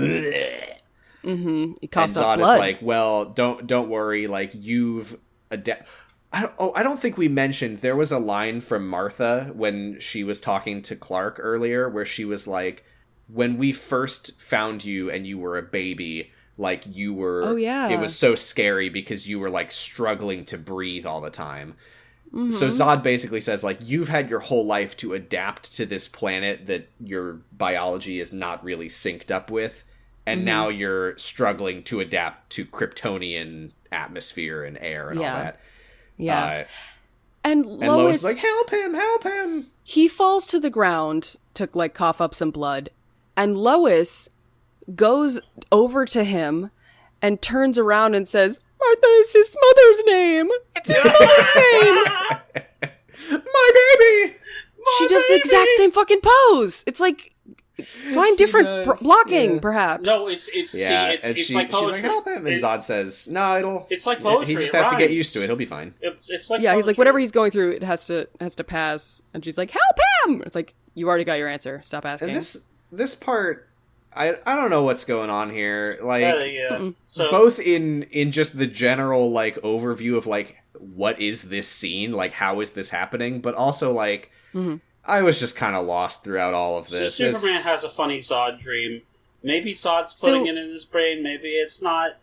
Mm-hmm. He coughs and up Zod blood. is like, well, don't worry, like you've I don't think we mentioned there was a line from Martha when she was talking to Clark earlier where she was like, when we first found you and you were a baby, like you were it was so scary because you were like struggling to breathe all the time. Mm-hmm. So Zod basically says like, you've had your whole life to adapt to this planet that your biology is not really synced up with. And now you're struggling to adapt to Kryptonian atmosphere and air and all that. Yeah. And Lois is like, help him! He falls to the ground to, like, cough up some blood. And Lois goes over to him and turns around and says, Martha is his mother's name! It's his mother's name! My baby! She does the exact same fucking pose! It's like... Find different blocking, perhaps. No, it's like poetry. She's like, help him, and Zod says, no, it's like poetry. He just has to get used to it. He'll be fine. It's like poetry. He's like, whatever he's going through, it has to pass. And she's like, help him! It's like, you already got your answer. Stop asking. And this part, I don't know what's going on here. Like, so both in just the general like overview of like what is this scene, like how is this happening, but also like. Mm-hmm. I was just kind of lost throughout all of this. So Superman has a funny Zod dream. Maybe Zod's putting it in his brain. Maybe it's not.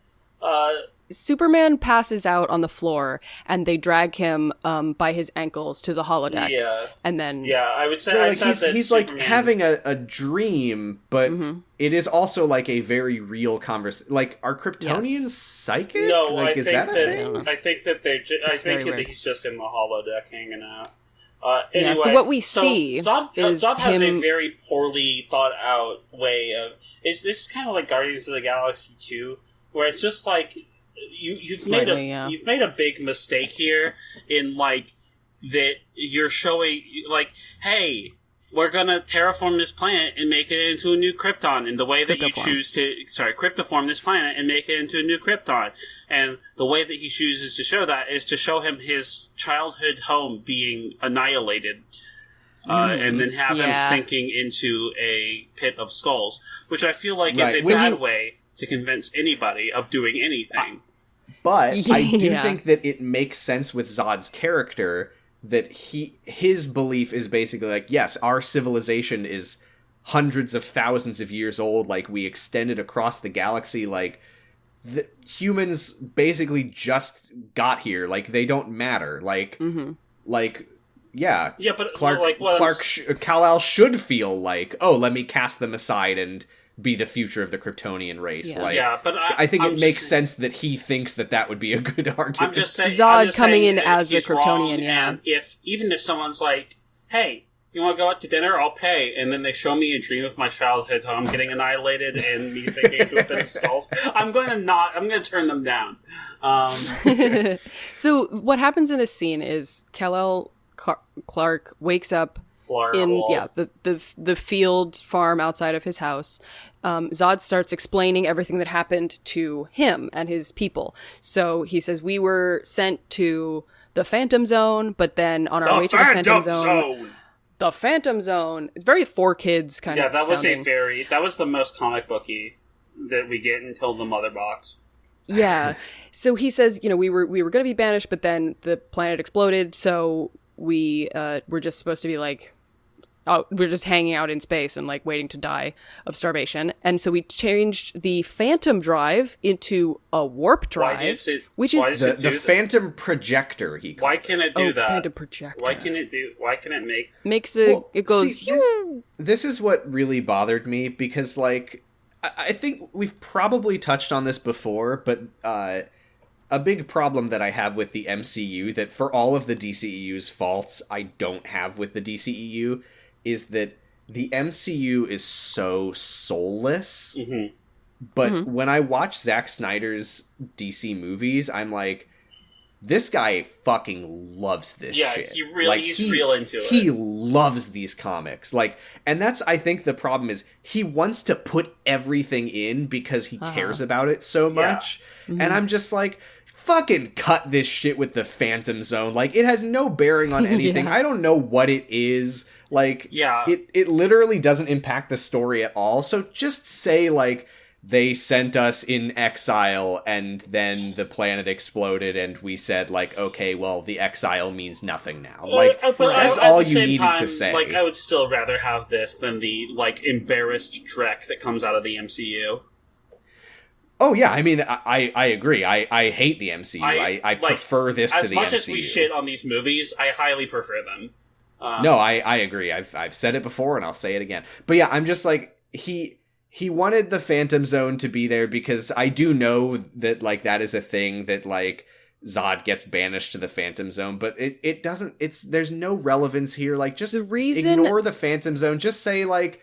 Superman passes out on the floor, and they drag him by his ankles to the holodeck. Yeah. And then... Yeah, I would say... he's Superman... like having a dream, but it is also like a very real conversation. Like, are Kryptonians psychic? No, like, I think that he's just in the holodeck hanging out. Anyway, so what we see Zod is has him... a very poorly thought out way of... Is this kind of like Guardians of the Galaxy 2, where it's just like you've made a big mistake here in like that you're showing like, hey, we're gonna terraform this planet and make it into a new Krypton in the way that you choose to... cryptoform this planet and make it into a new Krypton. And the way that he chooses to show that is to show him his childhood home being annihilated. And then have him sinking into a pit of skulls. Which I feel like is a bad way to convince anybody of doing anything. But I do think that it makes sense with Zod's character... that his belief is basically like, yes, our civilization is hundreds of thousands of years old, like we extended across the galaxy, like the humans basically just got here, like they don't matter, like like, yeah, but Kal-El should feel like, oh, let me cast them aside and be the future of the Kryptonian race. But I think it makes sense that he thinks that would be a good argument. I'm just saying, Zod coming in as a Kryptonian, and even if someone's like, hey, you want to go out to dinner? I'll pay. And then they show me a dream of my childhood home getting annihilated and me sinking into a pit of skulls. I'm going to turn them down. So what happens in this scene is Kal-El Clark wakes up in the field farm outside of his house. Zod starts explaining everything that happened to him and his people. So he says, we were sent to the Phantom Zone, but then on our way to the Phantom Zone... The Phantom Zone. It's very 4Kids kind of. Yeah, that sounding. that was the most comic booky that we get until the Mother Box. Yeah. So he says, we were going to be banished, but then the planet exploded, so we were just supposed to be like, we're just hanging out in space and like waiting to die of starvation. And so we changed the Phantom Drive into a warp drive, which is the Phantom Projector. Why can it do that? Phantom Projector. Why can it makes it? Well, it goes. See, this is what really bothered me, because like I think we've probably touched on this before, but a big problem that I have with the MCU, that for all of the DCEU's faults, I don't have with the DCEU, is that the MCU is so soulless. Mm-hmm. But when I watch Zack Snyder's DC movies, I'm like, this guy fucking loves this shit. Yeah, he's real into it. He loves these comics. Like, and that's, I think, the problem is he wants to put everything in because he cares about it so much. Yeah. Mm-hmm. And I'm just like, fucking cut this shit with the Phantom Zone. Like, it has no bearing on anything. I don't know what it is. Like, it literally doesn't impact the story at all. So just say, like, they sent us in exile and then the planet exploded and we said, like, okay, well, the exile means nothing now. Like, that's all you needed to say. Like, I would still rather have this than the, like, embarrassed dreck that comes out of the MCU. Oh, yeah, I mean, I agree. I hate the MCU. I prefer this to the MCU. As much as we shit on these movies, I highly prefer them. No, I agree. I've said it before and I'll say it again. But yeah, I'm just like, he wanted the Phantom Zone to be there because I do know that, like, that is a thing that, like, Zod gets banished to the Phantom Zone, but it doesn't, there's no relevance here. Like, just ignore the Phantom Zone. Just say, like,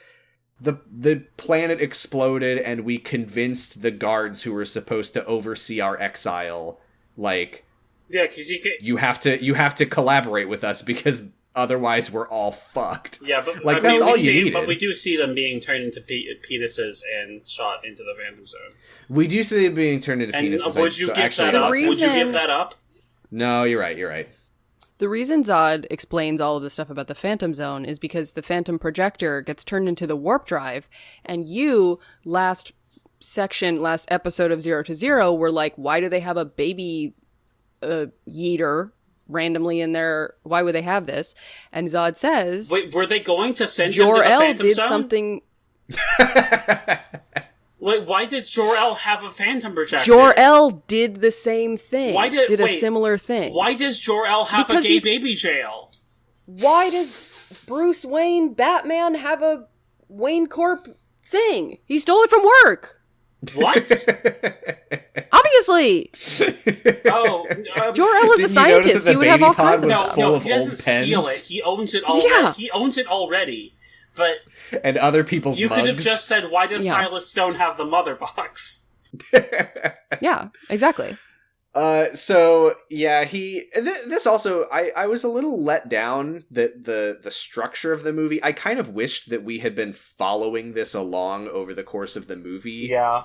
the planet exploded and we convinced the guards who were supposed to oversee our exile, like, yeah, because you have to collaborate with us because otherwise we're all fucked. Yeah, but like, that's all you needed. But we do see them being turned into penises and shot into the Phantom Zone. We do see them being turned into penises. Would you give that up? Would you give that up? No, you're right. The reason Zod explains all of the stuff about the Phantom Zone is because the Phantom Projector gets turned into the warp drive, and you, last episode of 0 to 0, were like, why do they have a baby yeeter randomly in there? Why would they have this? And Zod says... Wait, were they going to send him to the Phantom Zone? Something... Wait, why did Jor-El have a Phantom Projector? Jor-El did the same thing. A similar thing. Why does Jor-El have a gay baby jail? Why does Bruce Wayne Batman have a Wayne Corp thing? He stole it from work. What? Obviously. Jor-El was a scientist. He would have all kinds of stuff. No, he doesn't steal it. He owns it already. Yeah. He owns it already. But and other people's you mugs. Could have just said, why does Silas Stone have the mother box? Yeah, exactly. So yeah, this also, I was a little let down that the structure of the movie. I kind of wished that we had been following this along over the course of the movie. Yeah.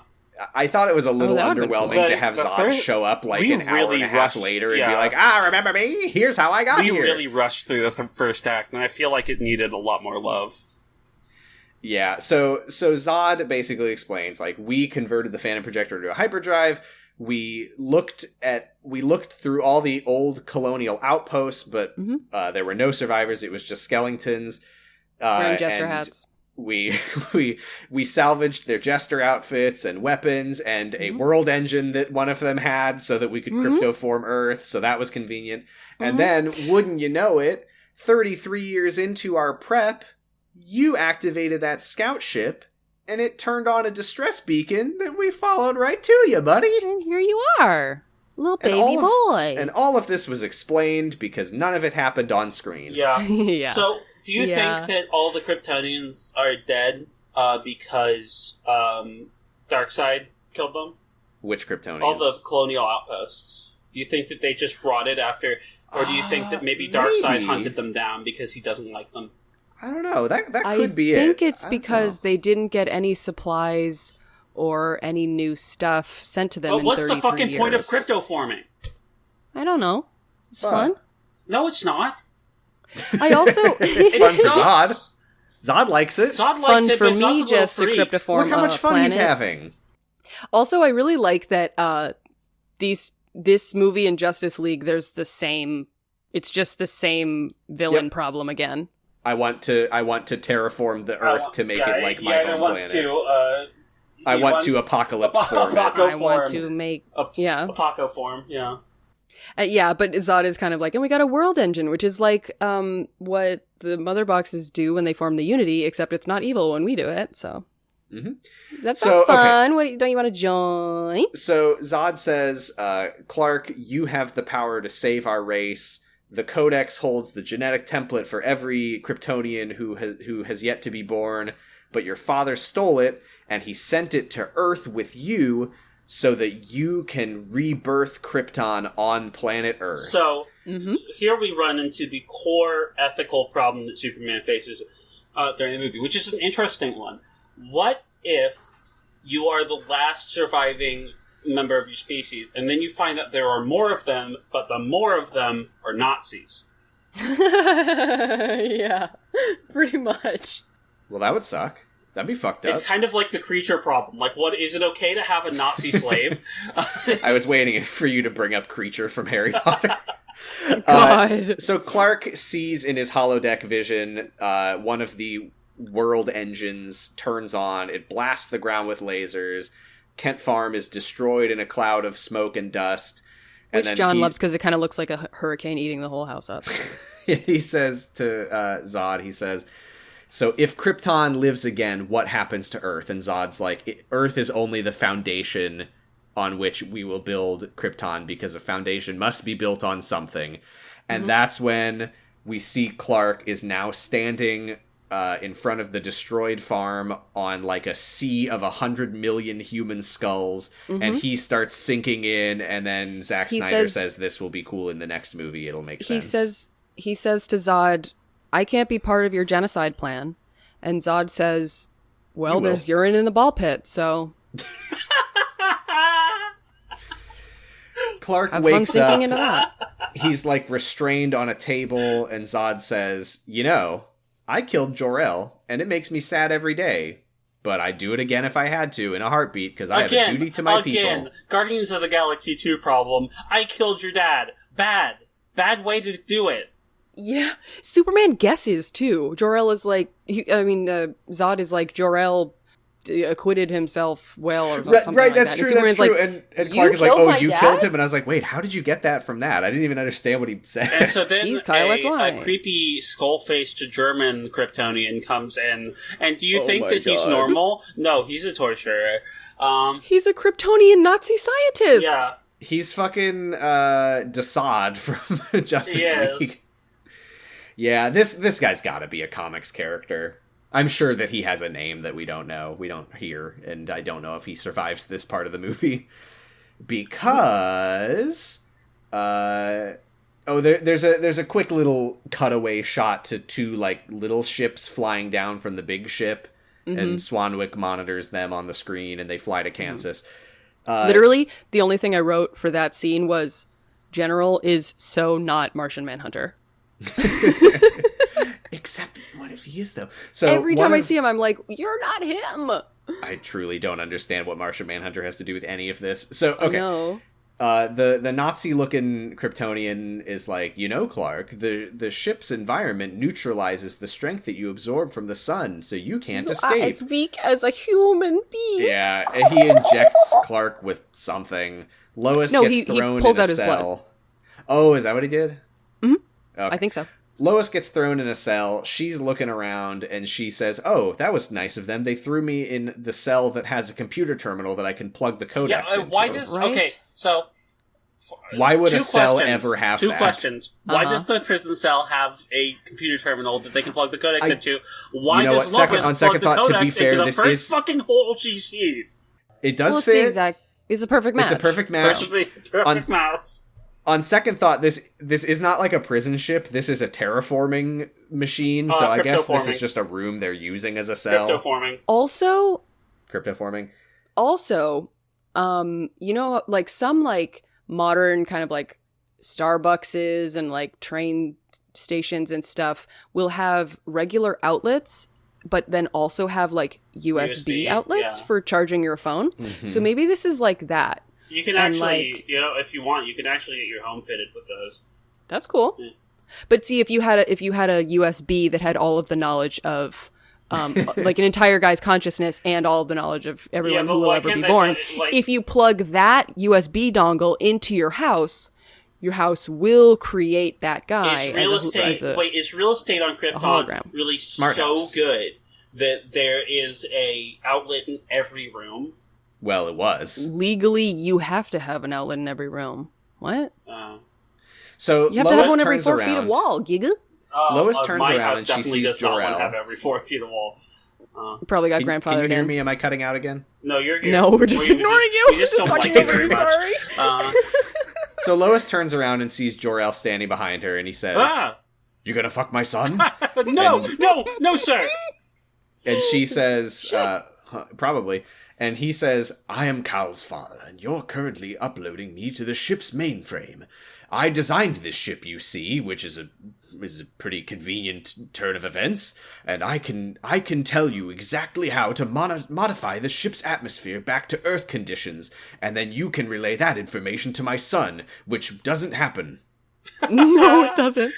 I thought it was a little underwhelming to have Zod show up like an hour and a half later and be like, remember me? Here's how I got here. We really rushed through the first act, and I feel like it needed a lot more love. Yeah, so Zod basically explains, like, we converted the Phantom Projector into a hyperdrive. We looked through all the old colonial outposts, but there were no survivors. It was just skeletons. Wearing jester hats. we we salvaged their jester outfits and weapons and a world engine that one of them had so that we could cryptoform Earth, so that was convenient. And then, wouldn't you know it, 33 years into our prep, you activated that scout ship, and it turned on a distress beacon that we followed right to you, buddy. And here you are, little baby boy. And all of this was explained because none of it happened on screen. Yeah. Yeah. So, do you think that all the Kryptonians are dead because Darkseid killed them? Which Kryptonians? All the colonial outposts. Do you think that they just rotted after... Or do you think that maybe Darkseid hunted them down because he doesn't like them? I don't know. That could be it. I think it's because they didn't get any supplies or any new stuff sent to them in 33 years. But what's the fucking point of cryptoforming? I don't know. It's fun. No, it's not. I also... it's fun for Zod. Zod likes it. Zod likes it, but Zod's a little freak. To cryptoform Look how much fun planet. he's having. Also, I really like that this movie and Justice League, there's the same... It's just the same villain problem again. I want to terraform the Earth to make it like my home planet. I want to apocalypse form. I want to make... Apoco form, yeah. Yeah, but Zod is kind of like, and we got a world engine, which is like what the mother boxes do when they form the Unity, except it's not evil when we do it, so... That sounds fun. Okay. Don't you want to join? So Zod says, Clark, you have the power to save our race. The Codex holds the genetic template for every Kryptonian who has yet to be born, but your father stole it, and he sent it to Earth with you so that you can rebirth Krypton on planet Earth. So, here we run into the core ethical problem that Superman faces during the movie, which is an interesting one. What if you are the last surviving member of your species, and then you find that there are more of them, but the more of them are Nazis? Yeah, pretty much. Well, that would suck. That'd be fucked up. It's kind of like the creature problem. Like, what, is it okay to have a Nazi slave? I was waiting for you to bring up Creature from Harry Potter. God. So Clark sees in his holodeck vision one of the world engines turns on. It blasts the ground with lasers. Kent Farm is destroyed in a cloud of smoke and dust. Which John loves because it kind of looks like a hurricane eating the whole house up. He says to Zod, he says, so if Krypton lives again, what happens to Earth? And Zod's like, Earth is only the foundation on which we will build Krypton, because a foundation must be built on something. And that's when we see Clark is now standing in front of the destroyed farm on like a sea of 100 million human skulls, and he starts sinking in, and then Zack Snyder says this will be cool in the next movie, it'll make sense. He says to Zod, I can't be part of your genocide plan. And Zod says, well, there's urine in the ball pit, so... Clark Have wakes fun up, into that. He's like restrained on a table, and Zod says, I killed Jor-El, and it makes me sad every day. But I'd do it again if I had to, in a heartbeat, because I have a duty to my people. Guardians of the Galaxy 2 problem. I killed your dad. Bad. Bad way to do it. Yeah. Superman guesses, too. Jor-El is like... Zod is like, Jor-El acquitted himself well, or something like that. That's true, that's true. Like, and Clark is like, you killed him? And I was like, wait, how did you get that from that? I didn't even understand what he said. And so then a creepy skull-faced German Kryptonian comes in, and do you think that he's normal? No, he's a torturer. He's a Kryptonian Nazi scientist! Yeah. He's fucking Desaad from Justice League. Yeah, this guy's gotta be a comics character. I'm sure that he has a name that we don't know. We don't hear, and I don't know if he survives this part of the movie. Because there's a quick little cutaway shot to two like little ships flying down from the big ship, and Swanwick monitors them on the screen, and they fly to Kansas. Literally, the only thing I wrote for that scene was, General is so not Martian Manhunter. Except, what if he is, though? So every time I see him, I'm like, you're not him! I truly don't understand what Martian Manhunter has to do with any of this. So, okay. The Nazi-looking Kryptonian is like, Clark, the ship's environment neutralizes the strength that you absorb from the sun, so you can't escape. As weak as a human being. Yeah, and he injects Clark with something. Lois gets thrown he pulls in a out his cell. blood. Oh, is that what he did? Mm-hmm. Okay. I think so. Lois gets thrown in a cell. She's looking around, and she says, "Oh, that was nice of them. They threw me in the cell that has a computer terminal that I can plug the codex into." Why does... Right? Okay, so... Why would a cell ever have that? Two questions. questions. Why does the prison cell have a computer terminal that they can plug the codex into? Why does Lois plug the codex into the first fucking hole she sees? It does fit. It's a perfect match. It's a perfect match. Perfect match. On second thought, this is not like a prison ship. This is a terraforming machine, so I guess this is just a room they're using as a cell. Cryptoforming. Also, like some like modern kind of like Starbuckses and like train stations and stuff will have regular outlets, but then also have like USB outlets for charging your phone. Mm-hmm. So maybe this is like that. You can actually, if you want, you can actually get your home fitted with those. That's cool. Yeah. But see, if you had a USB that had all of the knowledge of, like an entire guy's consciousness and all of the knowledge of everyone who will ever be born, if you plug that USB dongle into your house will create that guy. Is real estate? Is real estate on Krypton really so good that there is a outlet in every room? Well, it was. Legally, you have to have an outlet in every room. What? So you have to have one every 4 feet of wall, Giga. Lois turns around and she sees Jor-El. Have every 4 feet of wall. Probably got grandfathered in. Can you hear me? Am I cutting out again? No, you're here. No, we're just ignoring you. We just don't like you very much. Sorry. So Lois turns around and sees Jor-El standing behind her, and he says, "You gonna fuck my son?" No, sir. And she says, "Probably." And he says, "I am Cal's father, and you're currently uploading me to the ship's mainframe. I designed this ship, you see, which is a pretty convenient turn of events, and I can tell you exactly how to modify the ship's atmosphere back to Earth conditions, and then you can relay that information to my son, which doesn't happen." No, it doesn't.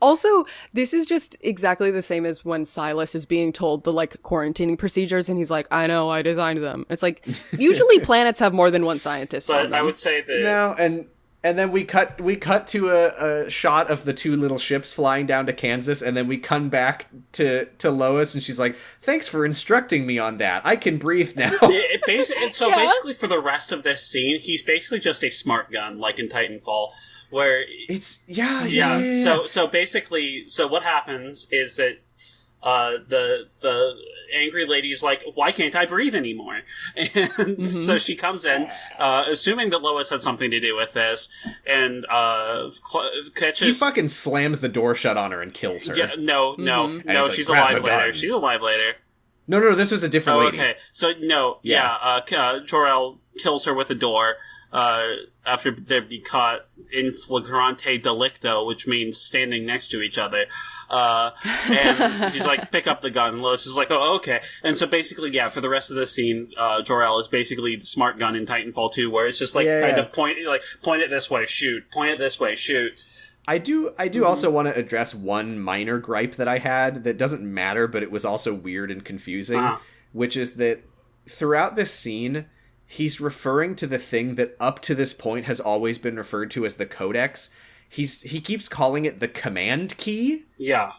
Also, this is just exactly the same as when Silas is being told the like quarantining procedures, and he's like, "I know, I designed them." It's like usually planets have more than one scientist. But I would say that no, and then we cut to a shot of the two little ships flying down to Kansas, and then we come back to Lois, and she's like, "Thanks for instructing me on that. I can breathe now." Basically, for the rest of this scene, he's basically just a smart gun, like in Titanfall. Where it's So basically, what happens is that the angry lady's like, "Why can't I breathe anymore?" And so she comes in, assuming that Lois had something to do with this, and catches. He fucking slams the door shut on her and kills her. Yeah, no, she's alive later. She's alive later. No, this was a different lady. Okay, so Jor-El kills her with a door. After they'd be caught in flagrante delicto, which means standing next to each other. And he's like, "Pick up the gun." And Lois is like, "Oh, okay." And so basically, for the rest of the scene, Jor-El is basically the smart gun in Titanfall 2, where it's just like of point it this way, shoot. Point it this way, shoot. I do also want to address one minor gripe that I had that doesn't matter, but it was also weird and confusing, which is that throughout this scene, he's referring to the thing that up to this point has always been referred to as the codex. He keeps calling it the command key. Yeah.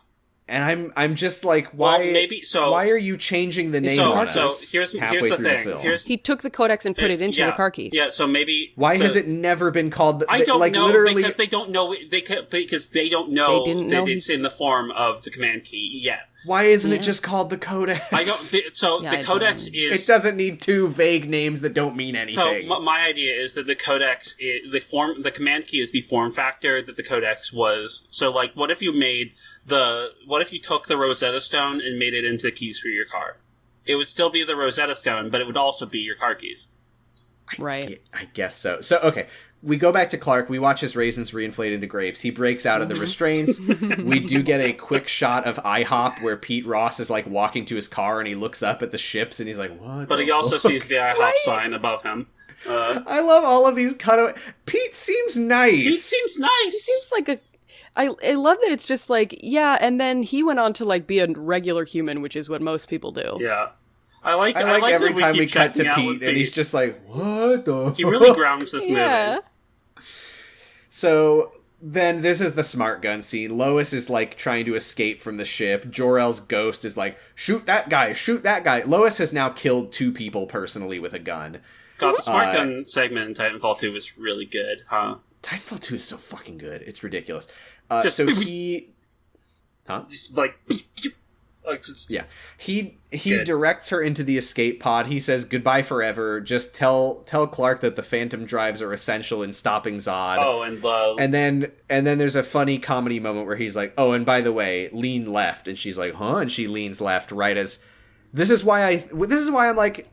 And I'm just like, why why are you changing the name on us? So here's the thing. He took the codex and put it into the car key. Yeah, so maybe why has it never been called I don't know, literally, because they don't know that it's in the form of the command key yet. Why isn't it just called the codex? The codex is... It doesn't need two vague names that don't mean anything. So my idea is that the codex is the command key is the form factor that the codex was. So like, what if you took the Rosetta Stone and made it into keys for your car? It would still be the Rosetta Stone, but it would also be your car keys. Right. I guess so. So, okay. We go back to Clark. We watch his raisins reinflate into grapes. He breaks out of the restraints. We do get a quick shot of IHOP where Pete Ross is like walking to his car and he looks up at the ships and he's like, "What?" But he also sees the IHOP sign above him. I love all of these Pete seems nice. He seems like a... I love that it's just like, yeah, and then he went on to like be a regular human, which is what most people do. Yeah. I like every time we cut to Pete, and he's just like, what the He really grounds this movie. So then this is the smart gun scene. Lois is like trying to escape from the ship. Jor-El's ghost is like, shoot that guy, shoot that guy. Lois has now killed 2 people personally with a gun. God, the smart gun segment in Titanfall 2 was really good, huh? Titanfall 2 is so fucking good. It's ridiculous. Just like yeah. He directs her into the escape pod. He says goodbye forever. Just tell Clark that the phantom drives are essential in stopping Zod. Oh, and love. And then there's a funny comedy moment where he's like, "Oh, and by the way, lean left." And she's like, "Huh?" And she leans left right as this is why I'm like,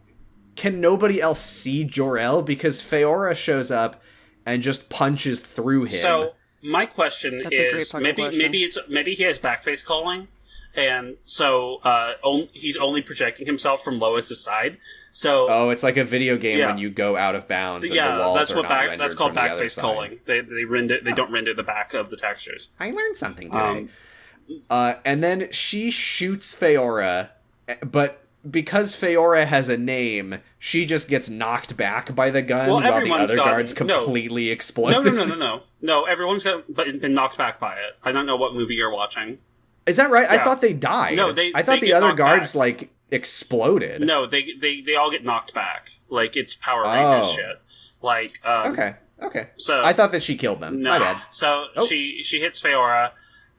can nobody else see Jor-El? Because Feora shows up and just punches through him. So my question is maybe he has backface calling, and so he's only projecting himself from Lois's side. So it's like a video game when you go out of bounds. And the walls that's called backface calling. They don't render the back of the textures. I learned something today. And then she shoots Feora, but because Feora has a name, she just gets knocked back by the gun while the other guards completely explode. No, everyone's been knocked back by it. I don't know what movie you're watching. Is that right? Yeah. I thought they died. No, I thought the other guards, like, exploded. No, they all get knocked back. Like, it's Power Rangers shit. Like, Okay. So I thought that she killed them. No. My bad. So she hits Feora,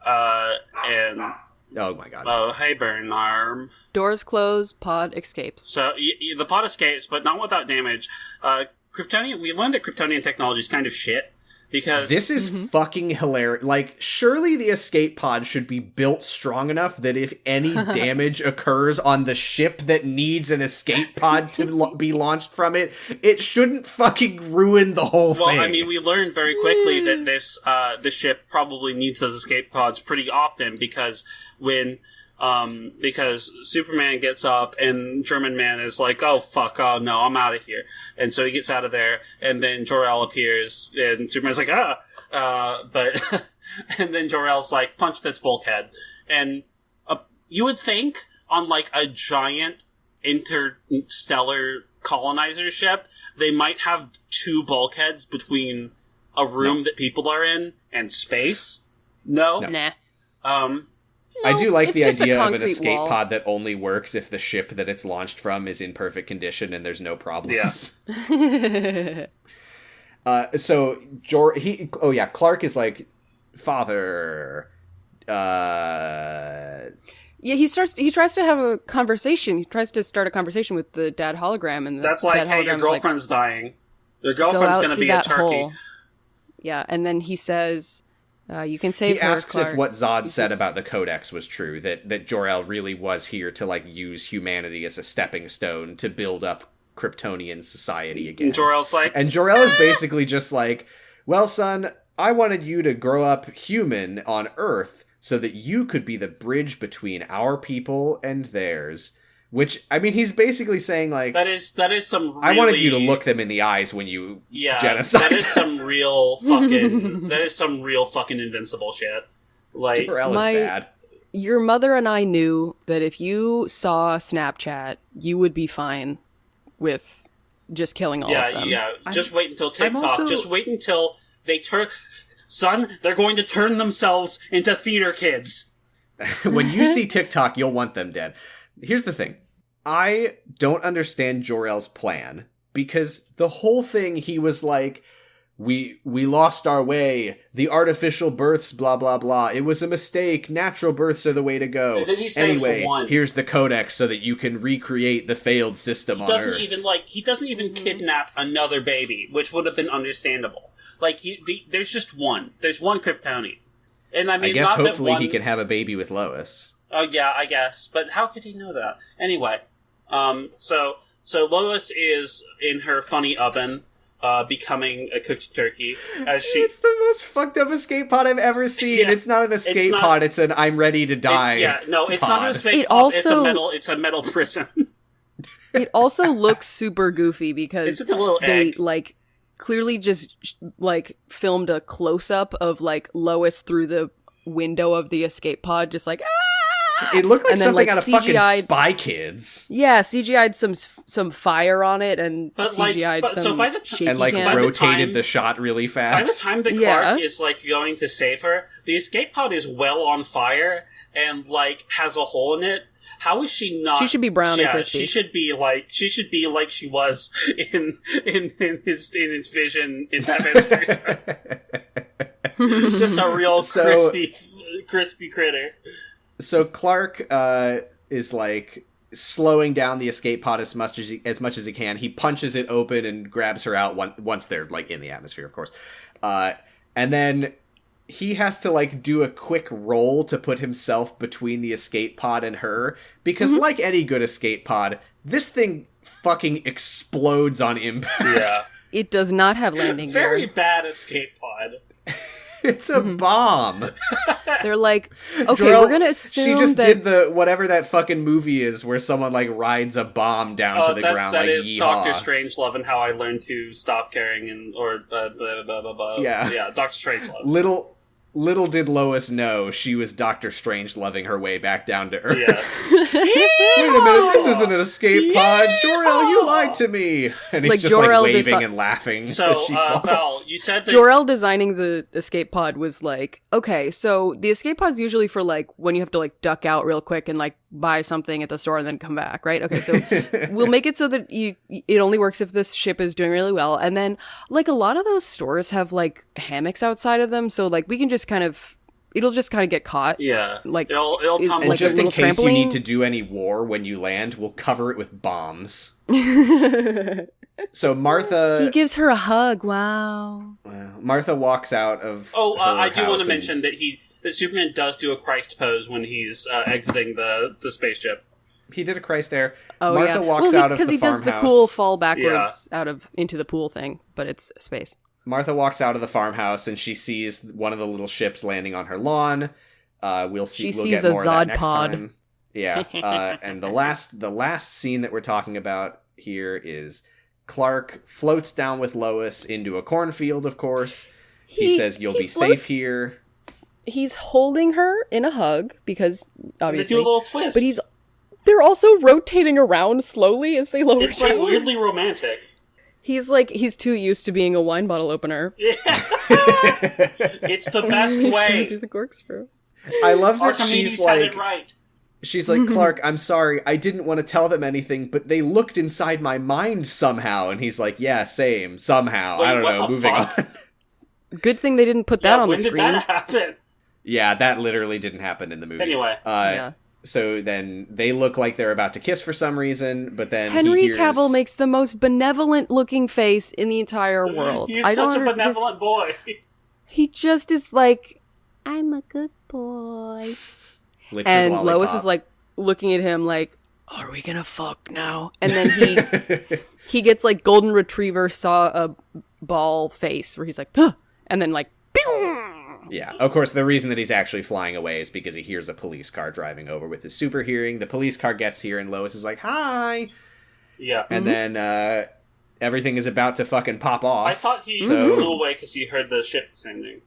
and... Oh my god. Oh, hey, burn arm. Doors close, pod escapes. So, the pod escapes, but not without damage. Kryptonian, we learned that Kryptonian technology is kind of shit, because... This is fucking hilarious. Like, surely the escape pod should be built strong enough that if any damage occurs on the ship that needs an escape pod to be launched from it, it shouldn't fucking ruin the whole thing. Well, I mean, we learned very quickly that the ship probably needs those escape pods pretty often, because Superman gets up and German Man is like, oh fuck, oh no, I'm out of here. And so he gets out of there, and then Jor-El appears, and Superman's like, but, and then Jor-El's like, punch this bulkhead. And you would think on like a giant interstellar colonizer ship, they might have 2 bulkheads between a room that people are in and space. No. Nah. I do like the idea of an escape pod that only works if the ship that it's launched from is in perfect condition and there's no problems. Yeah. So Clark is like, Father. Yeah, he tries to have a conversation. He tries to start a conversation with the dad hologram, and that's like, hey, your girlfriend's dying. Your girlfriend's going to be a turkey. Hole. Yeah, and then he says, you can save her, He asks Clark. if what Zod said about the Codex was true, that Jor-El really was here to, like, use humanity as a stepping stone to build up Kryptonian society again. And Jor-El's like... And Jor-El is basically just like, well, son, I wanted you to grow up human on Earth so that you could be the bridge between our people and theirs. Which, I mean, he's basically saying, like... That is some really... I wanted you to look them in the eyes when you genocide. That is some real fucking... Invincible shit. Like... Jor-El is bad. Your mother and I knew that if you saw Snapchat, you would be fine with just killing all of them. Yeah, just wait until TikTok. Just wait until they turn... Son, they're going to turn themselves into theater kids. When you see TikTok, you'll want them dead. Here's the thing. I don't understand Jor-El's plan, because the whole thing, he was like, we lost our way, the artificial births, blah, blah, blah. It was a mistake. Natural births are the way to go. And then he saves one. Here's the Codex so that you can recreate the failed system on Earth. He doesn't even kidnap another baby, which would have been understandable. Like, there's just one. There's one Kryptonian. And I mean, I guess hopefully he can have a baby with Lois. Oh, yeah, I guess. But how could he know that? Anyway, so Lois is in her funny oven, becoming a cooked turkey. It's the most fucked up escape pod I've ever seen. Yeah, it's not an escape pod, it's an I'm ready to die it's not an escape pod. It's a metal prison. It also looks super goofy because it's like a little they egg. like clearly just like filmed a close up of like Lois through the window of the escape pod, just like It looked like and then, something like, out of CGI'd fucking Spy Kids. Yeah, CGI'd some fire on it, and But, CGI'd some so by the shaky and like cam. rotated the shot really fast. By the time that Clark is like going to save her, the escape pod is well on fire and like has a hole in it. How is she not? She should be brown and crispy. She should be like she was in his vision, in Batman's vision. Just a real crispy critter. So Clark is like slowing down the escape pod as much as he can. He punches it open and grabs her out once they're like in the atmosphere, of course. And then he has to like do a quick roll to put himself between the escape pod and her, because like any good escape pod, this thing fucking explodes on impact. Yeah. It does not have landing gear. Very bad escape pod. It's a bomb. They're like, okay, Drell, we're gonna assume she just that did the whatever that fucking movie is where someone like rides a bomb down to the ground. That like, is yeehaw. Doctor Strangelove and How I Learned to Stop Caring Yeah, Doctor Strangelove. Little did Lois know she was Doctor Strange loving her way back down to Earth. Yes. Wait a minute, this isn't an escape pod. Jor-El, you lied to me. And he's Like, just Jor-El like waving and laughing So, as she falls. Val, you said that... Jor-El designing the escape pod was like, okay, so the escape pod's usually for like when you have to like duck out real quick and like buy something at the store and then come back, right? Okay, so we'll make it so that it only works if this ship is doing really well. And then like a lot of those stores have like hammocks outside of them, so like we can just it'll just kind of get caught. Yeah. Like it'll tumble. And like just in case you trampoline. need to do any war when you land, we'll cover it with bombs. So Martha... He gives her a hug, wow. Martha walks out of I do want to and- mention that Superman does do a Christ pose when he's exiting the spaceship. He did a Christ air. Oh, Martha walks out of the farmhouse. because he does the cool fall backwards into the pool thing, but it's space. Martha walks out of the farmhouse and she sees one of the little ships landing on her lawn. We'll sees get a more of that Zod next pod. time. Yeah. And the last scene that we're talking about here is Clark floats down with Lois into a cornfield, of course. He says, "You'll be safe here." He's holding her in a hug because obviously They do a little twist. But they're also rotating around slowly as they lower It's like down. weirdly romantic. He's too used to being a wine bottle opener. Yeah. It's the best He's gonna way. do the corkscrew. I love that Archimedes had it right. She's like, "Clark, I'm sorry. I didn't want to tell them anything, but they looked inside my mind somehow." And he's like, "Yeah, same. Somehow. Wait, I don't what know. the Moving fuck? on." Good thing they didn't put that on the When did screen. that happen? Yeah, that literally didn't happen in the movie. Anyway. Yeah. So then they look like they're about to kiss for some reason, but then Henry he hears... Cavill makes the most benevolent looking face in the entire world. He's such a benevolent boy. He just is like, I'm a good boy. licks his and lollipop. Lois is like looking at him like, are we gonna fuck now? And then he gets like golden retriever saw a ball face where he's like, huh! And then like, pew! Yeah, of course, the reason that he's actually flying away is because he hears a police car driving over with his super hearing. The police car gets here and Lois is like, "Hi!" Yeah. And then everything is about to fucking pop off. I thought he flew away because he heard the ship descending.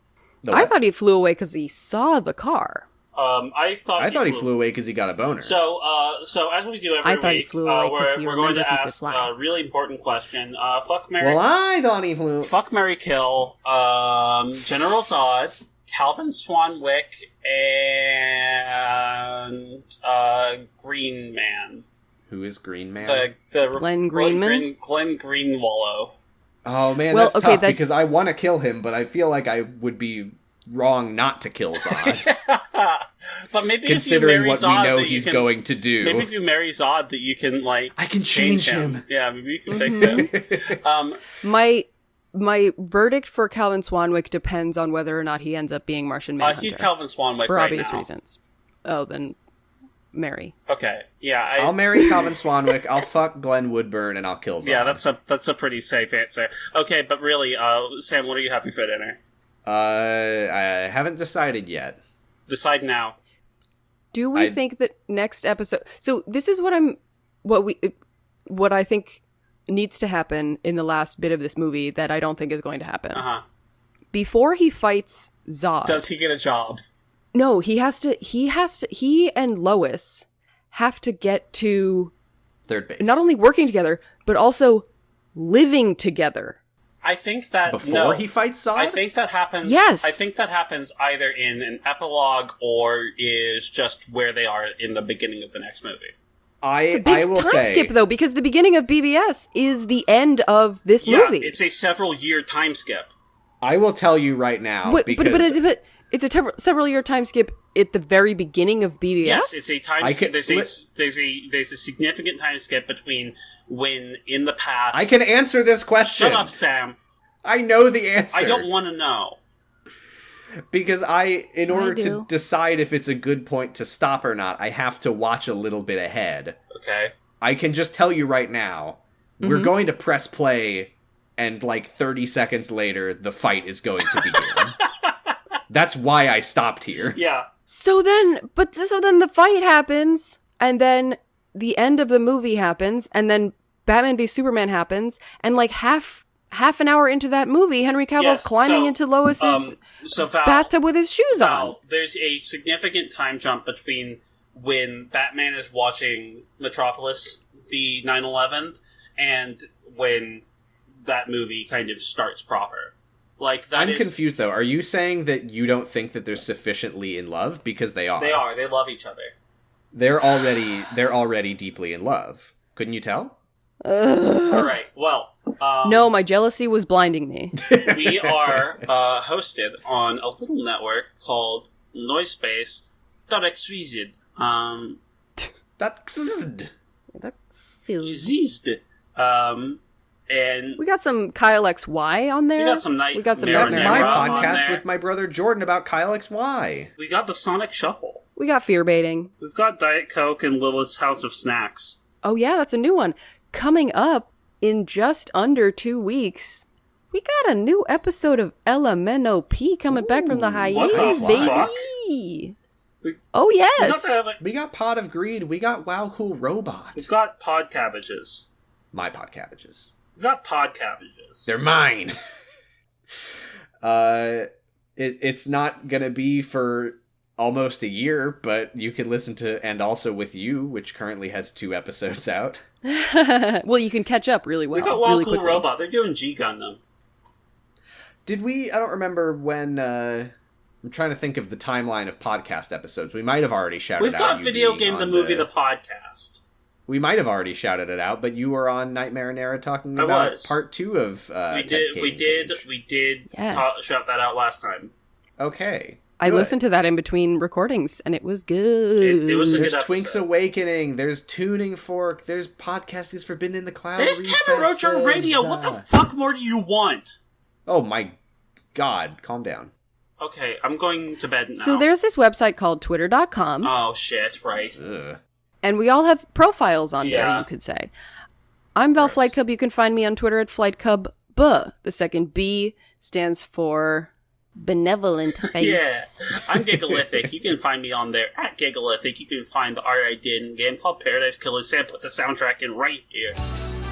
I thought he flew away because he saw the car. I thought he flew away because he got a boner. So as we do every I thought he week, flew away 'cause he we're going remembered to he could ask fly. a really important question. Fuck, Mary. Well, I thought he flew. Fuck, Mary, kill. General Zod, Calvin Swanwick, and Green Man. Who is Green Man? The Glenn Greenman? Glenn Greenwallow. Oh man, Well, that's okay, tough because I want to kill him, but I feel like I would be wrong not to kill Zod, But maybe considering if you marry what Zod, we know that he's you can, going to do. Maybe if you marry Zod, that you can like I can change him. Yeah, maybe you can fix him. My verdict for Calvin Swanwick depends on whether or not he ends up being Martian Manhunter. He's Calvin Swanwick for right obvious now. reasons. Oh, then Mary. Okay, yeah, I'll marry Calvin Swanwick. I'll fuck Glenn Woodburn, and I'll kill Zod. yeah, that's a pretty safe answer. Okay, but really, Sam, what are you having for dinner? I haven't decided yet. Decide now. Do we think that next episode? So this is what what I think needs to happen in the last bit of this movie that I don't think is going to happen. Before he fights Zod, does he get a job? No, he and Lois have to get to third base. Not only working together, but also living together. I think that before he fights Zod? I think that happens. Yes. I think that happens either in an epilogue or is just where they are in the beginning of the next movie. It's a big time skip, though, because the beginning of BBS is the end of this movie. It's a several-year time skip. I will tell you right now, but it's a several-year time skip at the very beginning of BBS. Yes, it's a time skip. There's a significant time skip between when in the past. I can answer this question. Shut up, Sam. I know the answer. I don't want to know. Because in order to decide if it's a good point to stop or not, I have to watch a little bit ahead. Okay. I can just tell you right now, we're going to press play, and 30 seconds later, the fight is going to begin. That's why I stopped here. Yeah. So then the fight happens, and then the end of the movie happens, and then Batman v Superman happens, and half an hour into that movie, Henry Cavill's climbing into Lois's bathtub with his shoes on. There's a significant time jump between when Batman is watching Metropolis be 9/11 and when that movie kind of starts proper. I'm confused, though. Are you saying that you don't think that they're sufficiently in love? Because they are. They are. They love each other. They're already deeply in love. Couldn't you tell? All right. Well, no, my jealousy was blinding me. We are hosted on a little network called Noisepace.xyz. And we got some Kyle XY on there. We got some That's my podcast with my brother Jordan about Kyle XY. We got the Sonic Shuffle. We got fear baiting. We've got Diet Coke and Lilith's House of Snacks. Oh yeah, that's a new one. Coming up in just under 2 weeks, we got a new episode of LMNOP coming back from the hiatus, baby. Oh yes. We got Pod of Greed. We got Wow Cool Robot. We've got Pod Cabbages. My Pod Cabbages. We've got Pod Cabbages. They're mine. It's not gonna be for almost a year, but you can listen to And Also With You, which currently has 2 episodes out. Well, you can catch up really well. We got Wild Cool Robot. They're doing G-Gun, though. Did we? I don't remember when... I'm trying to think of the timeline of podcast episodes. We might have already shouted out... We've got Video Game the Movie, the podcast. We might have already shouted it out, but you were on Nightmare and Era talking about part 2 of We did shout that out last time. Okay. I listened to that in between recordings, and it was good. It was a good episode. There's Twink's Awakening, there's Tuning Fork, there's Podcast is Forbidden in the Cloud. There's Kevin Roach on radio. What the fuck more do you want? Oh my god, calm down. Okay, I'm going to bed now. So there's this website called twitter.com. Oh shit, right. Ugh. And we all have profiles on there, you could say. I'm Val Flight Cub. You can find me on Twitter at FlightCub. The second B stands for... benevolent face. Yeah, I'm Gigalithic. You can find me on there at Gigalithic. You can find the art I did in a game called Paradise Killers. Sam put the soundtrack in right here.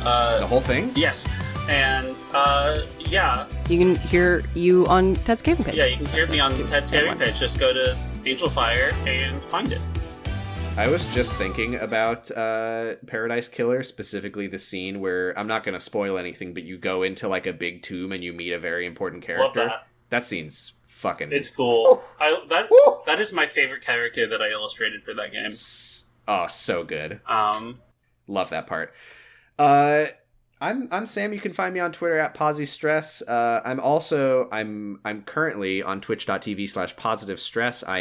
The whole thing? Yes. And, yeah. You can hear you on Ted's Caving Page. Yeah, you can hear me on Ted's Caving Page. Just go to Angel Fire and find it. I was just thinking about Paradise Killer, specifically the scene where, I'm not going to spoil anything, but you go into a big tomb and you meet a very important character. Love that. That scene's fucking... It's cool. That is my favorite character that I illustrated for that game. Oh, so good. Love that part. I'm Sam. You can find me on Twitter at PosiStress. I'm currently on twitch.tv/positivestress. I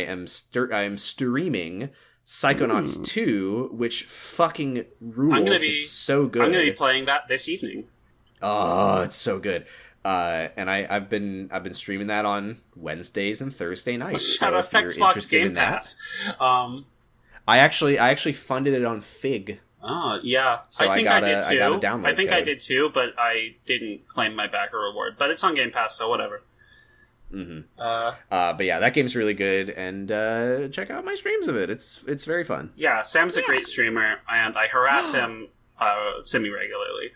am streaming Psychonauts 2, which fucking rules. It's so good. I'm going to be playing that this evening. Oh, it's so good. And I've been streaming that on Wednesdays and Thursday nights. Shout out Xbox Game Pass. I actually funded it on Fig. Oh yeah, so I think I did too. I did too, but I didn't claim my backer reward. But it's on Game Pass, so whatever. Mm-hmm. But yeah, that game's really good, and check out my streams of it. It's very fun. Yeah, Sam's a great streamer, and I harass him semi-regularly.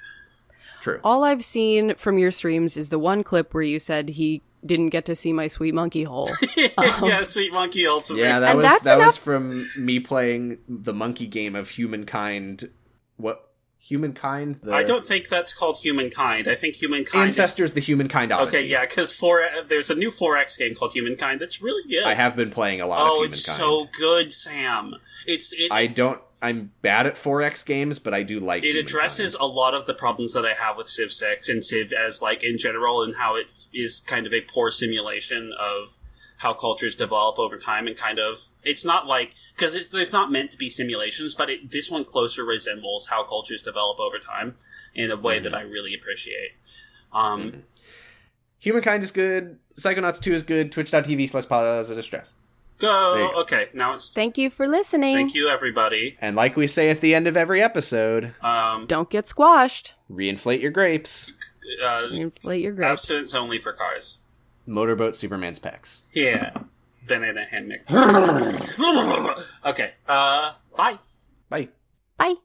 True. All I've seen from your streams is the one clip where you said he didn't get to see my sweet monkey hole. Yeah, sweet monkey also. Yeah, that was from me playing the monkey game of Humankind. What? Humankind? I don't think that's called Humankind. I think Humankind Ancestors, the Humankind Odyssey. Okay, yeah, because there's a new 4X game called Humankind that's really good. I have been playing a lot of Humankind. Oh, it's so good, Sam. I'm bad at 4X games, but I do like it. It addresses a lot of the problems that I have with Civ 6 and Civ as, like, in general, and how it is kind of a poor simulation of how cultures develop over time, and kind of, it's not like, because they're not meant to be simulations, but this one closer resembles how cultures develop over time in a way that I really appreciate. Humankind is good, Psychonauts 2 is good, twitch.tv/positive-stress. Go! Okay, now it's... Thank you for listening. Thank you, everybody. And like we say at the end of every episode... don't get squashed. Reinflate your grapes. Reinflate your grapes. Abstinence only for cars. Motorboat Superman's pecs. Yeah. Banana hand mix. Okay. Bye. Bye. Bye.